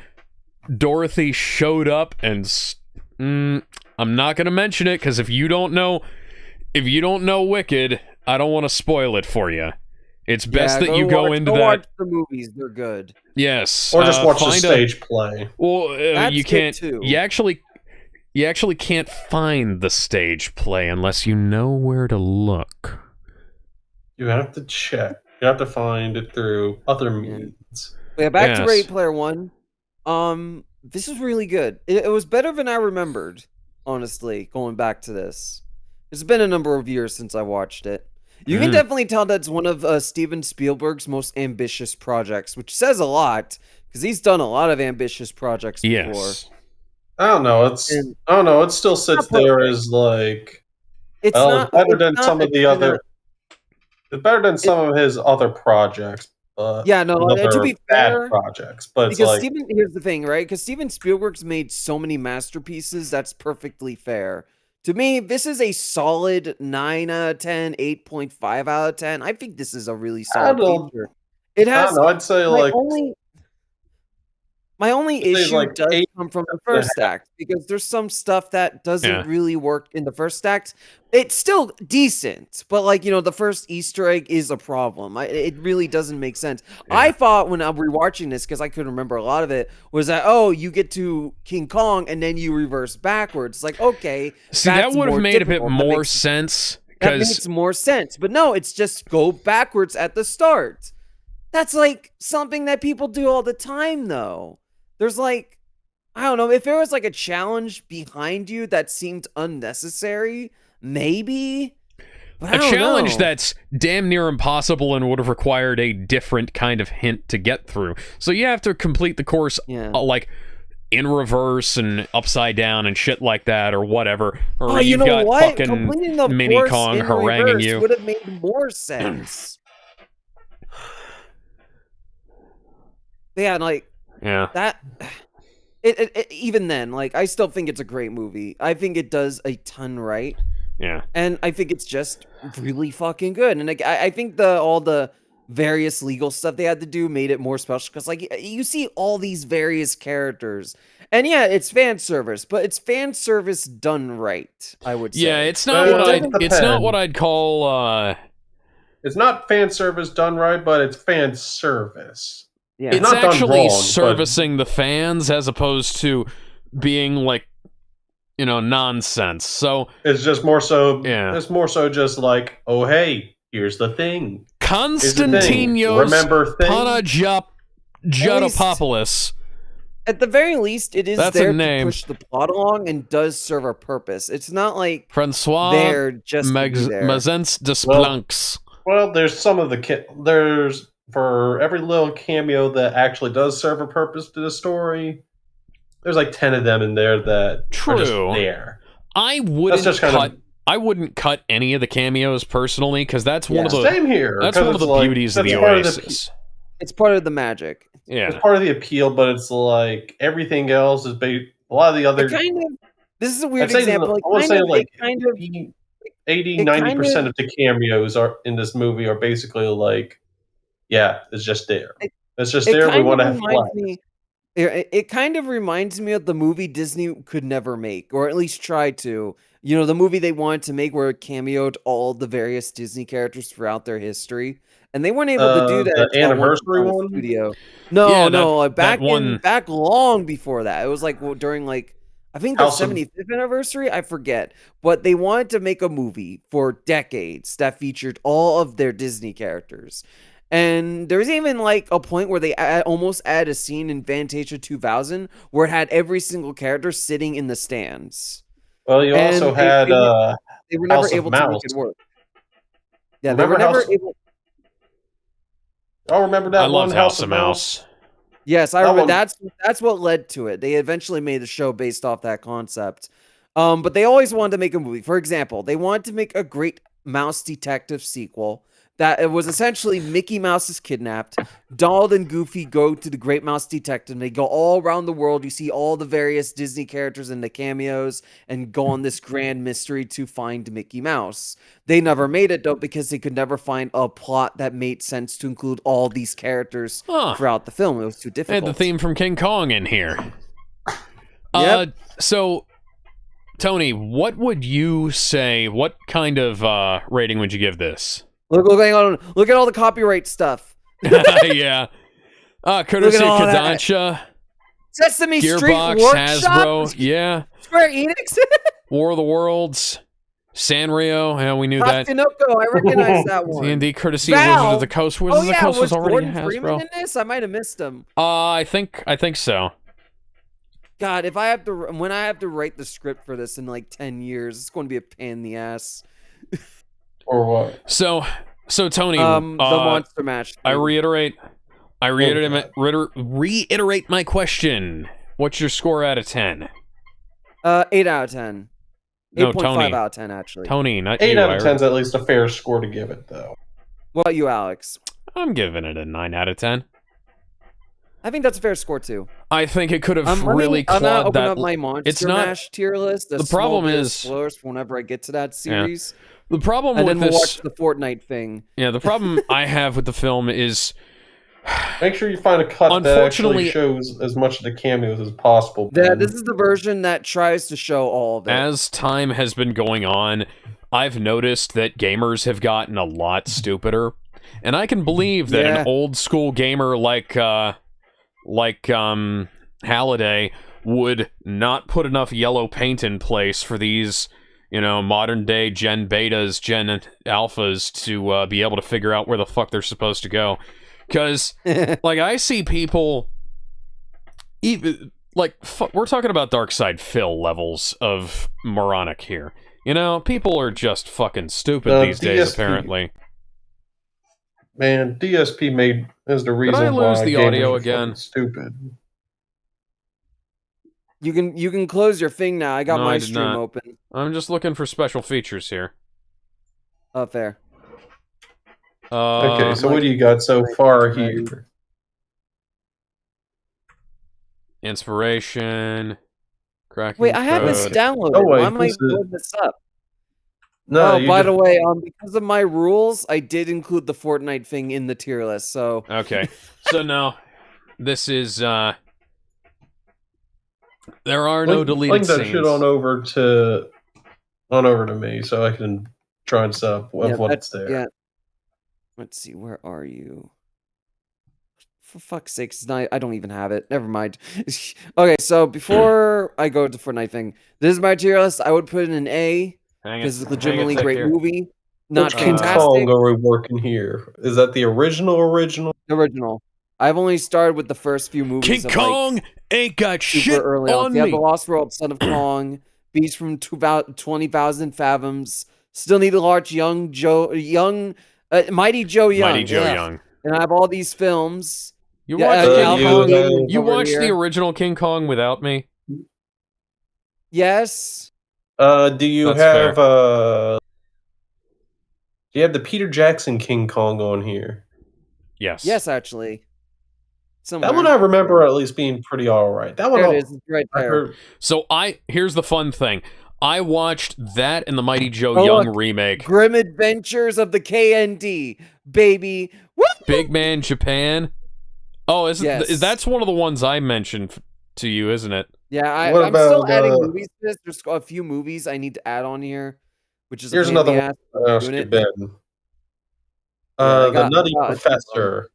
Dorothy showed up and I'm not gonna mention it because if you don't know Wicked, I don't want to spoil it for you. It's best that you go into that. Watch the movies; they're good. Yes, or just watch the stage play. Well, you can't. You actually can't find the stage play unless you know where to look. You have to check. You have to find it through other means. Yeah, back to Ready Player One. This is really good. It was better than I remembered, honestly, going back to this. It's been a number of years since I watched it. You can definitely tell that's one of Steven Spielberg's most ambitious projects, which says a lot, because he's done a lot of ambitious projects before. Yes. I don't know. It still sits there as like... It's better than some of the other... It's better than some of his other projects. Yeah, no, to be fair, projects, but because here's the thing, right? Because Steven Spielberg's made so many masterpieces, that's perfectly fair. To me, this is a solid 9 out of 10, 8.5 out of 10. I think this is a really solid feature. It has. I don't know. I'd say my only issue does come from the first act, because there's some stuff that doesn't really work in the first act. It's still decent, but the first Easter egg is a problem. It really doesn't make sense. Yeah. I thought when I'm rewatching this, because I couldn't remember a lot of it, was that, you get to King Kong and then you reverse backwards. Like, okay. See, that would have made a bit more sense. That makes more sense. But no, it's just go backwards at the start. That's like something that people do all the time, though. There's I don't know, if there was like a challenge behind you that seemed unnecessary, maybe. But I A don't challenge know. that's damn near impossible and would have required a different kind of hint to get through. So you have to complete the course Yeah. like in reverse and upside down and shit like that or whatever. Or Oh, you you've know got what? fucking Completing the Mini course Kong in haranguing reverse you. would have made more sense. Yeah, like Yeah. that. Even then, like, I still think it's a great movie. I think it does a ton right. Yeah. And I think it's just really fucking good. And like, I think all the various legal stuff they had to do made it more special because like you see all these various characters, and yeah, it's fan service, but it's fan service done right. I would say. Yeah, it's not what It it's not depends. what I'd call It's not fan service done right, but it's fan service. Yeah. it's not done actually wrong, but- servicing the fans as opposed to being like, you know, nonsense. So It's just more so. Yeah. It's more so just like, oh hey, here's the thing. Konstantinos Remember thing? Panagiotis. At the very least, it is That's a there to name. push the plot along and does serve a purpose. It's not like Francois they're just to be there. Mazens Desplanques. Well, there's some of the there's for every little cameo that actually does serve a purpose to the story. There's like 10 of them in there that are just True. there. I wouldn't just kind of- cut. I wouldn't cut any of the cameos personally because that's one of the Same here. that's 'cause one of the it's like- beauties of that's the part Oasis. It's part of the magic. Yeah. It's part of the appeal, but it's like everything else is a lot of the other. It kind of. This is a weird I'd say example. I Like, would kind say of, like it kind of. 80, it 90% kind of the cameos are in this movie are basically like, yeah, it's just there. It's just there. We want to have fun. It kind of reminds me of the movie Disney could never make, or at least try to. You know, the movie they wanted to make where it cameoed all the various Disney characters throughout their history, and they weren't able to do that. The until anniversary on the one? studio. No, Yeah, no, that back one- back long before that. It was like during like I think the House of- 75th anniversary. I forget, but they wanted to make a movie for decades that featured all of their Disney characters. And there's even like a point where they almost add a scene in Fantasia 2000 where it had every single character sitting in the stands. Well, you And also they- had They were never House of able to make Mouse. it work. Yeah, they Remember were never House- able. oh, remember that I one love House of Mouse. Yes, I That remember. one- That's what led to it. They eventually made a show based off that concept. But they always wanted to make a movie. For example, they wanted to make a Great Mouse Detective sequel that it was essentially Mickey Mouse is kidnapped. Donald and Goofy go to the Great Mouse Detective. And they go all around the world. You see all the various Disney characters and the cameos and go on this grand mystery to find Mickey Mouse. They never made it though because they could never find a plot that made sense to include all these characters Huh. throughout the film. It was too I had difficult. the theme from King Kong in here. Yep. So, Tony, what would you say? What kind of rating would you give this? Hang on. Look at all the copyright stuff. Yeah. Courtesy Look of at all that. Kodansha, Sesame Street Gearbox, Workshop. Hasbro, yeah. Square Enix. War of the Worlds, Sanrio, yeah, we knew that. Tatsunoko. I recognize that one. D&D courtesy of Valve. Wizards of the Coast. Wizards Oh of the yeah, Coast was was already Gordon Freeman Hasbro. in this? I might have missed him. I think so. God, if I have to, when I have to write the script for this in like 10 years, it's going to be a pain in the ass. or what? So Tony, The Monster Mash. I thing. reiterate my question. What's your score out of 10? 8 out of 10. No, 8.5 Tony. out of 10, actually. Tony, not 8 you. out of 10 is at least a fair score to give it, though. What about you, Alex? I'm giving it a 9 out of 10. I think that's a fair score too. I think it could have I'm really gonna clawed open that. up my Monster it's not- Mash tier list. the problem is- spoilers for whenever I get to that series, The problem and with then we'll this, watch the Fortnite thing. yeah, the problem I have with the film is Make sure you find a cut that Unfortunately- actually shows as much of the cameos as possible. Yeah, this is the version that tries to show all of it. as time has been going on, I've noticed that gamers have gotten a lot stupider, and I can believe that Yeah. an old school gamer like Halliday would not put enough yellow paint in place for these, you know, modern day Gen Betas, Gen Alphas to be able to figure out where the fuck they're supposed to go. Because, like, I see people, even like, we're talking about Dark Side Phil levels of moronic here. You know, people are just fucking stupid these days, apparently. Man, DSP is the Did I reason lose why the gamers audio are again? fucking stupid. You can close your thing now. I got No, my I did stream not. open. I'm just looking for special features here. Oh, fair. Okay, so like- what do you got so far here? Inspiration. Cracking Wait, I have this code. downloaded. Oh, wait, Why am I this is- loading this up? No, oh, by the way, because of my rules, I did include the Fortnite thing in the tier list. So Okay, so now this is there are no deleted link that scenes. shit on over to me so I can try and sub what's there. Yeah. Let's see. Where are you? For fuck's sake, I don't even have it. Never mind. Okay, so before I go to Fortnite thing, this is my tier list. I would put in an A because it's a legitimately great movie. Not Which King fantastic. Kong are we working here? Is that the original? The original. I've only started with the first few movies. King Kong ain't got shit early on You have me. The Lost World, Son of Kong, Beast from 20,000 Fathoms, Still Need a Large, Mighty Joe Young. Mighty Joe Ugh. Young. And I have all these films. You Yeah, watched Al King Kong Kong? You over watched the here. original King Kong without me? Yes. Do you That's have fair. do you have the Peter Jackson King Kong on here? Yes. Yes, actually. Somewhere. That one I remember at least being pretty alright. That one There it is. It's right I there. heard, So here's the fun thing. I watched that and the Mighty Joe Oh, Young look. remake. Grim Adventures of the KND, baby. Woo! Big Man Japan. Oh, Yes. that's one of the ones I mentioned to you, isn't it? Yeah, What I'm still about, adding movies to this. There's a few movies I need to add on here, which is here's a pain in another the one ass I asked doing you, it. Ben. I The got Nutty a ton of them. Professor.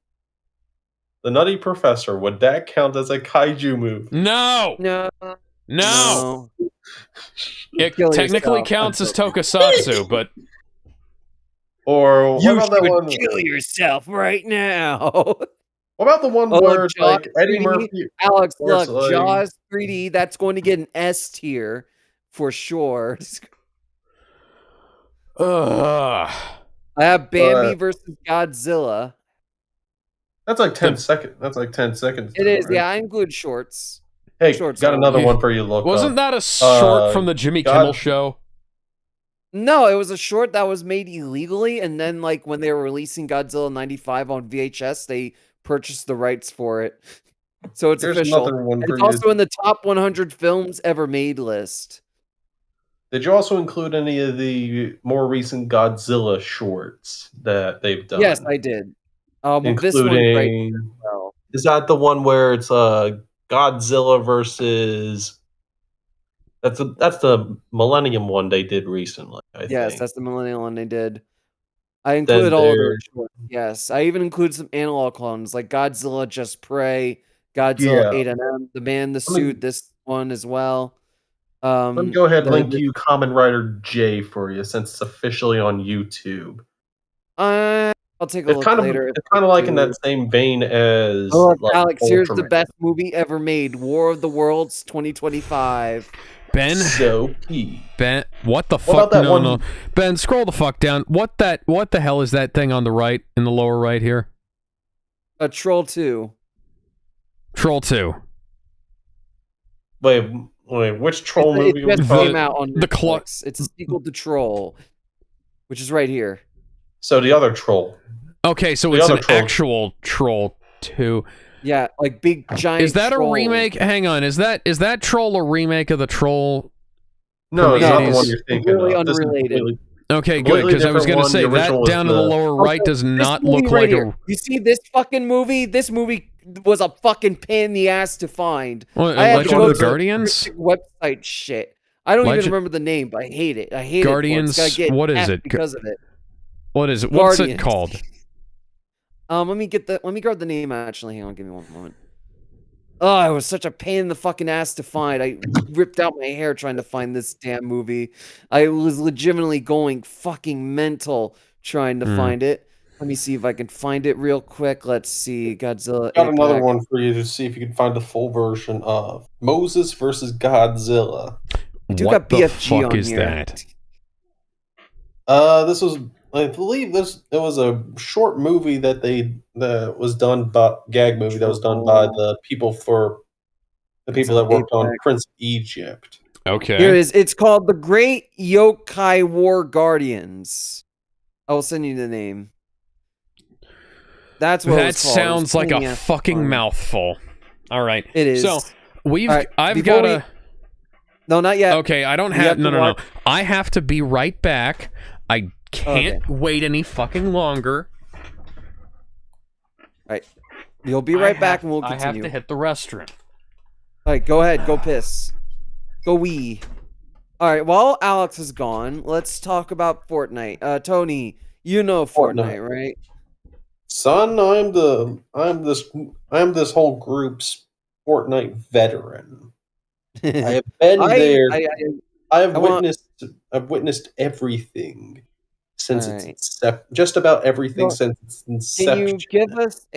The Nutty Professor, would that count as a kaiju movie? No! No. No! It Kill technically yourself. counts as tokusatsu, but Or what about that one? kill yourself right now. What about the one Oh, where it's Jaws like Eddie 3D? Murphy? Alex, Or it's look, like- Jaws 3D, that's going to get an S tier for sure. ugh. I have Bambi versus Godzilla. That's like 10 seconds. That's like 10 seconds. It though, is, right? yeah, I include shorts. Hey, Shorts got are- another Yeah. one for you. Look, Wasn't up. that a short from the Jimmy God- Kimmel show? No, it was a short that was made illegally, and then like when they were releasing Godzilla 95 on VHS, they purchased the rights for it. So it's Here's official. another one And for it's you. also in the top 100 films ever made list. Did you also include any of the more recent Godzilla shorts that they've done? Yes, I did. This one right including. as well. Is that the one where it's Godzilla versus? That's the Millennium one they did recently. I Yes, think. that's the millennial one they did. I included all of those shorts. Yes, I even included some analog clones like Godzilla Just Prey, Godzilla Yeah. 8MM, The Man in the Let me- Suit, this one as well. Let me go ahead and the- link you Common Rider J for you since it's officially on YouTube. I'll take a It's look kind of later. it's kind of like in that same vein as Oh, look, like, Alex, here's the Ultraman. best movie ever made: War of the Worlds 2025. Ben, So P. Ben, what the What fuck? about that No, one- no, Ben, scroll the fuck down. What the hell is that thing on the right, in the lower right here? A Troll 2. Troll 2. Wait, which troll It movie? just was came it? out on the clo- Netflix. It's a sequel to Troll, which is right here. So the other troll. Okay, so The it's other an Troll. actual Troll 2. Yeah, like big giant. Is that troll. a remake? Hang on, is that Troll a remake of the Troll? No, it's not the 80s. one you're thinking Completely of. This is unrelated. completely- Okay, good, Completely because I was different going to one. say The that original was down to the lower right does not This movie look right like here. a. You see this fucking movie? This movie was a fucking pain in the ass to find. What, I had to Legend go of the to Guardians? website shit. I don't Legend- even remember the name, but I hate it. I hate Guardians- it. It's gotta get what is F it? because of it? What is it? What's it Guardians. called? Let me grab the name actually. Hang on, give me one moment. Oh, it was such a pain in the fucking ass to find. I ripped out my hair trying to find this damn movie. I was legitimately going fucking mental trying to find it. Let me see if I can find it real quick. Let's see. Godzilla Got another Apex. one for you to see if you can find the full version of Moses versus Godzilla. I do What got the BFG fuck on is here. that? This was, I believe it was a short movie that was done by gag movie that was done by the people Godzilla that worked on Apex. Prince of Egypt. Here it Okay. is. It's called The Great Yokai War Guardians. I will send you the name. That's what it That was called. It was sounds like a funny ass fucking fun. mouthful. All right. It is. So we've All right, I've before got we- to. No, not yet. Okay, I don't We have. have No, to no, no. watch- I have to be right back. I can't wait any fucking longer. All right. You'll be right back and we'll continue. I have to hit the restroom. All right, go ahead. Go piss. Go wee. All right, while Alex is gone, let's talk about Fortnite. Tony, you know Fortnite, right? Son, I'm this whole group's Fortnite veteran. I have been there. I've witnessed everything since its just about everything since its inception. Can you give us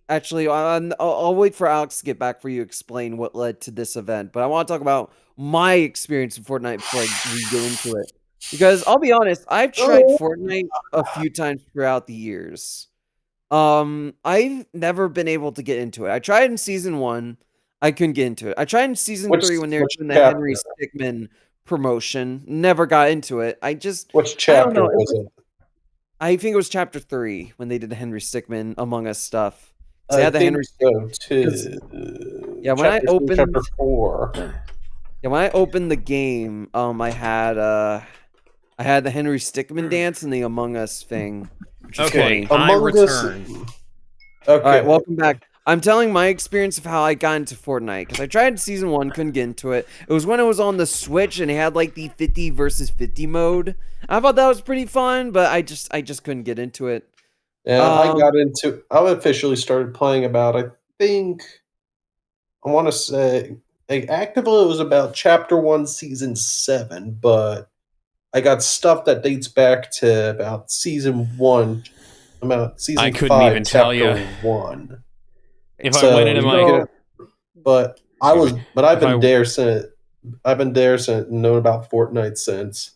actually, I'll wait for Alex to get back for you to explain what led to this event, but I want to talk about my experience in Fortnite before we get into it. Because I'll be honest, I've tried Fortnite a few times throughout the years. I've never been able to get into it. I tried in season 1, I couldn't get into it. I tried in season 3 when they were doing the Henry Stickmin promotion, never got into it. Which chapter was it? I think it was chapter 3 when they did the Henry Stickmin Among Us stuff. They had the Henry Stickmin too. Yeah, when I opened chapter 4. Yeah, when I opened the game, I had the Henry Stickmin dance and the Among Us thing. Okay, I return. Okay. All right, welcome back. I'm telling my experience of how I got into Fortnite because I tried season 1, couldn't get into it. It was when it was on the Switch and it had like the 50 versus 50 mode. I thought that was pretty fun, but I just couldn't get into it. Yeah, I officially started playing about, I want to say, actively it was about chapter 1, season 7, but I got stuff that dates back to about season 1, about season 5, I couldn't even tell you. 1. If I went into my, I've been there since. I've been there since, known about Fortnite since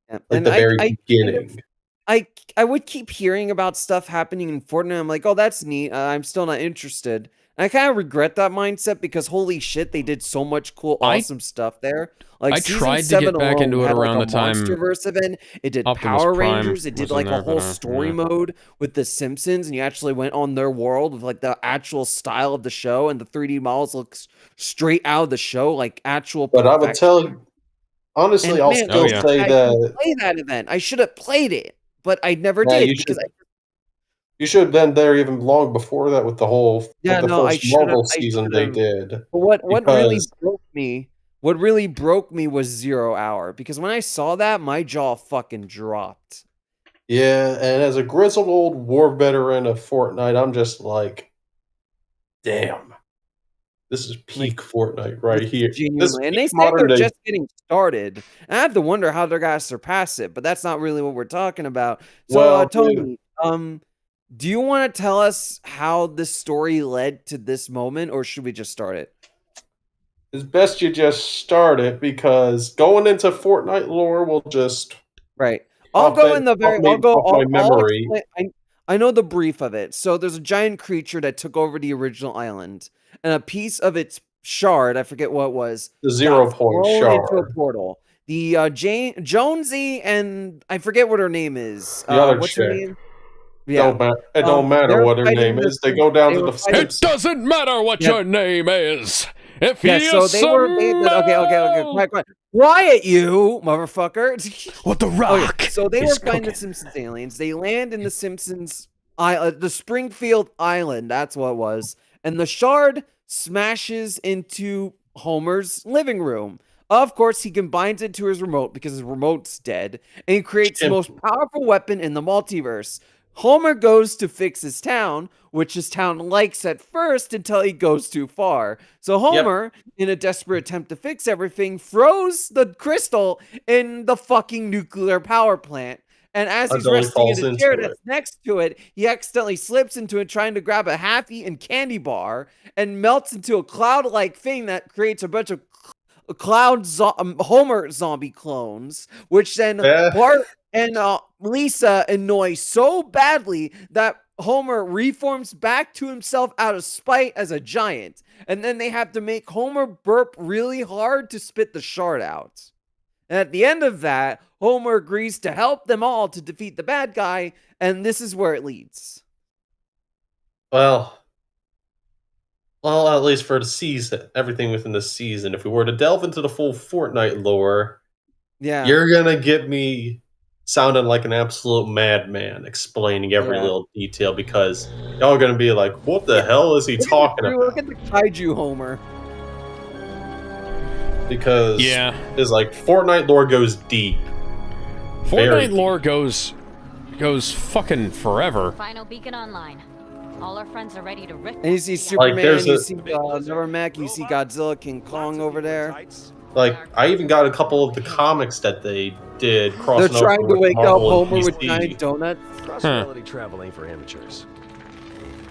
the very beginning. I would keep hearing about stuff happening in Fortnite. I'm like, oh, that's neat. I'm still not interested. And I kind of regret that mindset because holy shit, they did so much cool, awesome stuff there. Like I tried to get back into it around the time Monsterverse event. It did Optimus Power Prime Rangers. It did was like in a there, whole but, story yeah. mode with the Simpsons, and you actually went on their world with like the actual style of the show, and the 3D models looks straight out of the show, like actual. But I would tell you, honestly, I'll still say that play that event. I should have played it, but I never did because you should have been there even long before that with the whole first Marvel season they did. But what really broke me? What really broke me was 0 Hour because when I saw that, my jaw fucking dropped. Yeah, and as a grizzled old war veteran of Fortnite, I'm just like, damn, this is peak Fortnite right here. Genuinely, and they say they're just getting started. And I have to wonder how they're gonna surpass it, but that's not really what we're talking about. So, Tony, do you want to tell us how this story led to this moment, or should we just start it? It's best you just start it because going into Fortnite lore will just I'll go in the very. I'll go. My memory. I know the brief of it. So there's a giant creature that took over the original island, and a piece of its shard, I forget what it was, the 0 point shard into a portal. The Jonesy and I forget what her name is. The other what's chick. her name? Yeah. It don't matter what her name is. They go down to the. It doesn't matter what your name is. If so they were okay. Quiet, you motherfucker. What the Rock? So they were fighting the Simpsons aliens. They land in the Simpsons the Springfield Island. That's what it was. And the shard smashes into Homer's living room. Of course, he combines it to his remote because his remote's dead, and he creates the most powerful weapon in the multiverse. Homer goes to fix his town, which his town likes at first until he goes too far. So Homer, in a desperate attempt to fix everything, throws the crystal in the fucking nuclear power plant. And as he's Until he resting in falls a chair into that's next to it, he accidentally slips into it trying to grab a half-eaten candy bar and melts into a cloud-like thing that creates a bunch of Homer zombie clones, which then Yeah. Bart and Lisa annoy so badly that Homer reforms back to himself out of spite as a giant. And then they have to make Homer burp really hard to spit the shard out. And at the end of that, Homer agrees to help them all to defeat the bad guy, and this is where it leads. Well, at least for the season, everything within the season. If we were to delve into the full Fortnite lore, Yeah. you're gonna get me sounding like an absolute madman explaining every little detail because y'all are gonna be like, "What the hell is he talking about?" Look at the kaiju Homer. Because it's like Fortnite lore goes deep. Fortnite lore goes fucking forever. Final beacon online. All our friends are ready to rip. And you see Superman, you see Never Mech, you see Godzilla, King Kong over there. Like, I even got a couple of the comics that they did crossing over. They're trying to wake up Marvel Homer and with DC. giant donuts. Cross-reality traveling for amateurs.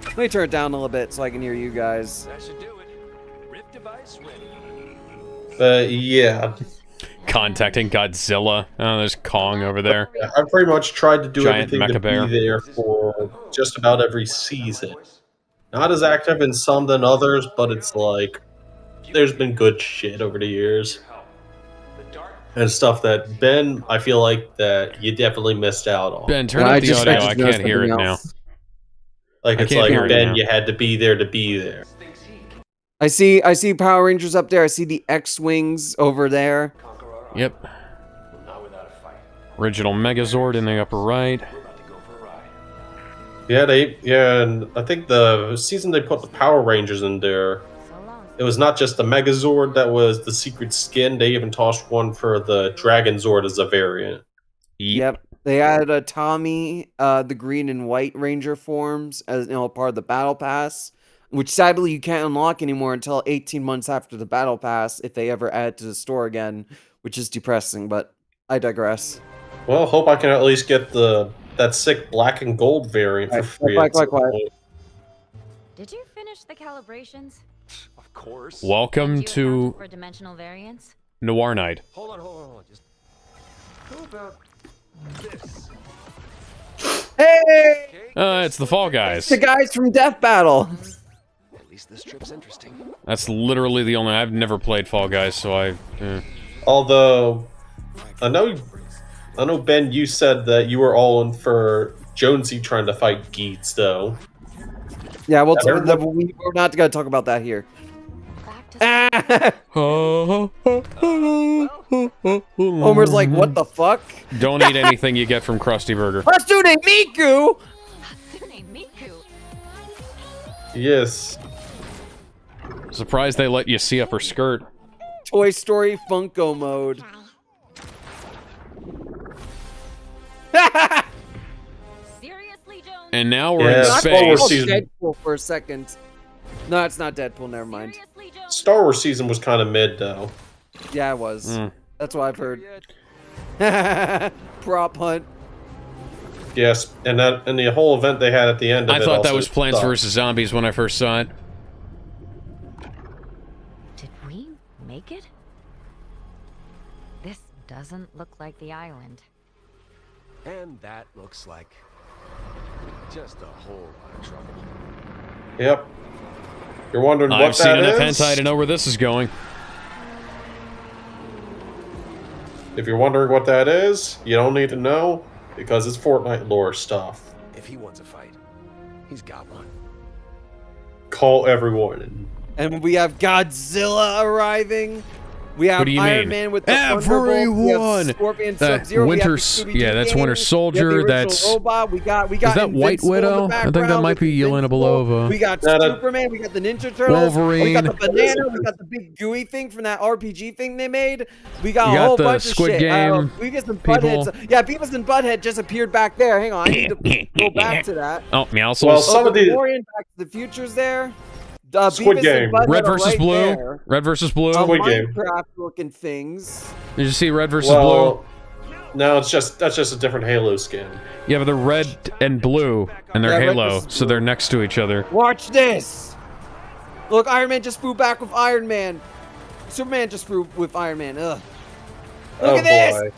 Let me turn it down a little bit so I can hear you guys. That should do it. Rip device ready. Yeah. Contacting Godzilla. Oh, there's Kong over there. I pretty much tried to do Giant everything mecha to bear. be there for just about every season. Not as active in some than others, but it's like there's been good shit over the years. And stuff that, Ben, I feel like that you definitely missed out on. Ben, turn up the audio. I can't hear it now. Like, it's like, Ben, you had to be there to be there. I see Power Rangers up there. I see the X-Wings over there. Yep. Original Megazord in the upper right. Yeah, and I think the season they put the Power Rangers in there, it was not just the Megazord that was the secret skin. They even tossed one for the Dragon Zord as a variant. Yep. They added Tommy, the green and white Ranger forms as part of the Battle Pass, which sadly you can't unlock anymore until 18 months after the Battle Pass if they ever add it to the store again, which is depressing, but I digress. Well, hope I can at least get that sick black and gold variant for free. Quiet. Did you finish the calibrations? Of course. Welcome Did you to account for dimensional variance? Noir Night. Hold on. Just how about this? Hey! It's the Fall Guys. The guys from Death Battle. At least this trip's interesting. That's literally the only. I've never played Fall Guys, so I. Although, I know, Ben, you said that you were all in for Jonesy trying to fight Geets, though. Yeah, we're not going to talk about that here. Homer's like, what the fuck? Don't eat anything you get from Krusty Burger. Hatsune Miku! Hatsune Miku. Yes. Surprised they let you see up her skirt. Toy Story Funko mode. Seriously, Jones? And now we're in Yeah, Star Wars space. season. Deadpool for a second. No, it's not Deadpool, never mind. Seriously, Jones? Star Wars season was kind of mid, though. Yeah, it was. Mm. That's what I've heard. Prop hunt. Yes, and the whole event they had at the end of I it thought that also was Plants sucked. vs. Zombies when I first saw it. Did we make it? This doesn't look like the island. And that looks like just a whole lot of trouble. Yep. You're wondering what I've seen that enough is? hentai to know where this is going. If you're wondering what that is, you don't need to know, because it's Fortnite lore stuff. If he wants a fight, he's got one. Call everyone. And we have Godzilla arriving. We have What do you Iron mean? Man with the Thunderbolt. We Everyone! have Scorpion That Sub-Zero. We have the Winter- Scooby-Doo yeah, that's gang. Winter We have the Soldier, original that's- robot. We got Is that White Invincible in the Widow? I think that background might with be Yelena Invincible. Belova. We got No, that- Superman. We got the Ninja Turtles. We Wolverine. got the banana. We got the big gooey thing from that RPG thing they made. We got You a got whole the bunch Squid of shit. Game Beavis and people. Butthead. Yeah, Beavis and Butthead just appeared back there. Hang on, I need to go back to that. Oh, Meowscles. Well, some of the DeLorean, Back to the Future's there. Squid Beavis Game. and Butthead Red are versus right Blue. there. Red versus Blue. Squid Game. Minecraft looking things. Did you see Red versus Well, No, that's just a different Halo skin. Yeah, but they're red and blue, and they're Yeah, red Halo, versus so blue. they're next to each other. Watch this! Look, Iron Man just flew back with Iron Man. Superman just flew with Iron Man. Ugh. Look at this! Boy.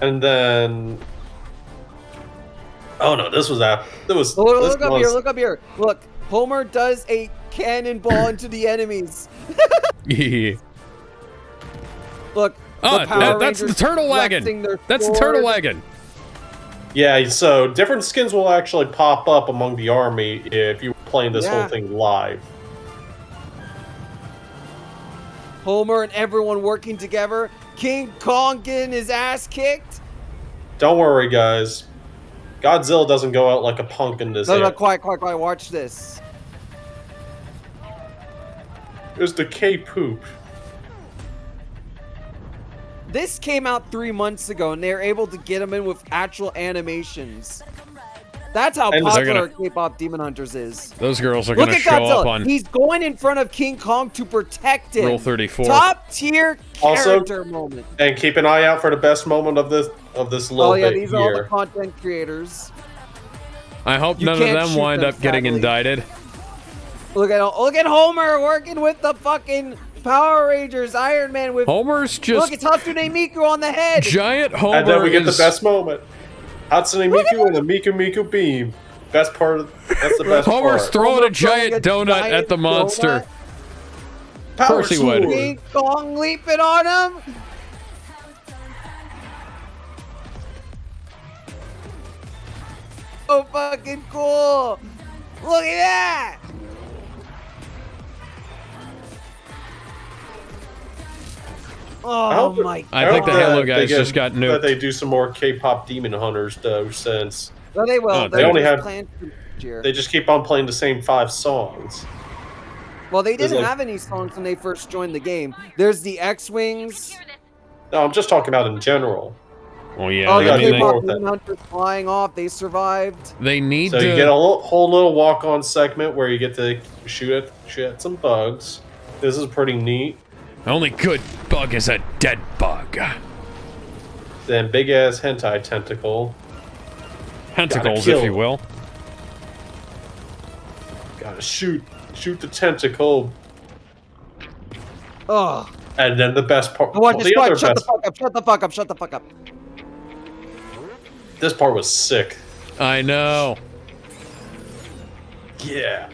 And then... Oh no, this was that. Look up here, look up here. Look, Homer does a cannonball into the enemies. Yeah. Look, the Power That's the Rangers turtle flexing wagon. their That's the turtle sword. wagon. Yeah, so different skins will actually pop up among the army if you're playing this whole thing live. Homer and everyone working together. King Kong getting his ass kicked. Don't worry, guys. Godzilla doesn't go out like a punk in this No, area. quiet. Watch this. There's the K-poop. This came out 3 months ago, and they were able to get them in with actual animations. That's how And popular K-pop Demon Hunters is. Those girls are Look gonna at show up Godzilla. on He's going in front of King Kong to protect him. Rule 34. Top tier Also- character moment. And keep an eye out for the best moment of this little Oh yeah, bit these are all the here. content creators. I hope You none of can't them shoot wind them, up getting sadly. indicted. Look at Homer working with the fucking Power Rangers, Iron Man with. Homer's just Look, it's Hatsune Miku on the head. giant Homer. And then we get the is- best moment. Hatsune Miku and the Miku beam. Best part of that's the best Homer's part. throwing Homer a giant throwing a donut at giant the monster. donut. Of course he would. sword. King Kong leaping on him. Oh, fucking cool. Look at that. I Oh hope- my! I think the hope Halo that guys they get- just got That nuked. they do some more K-pop Demon Hunters though, since No, they will. Oh, They they only just have- planned for next year. they just keep on playing the same 5 songs. Well, they didn't like- have any songs when they first joined the game. There's the X-Wings. No, I'm just talking about in general. Oh yeah, Oh, they the gotta do more K-pop with that. Demon Hunters flying off. They survived. they need So to. you get a whole little walk-on segment where you get to shoot at some bugs. This is pretty neat. Only good bug is a dead bug. Then big ass hentai tentacle. Tentacles, kill if you him. will. Gotta shoot the tentacle. Ugh. And then the best part. Oh, watch well, this. the other Shut the best. fuck up. Shut the fuck up. Shut the fuck up. This part was sick. I know. Yeah.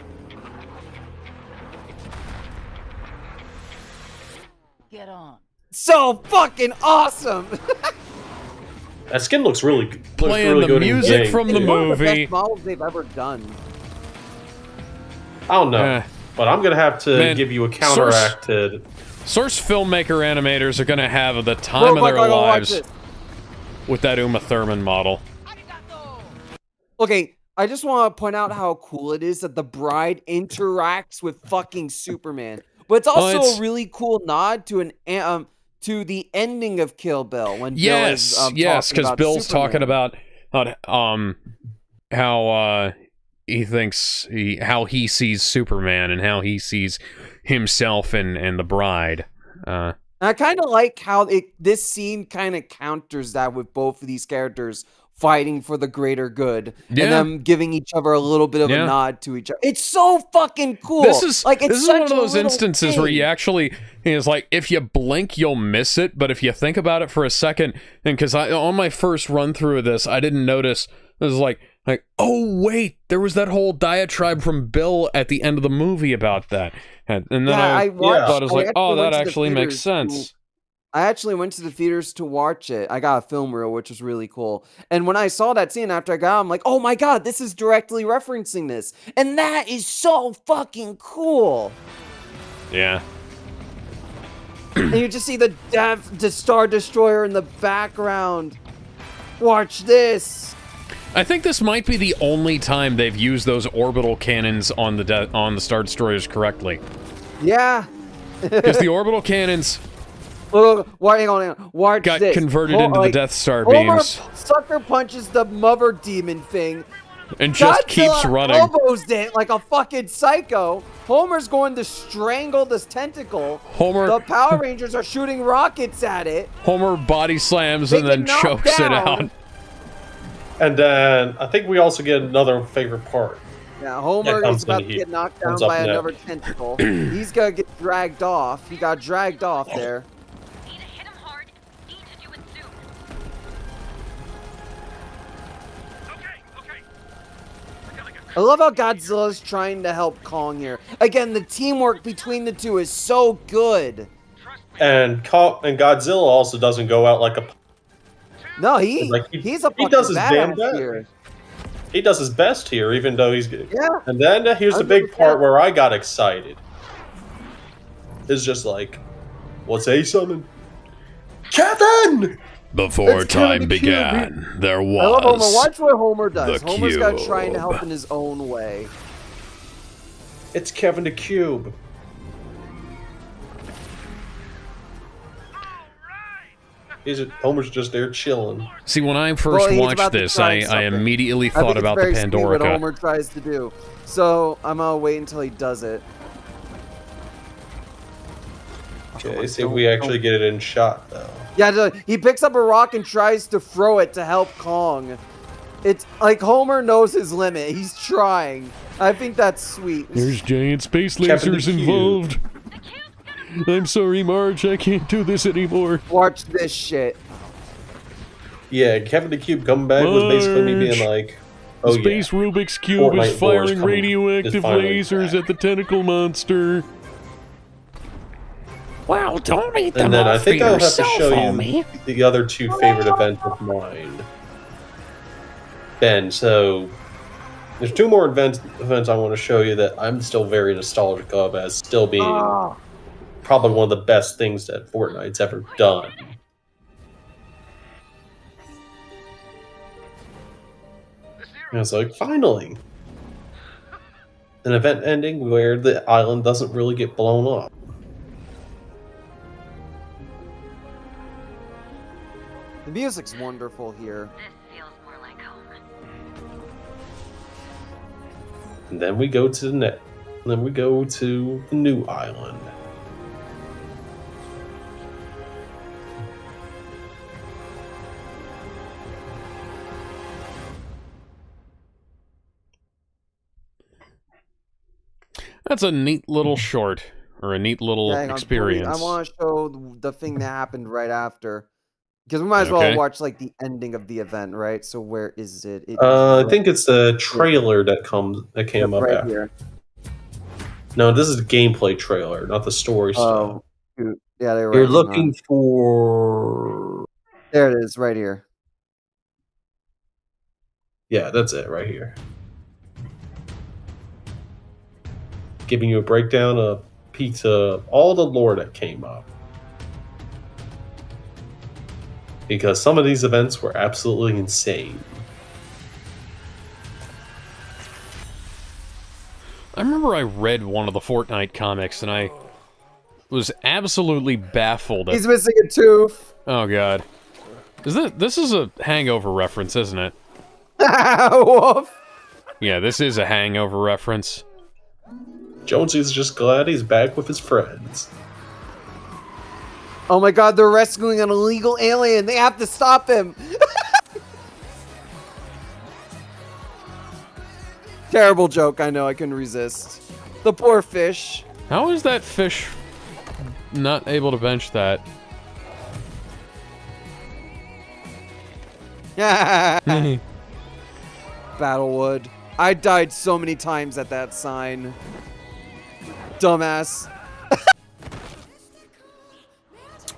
Get on. So fucking awesome. That skin looks really good. Looks Playing really the good in music game, from the It's one of the movie. best models they've ever done. I don't know, Eh. but I'm gonna have to Man, give you a counteract to. Source filmmaker animators are gonna have the time Bro, of their watch lives this. with that Uma Thurman model. Okay, I just want to point out how cool it is that the bride interacts with fucking Superman. But it's also it's- a really cool nod to to the ending of Kill Bill when Yes, Bill is yes, talking because about Bill's talking Superman. about how he thinks how he sees Superman and how he sees himself and the bride. And I kind of like how this scene kind of counters that with both of these characters fighting for the greater good Yeah. and them giving each other a little bit of Yeah. a nod to each other. It's so fucking cool. This is like it's this is such one of a those little instances where thing. you actually is like if you blink you'll miss it, but if you think about it for a second, and because I on my first run through of this I didn't notice it was like oh wait there was that whole diatribe from Bill at the end of the movie about that, and then I thought it was like oh that actually makes sense. I actually went to the theaters to watch it. I got a film reel, which was really cool. And when I saw that scene after I got out, I'm like, oh my god, this is directly referencing this. And that is so fucking cool. Yeah. And you just see the Star Destroyer in the background. Watch this. I think this might be the only time they've used those orbital cannons on the Star Destroyers correctly. Yeah. Because the orbital cannons Look, hang on. Watch got this. converted Ho- into like, the Death Star Homer beams. sucker punches the mother demon thing. and just keeps Godzilla running. elbows it like a fucking psycho. Homer's going to strangle this tentacle. Homer, The Power Rangers are shooting rockets at it. Homer body slams They and then get knocked chokes it down. out. And then I think we also get another favorite part. Yeah, Homer comes is about in to here. get knocked Comes down up by next. another tentacle. He's gonna get dragged off. He got dragged off there. Need to hit him hard. Need to do it soon. I love how Godzilla's trying to help Kong here. Again, the teamwork between the two is so good. And Godzilla also doesn't go out like a. No, he's a he fucking does his damn badass best. here. He does his best here, even though he's good. Yeah. And then here's the big 100%. part where I got excited. It's just like, what's A summon? Kevin! Before It's Kevin time the Cube. began, there I love Homer. was. Watch what Homer does. the Homer's got to try and Cube. help in his own way. It's Kevin the Cube. Homer's just there chilling. See, when I Well, first he's watched about to this, try I something. immediately I thought think about it's the very sweet what Pandorica. Homer tries to do. So I'm gonna wait until he does it. Okay, see if we actually get it in shot, though. Yeah, he picks up a rock and tries to throw it to help Kong. It's like Homer knows his limit. He's trying. I think that's sweet. There's giant space Kevin the lasers Cube. involved. I'm sorry, Marge. I can't do this anymore. Watch this shit. Yeah, Kevin the Cube coming back was basically me being Marge. like, The oh space yeah. Rubik's Cube Fortnite is Wars firing coming- radioactive is finally lasers back. at the tentacle monster. Well, don't eat And them then all I for think I'll have to yourself, show homie. you the other two favorite events of mine. Ben, so there's two more events I want to show you that I'm still very nostalgic of as still being probably one of the best things that Fortnite's ever done. And it's like, finally! An event ending where the island doesn't really get blown up. The music's wonderful here. This feels more like home. And then we go to the net. Then we go to the new island. That's a neat little short, or a neat little Hang on, experience. I want to show the thing that happened right after. Because we might as well Okay. watch like the ending of the event, right? So where is it? It is I right- think it's the trailer that came up right after. here. No, this is the gameplay trailer, not the story stuff. Oh, shoot. Yeah, they were. You're hang looking on. for. There it is, right here. Yeah, that's it right here. Giving you a breakdown of pizza, all the lore that came up. Because some of these events were absolutely insane. I remember I read one of the Fortnite comics, and I was absolutely baffled at... He's missing a tooth. Oh, God. This is a Hangover reference, isn't it? Woof. Yeah, this is a Hangover reference. Jonesy's just glad he's back with his friends. Oh my God, they're rescuing an illegal alien. They have to stop him. Terrible joke. I know. I couldn't resist. The poor fish. How is that fish not able to bench that? Battlewood. I died so many times at that sign. Dumbass.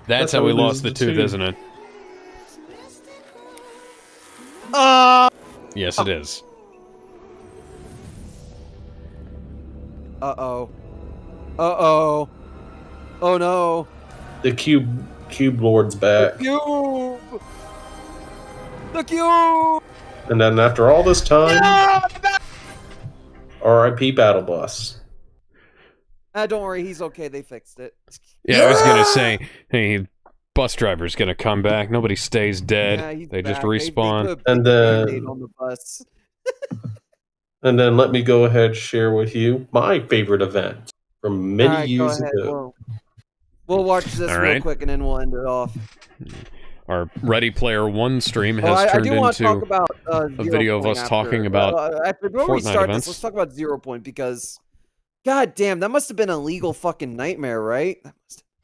That's how we lost the tooth, isn't it? Yes, it is. Uh-oh. Uh-oh. Oh no. The Cube Lord's back. Cube! The cube! And then after all this time, R.I.P. Battle Bus. Don't worry, he's okay. They fixed it. Yeah, I was gonna say, hey, bus driver's gonna come back. Nobody stays dead. Yeah, he's they just back. respawn. They put a And big Band-Aid on the bus. And then let me go ahead and share with you my favorite event from many Alright, go years ahead. ago. We'll watch this All real right. quick and then we'll end it off. Our Ready Player One stream Oh, has I turned do want to talk into about a video of us talking about before we Fortnite start events. this, let's talk about 0 Point because, god damn, that must have been a legal fucking nightmare, right?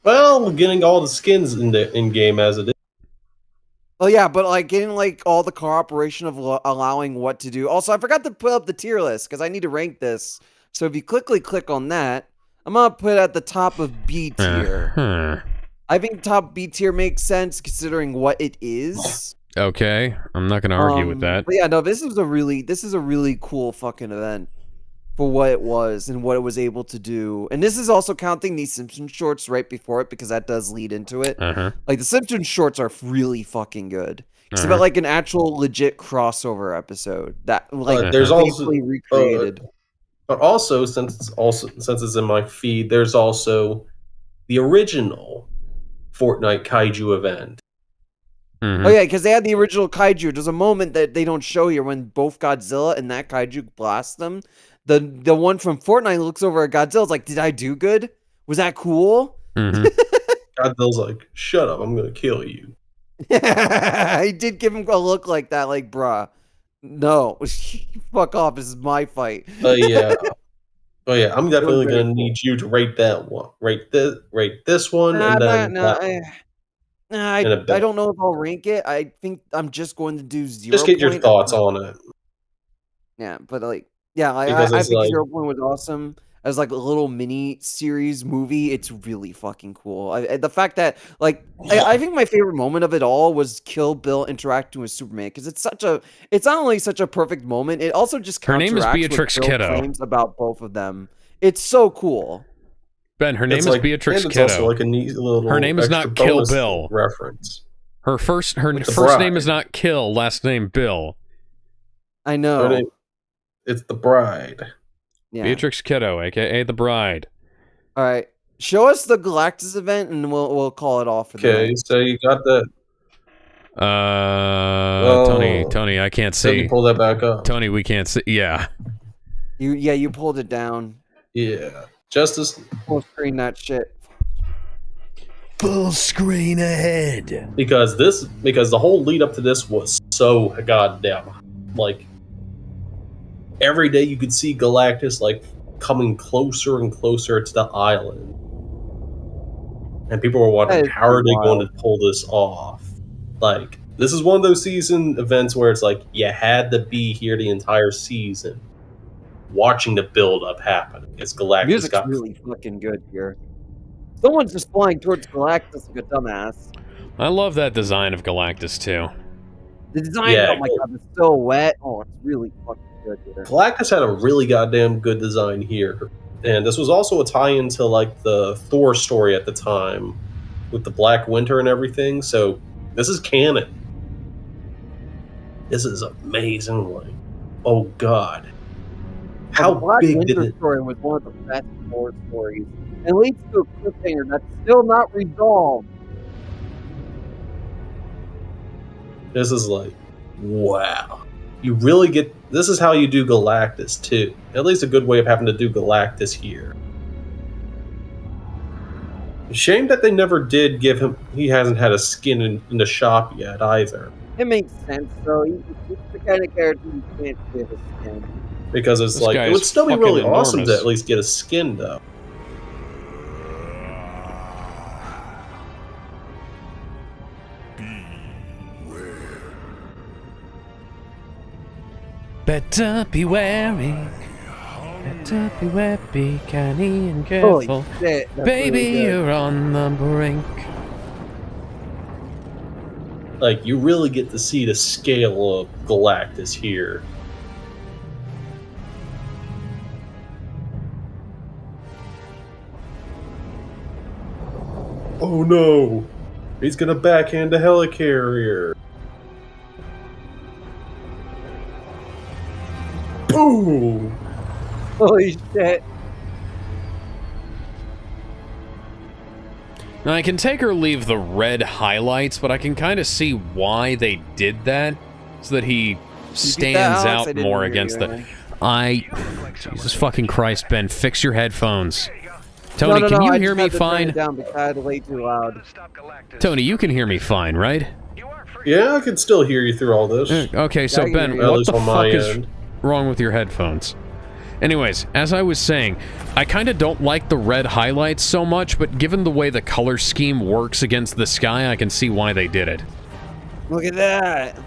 Well, getting all the skins in game as it is. Oh yeah, but like getting like all the cooperation of allowing what to do. Also, I forgot to put up the tier list because I need to rank this. So if you quickly click on that, I'm gonna put it at the top of B tier. I think top B tier makes sense considering what it is. Okay, I'm not gonna argue with that. But yeah, no, this is a really cool fucking event for what it was and what it was able to do. And this is also counting these Simpsons shorts right before it because that does lead into it. Like the Simpsons shorts are really fucking good. It's about like an actual legit crossover episode that like there's also recreated. but also since it's in my feed, there's also the original Fortnite Kaiju event. Oh yeah, because they had the original Kaiju. There's a moment that they don't show here when both Godzilla and that Kaiju blast them. The one from Fortnite looks over at Godzilla's like, "Did I do good? Was that cool?" Godzilla's like, "Shut up! I'm gonna kill you." He did give him a look like that, like, "Bruh, no, fuck off. This is my fight." Yeah. Oh yeah, I'm definitely gonna need you to rate that one. Rate this one, and then I don't know if I'll rank it. I think I'm just going to do 0 Just get your Point. thoughts on it. Yeah, but like, yeah, Because I it's think like- 0 Point was awesome. As like a little mini series movie, it's really fucking cool. The fact that like I think my favorite moment of it all was Kill Bill interacting with Superman because it's not only such a perfect moment, it also just Her name is counteracts Beatrix what Bill Kiddo. claims about both of them. It's so cool. Ben, her name It's is like- Beatrix and it's Kiddo. also like a neat little Her name is extra not Kill bonus Bill. reference. Her first the name bride. is not Kill, last name Bill. I Her know. name- It's the bride. Yeah. Beatrix Kiddo, aka the Bride. All right. Show us the Galactus event, and we'll call it off for the Okay, night. so you got that. Tony, I can't So you see. pull that back up. Tony, we can't see. Yeah. You pulled it down. Yeah, Justice. Full screen that shit. Full screen ahead. Because the whole lead up to this was so goddamn like every day you could see Galactus like coming closer and closer to the island, and people were wondering That is how are they wild. going to pull this off. Like this is one of those season events where it's like you had to be here the entire season, watching the build up happen. As Galactus Music's got really fucking good here. Someone's just flying towards Galactus like a dumbass. I love that design of Galactus too. The design, Yeah, oh my god, the silhouette. Oh, it's really fucking good here. Galactus had a really goddamn good design here. And this was also a tie-in to like the Thor story at the time with the Black Winter and everything. So this is canon. This is amazing. Like, oh god. How the Black big did Winter it story was one of the best Thor stories. It leads to a cliffhanger that's still not resolved. This is like, wow. You really get this is how you do Galactus too. At least a good way of having to do Galactus here. Shame that they never did give him he hasn't had a skin in the shop yet either. It makes sense, though. He's the kind of character you can't give a skin. Because it's This like guy it would is still be really fucking awesome to enormous. at least get a skin though. Better be wary. Better beware, be canny and Holy careful. shit. That's Baby, really good. you're on the brink. Like you really get to see the scale of Galactus here. Oh no! He's gonna backhand the helicarrier. Boom! Holy shit. Now, I can take or leave the red highlights, but I can kind of see why they did that, so that he stands Alex? I out didn't more hear against you, the... man. Jesus fucking Christ, Ben, fix your headphones. Tony, no, can you I hear just me had to turn fine? it down because I had it way too loud. Tony, you can hear me fine, right? Yeah, I can still hear you through all this. Okay, so I can Ben, hear you. At what least the on my fuck is end. wrong with your headphones? Anyways, as I was saying, I kind of don't like the red highlights so much, but given the way the color scheme works against the sky, I can see why they did it. Look at that.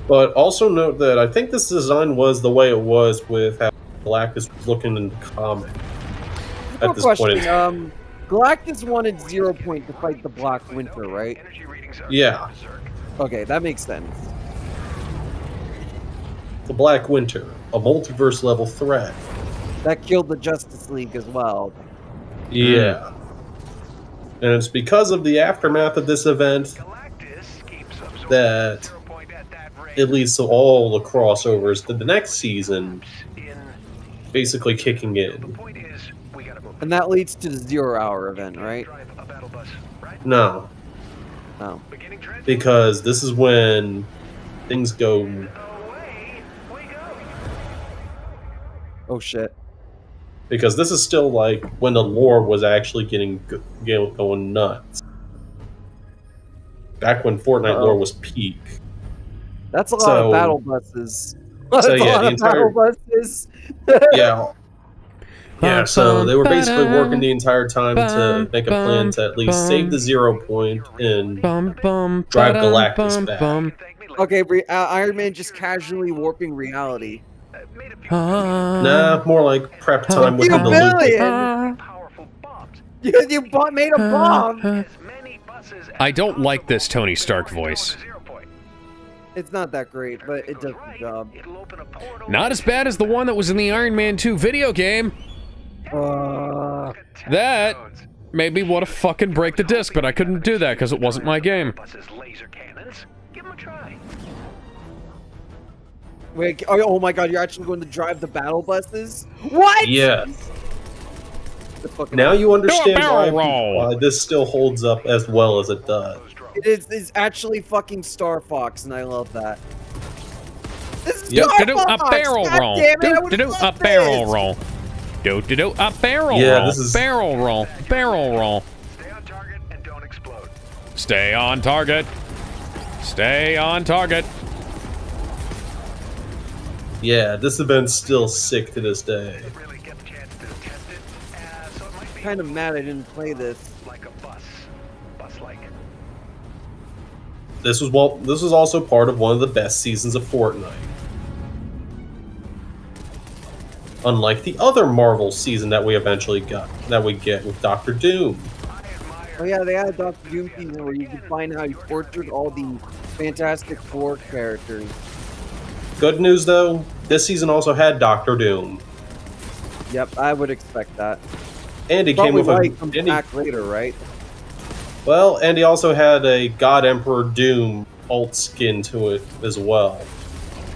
But also note that I think this design was the way it was with how Galactus was looking in the comic. At this point, Galactus wanted 0 Point to fight the Black Winter, right? yeah, Okay, that makes sense. the Black Winter, a multiverse level threat. That killed the Justice League as well. Yeah. And it's because of the aftermath of this event that it leads to all the crossovers to the next season basically kicking in. And that leads to the 0 Hour event, right? No, Oh. because this is when things go. Oh shit. Because this is still like when the lore was actually going nuts. Back when Fortnite lore was peak. That's a lot So- of battle buses. That's a yeah, lot the of entire- battle buses. Yeah. Yeah, so they were basically working the entire time to make a plan to at least save the 0 Point and drive Galactus back. Okay, Iron Man just casually warping reality. Nah, more like prep time with You the loop. billion! Made a bomb! I don't like this Tony Stark voice. It's not that great, but it does the job. Not as bad as the one that was in the Iron Man 2 video game. That made me want to fucking break the disc, but I couldn't do that because it wasn't my game. Wait, oh my god, you're actually going to drive the battle buses? What? Yeah. The fucking- Now you understand barrel roll. why this still holds up as well as it does. It's actually fucking Star Fox, and I love that. This is Yep. Star Do Fox! a barrel God roll. damn it, I would've Do a loved barrel this! roll. Do a barrel Yeah, roll. this is- Barrel roll. Barrel roll. Stay on target and don't explode. Stay on target. Stay on target. Yeah, this event's still sick to this day. Really get the chance to test it. So it might be Kind of mad I didn't play this. like a bus-like. This was also part of one of the best seasons of Fortnite. Unlike the other Marvel season that we eventually get with Doctor Doom. Oh yeah, they had a Doctor Doom season where you could find how he tortured all the Fantastic Four characters. Good news though, this season also had Doctor Doom. Yep, I would expect that. And he came Probably with why he a comes and he- back later, right? well, and he also had a God Emperor Doom alt skin to it as well,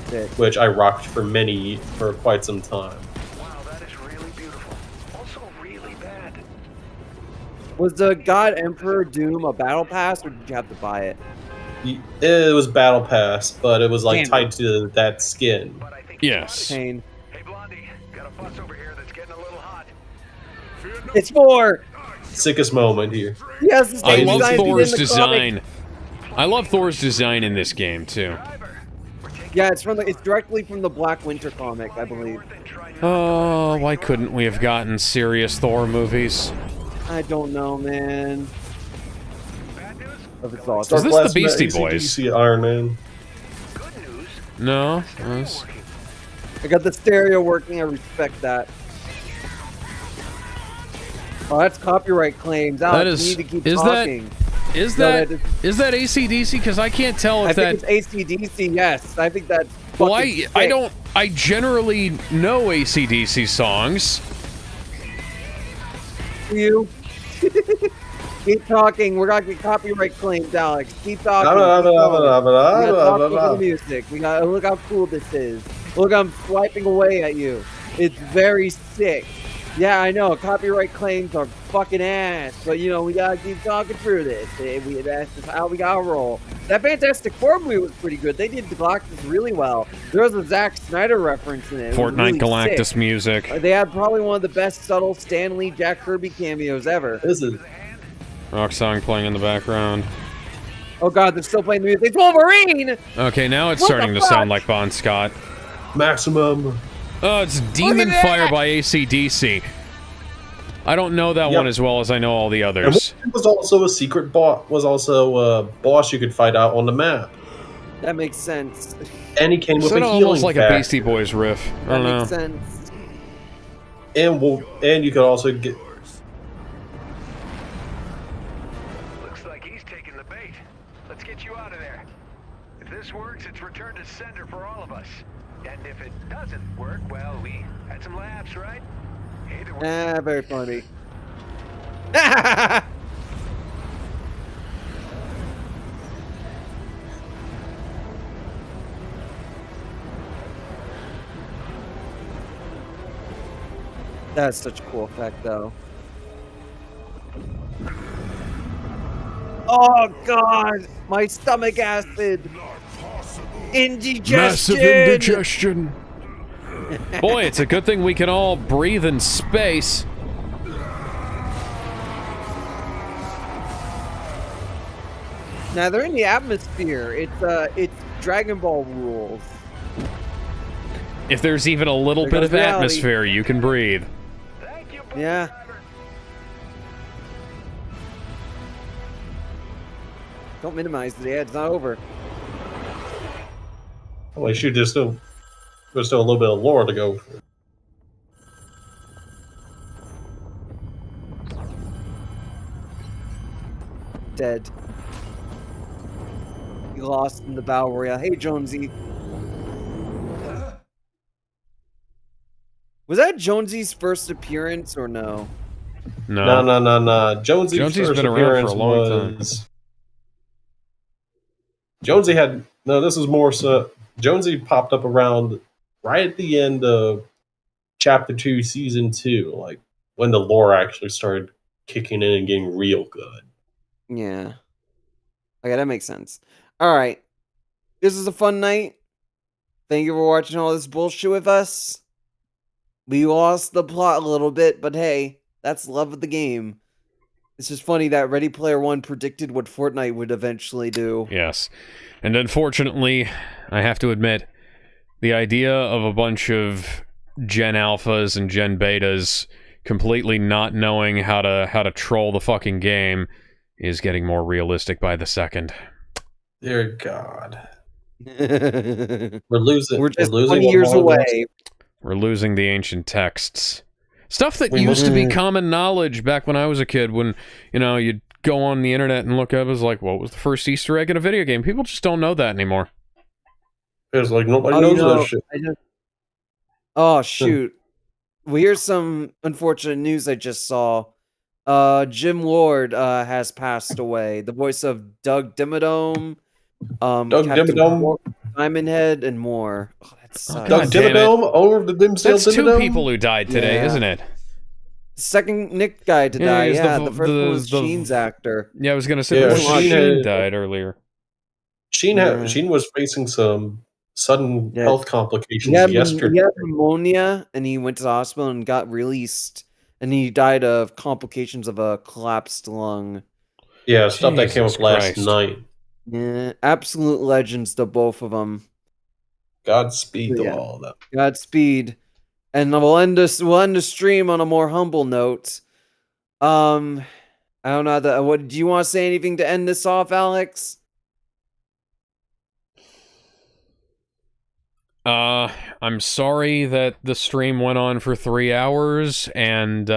Sick. which I rocked for quite some time. Wow, that is really beautiful. Also really bad. Was the God Emperor Doom a battle pass, or did you have to buy it? It was Battle Pass, but it was like Damn it. tied to that skin. But I think Yes. Pain. Hey Blondie, got a bus over here that's getting a little hot. It's 4! Sickest moment here. Yes, it's I the love design Thor's in the comic. design. I love Thor's design in this game too. Yeah, it's directly from the Black Winter comic, I believe. Oh, why couldn't we have gotten serious Thor movies? I don't know, man. If it's awesome. Is this Stark the Blast Beastie AC/DC Boys? Iron Man. No. I got the stereo working. I respect that. Oh, that's copyright claims. Alex, That is- you need to keep is that- talking. Is No, that that is that AC/DC? Because I can't tell I if think that. it's AC/DC. Yes, I think that's. Well, fucking I sick. don't. I generally know AC/DC songs. You. Keep talking. We're gonna get copyright claims, Alex. Keep talking. Blah, blah, Keep blah, going. blah, blah, We gotta blah, talk blah, over blah. the music. We got look how cool this is. Look, I'm swiping away at you. It's very sick. Yeah, I know. Copyright claims are fucking ass, but you know we gotta keep talking through this. That's just how we gotta roll. That Fantastic Four movie was pretty good. They did the Galactus really well. There was a Zack Snyder reference in it. It was Fortnite really Galactus sick. music. They had probably one of the best subtle Stan Lee, Jack Kirby cameos ever. This is Rock song playing in the background. Oh god, they're still playing the music. It's Wolverine! Okay, now it's What starting the to sound fuck? like Bon Scott. Maximum. Oh, it's Demon that! Fire by AC/DC. I don't know that Yep. one as well as I know all the And others. it was also a secret boss. Was also a boss you could fight out on the map, That makes sense. and he came with Sort a of healing almost like a factor. Beastie Boys riff. I That don't know. makes sense. And you could also get. Looks like he's taking the bait. Let's get you out of there. If this works, it's return to sender for all of us. And if it doesn't work, well, we had some laughs, right? Either way. Very funny. That's such a cool effect, though. Oh god, my stomach acid. Indigestion. Massive indigestion. Boy, it's a good thing we can all breathe in space. Now they're in the atmosphere. It's Dragon Ball rules. If there's even a little There bit goes of reality. atmosphere, you can breathe. Thank you, Yeah. Don't minimize it. Yeah, it's not over. Well, shoot, there's still a little bit of lore to go. Dead. He lost in the battle royale. Hey, Jonesy. Was that Jonesy's first appearance or no? No. No. Jonesy's Jonesy's first been around for a appearance long time. was. Jonesy had no. This is more so. Jonesy popped up around right at the end of Chapter 2, Season 2, like when the lore actually started kicking in and getting real good. Yeah. Okay, that makes sense. All right. This is a fun night. Thank you for watching all this bullshit with us. We lost the plot a little bit, but hey, that's love of the game. It's just funny that Ready Player One predicted what Fortnite would eventually do. Yes. And unfortunately, I have to admit, the idea of a bunch of Gen Alphas and Gen Betas completely not knowing how to troll the fucking game is getting more realistic by the second. Dear God, We're we're losing. just we're losing 20 years one more away. We're losing the ancient texts. Stuff that We used to be must- common knowledge back when I was a kid, when, you know, you'd go on the internet and look up, it was like, what was the first Easter egg in a video game? People just don't know that anymore. It's like nobody Oh, knows you know, that shit. Oh, shoot. Well, here's some unfortunate news I just saw. Jim Lord has passed away. The voice of Doug Dimmadome, Doug Captain Dimmadome? Quark, Diamond Head, and more. Oh, that sucks. God Doug damn it. Dimmadome, owner of the Dimsdale That's two Dimmadome? people who died today, Yeah. isn't it? Second Nick guy to Yeah, die. he's the Yeah, vo- the first the- one was the- Sheen's actor. Yeah, I was gonna say Yeah, Sheen Sheen- died earlier. Yeah. Sheen was facing some sudden Yeah. health complications He had yesterday. pneumonia, and he went to the hospital and got released. And he died of complications of a collapsed lung. Yeah, stuff that came Jesus up last Christ. night. Yeah, absolute legends, the both of them. Godspeed to Yeah. all of them. Godspeed. And we'll end the stream on a more humble note. I don't know. What do you want to say? Anything to end this off, Alex? I'm sorry that the stream went on for 3 hours, and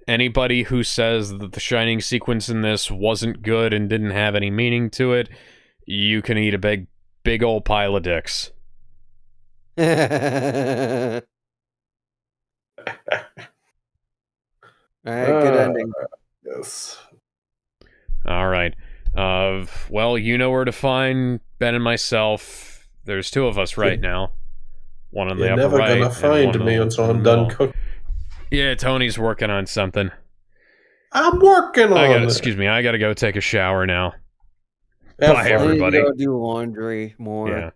anybody who says that the Shining sequence in this wasn't good and didn't have any meaning to it, you can eat a big old pile of dicks. All right, good ending. Yes. All right. Well, you know where to find Ben and myself. There's two of us right now. One on the You're upper never right. gonna and find one me on until I'm the done middle. cooking. Yeah, Tony's working on something. I'm working on it. Excuse me, I gotta go take a shower now. Have Bye, fun. I need to everybody. go do laundry more. Yeah.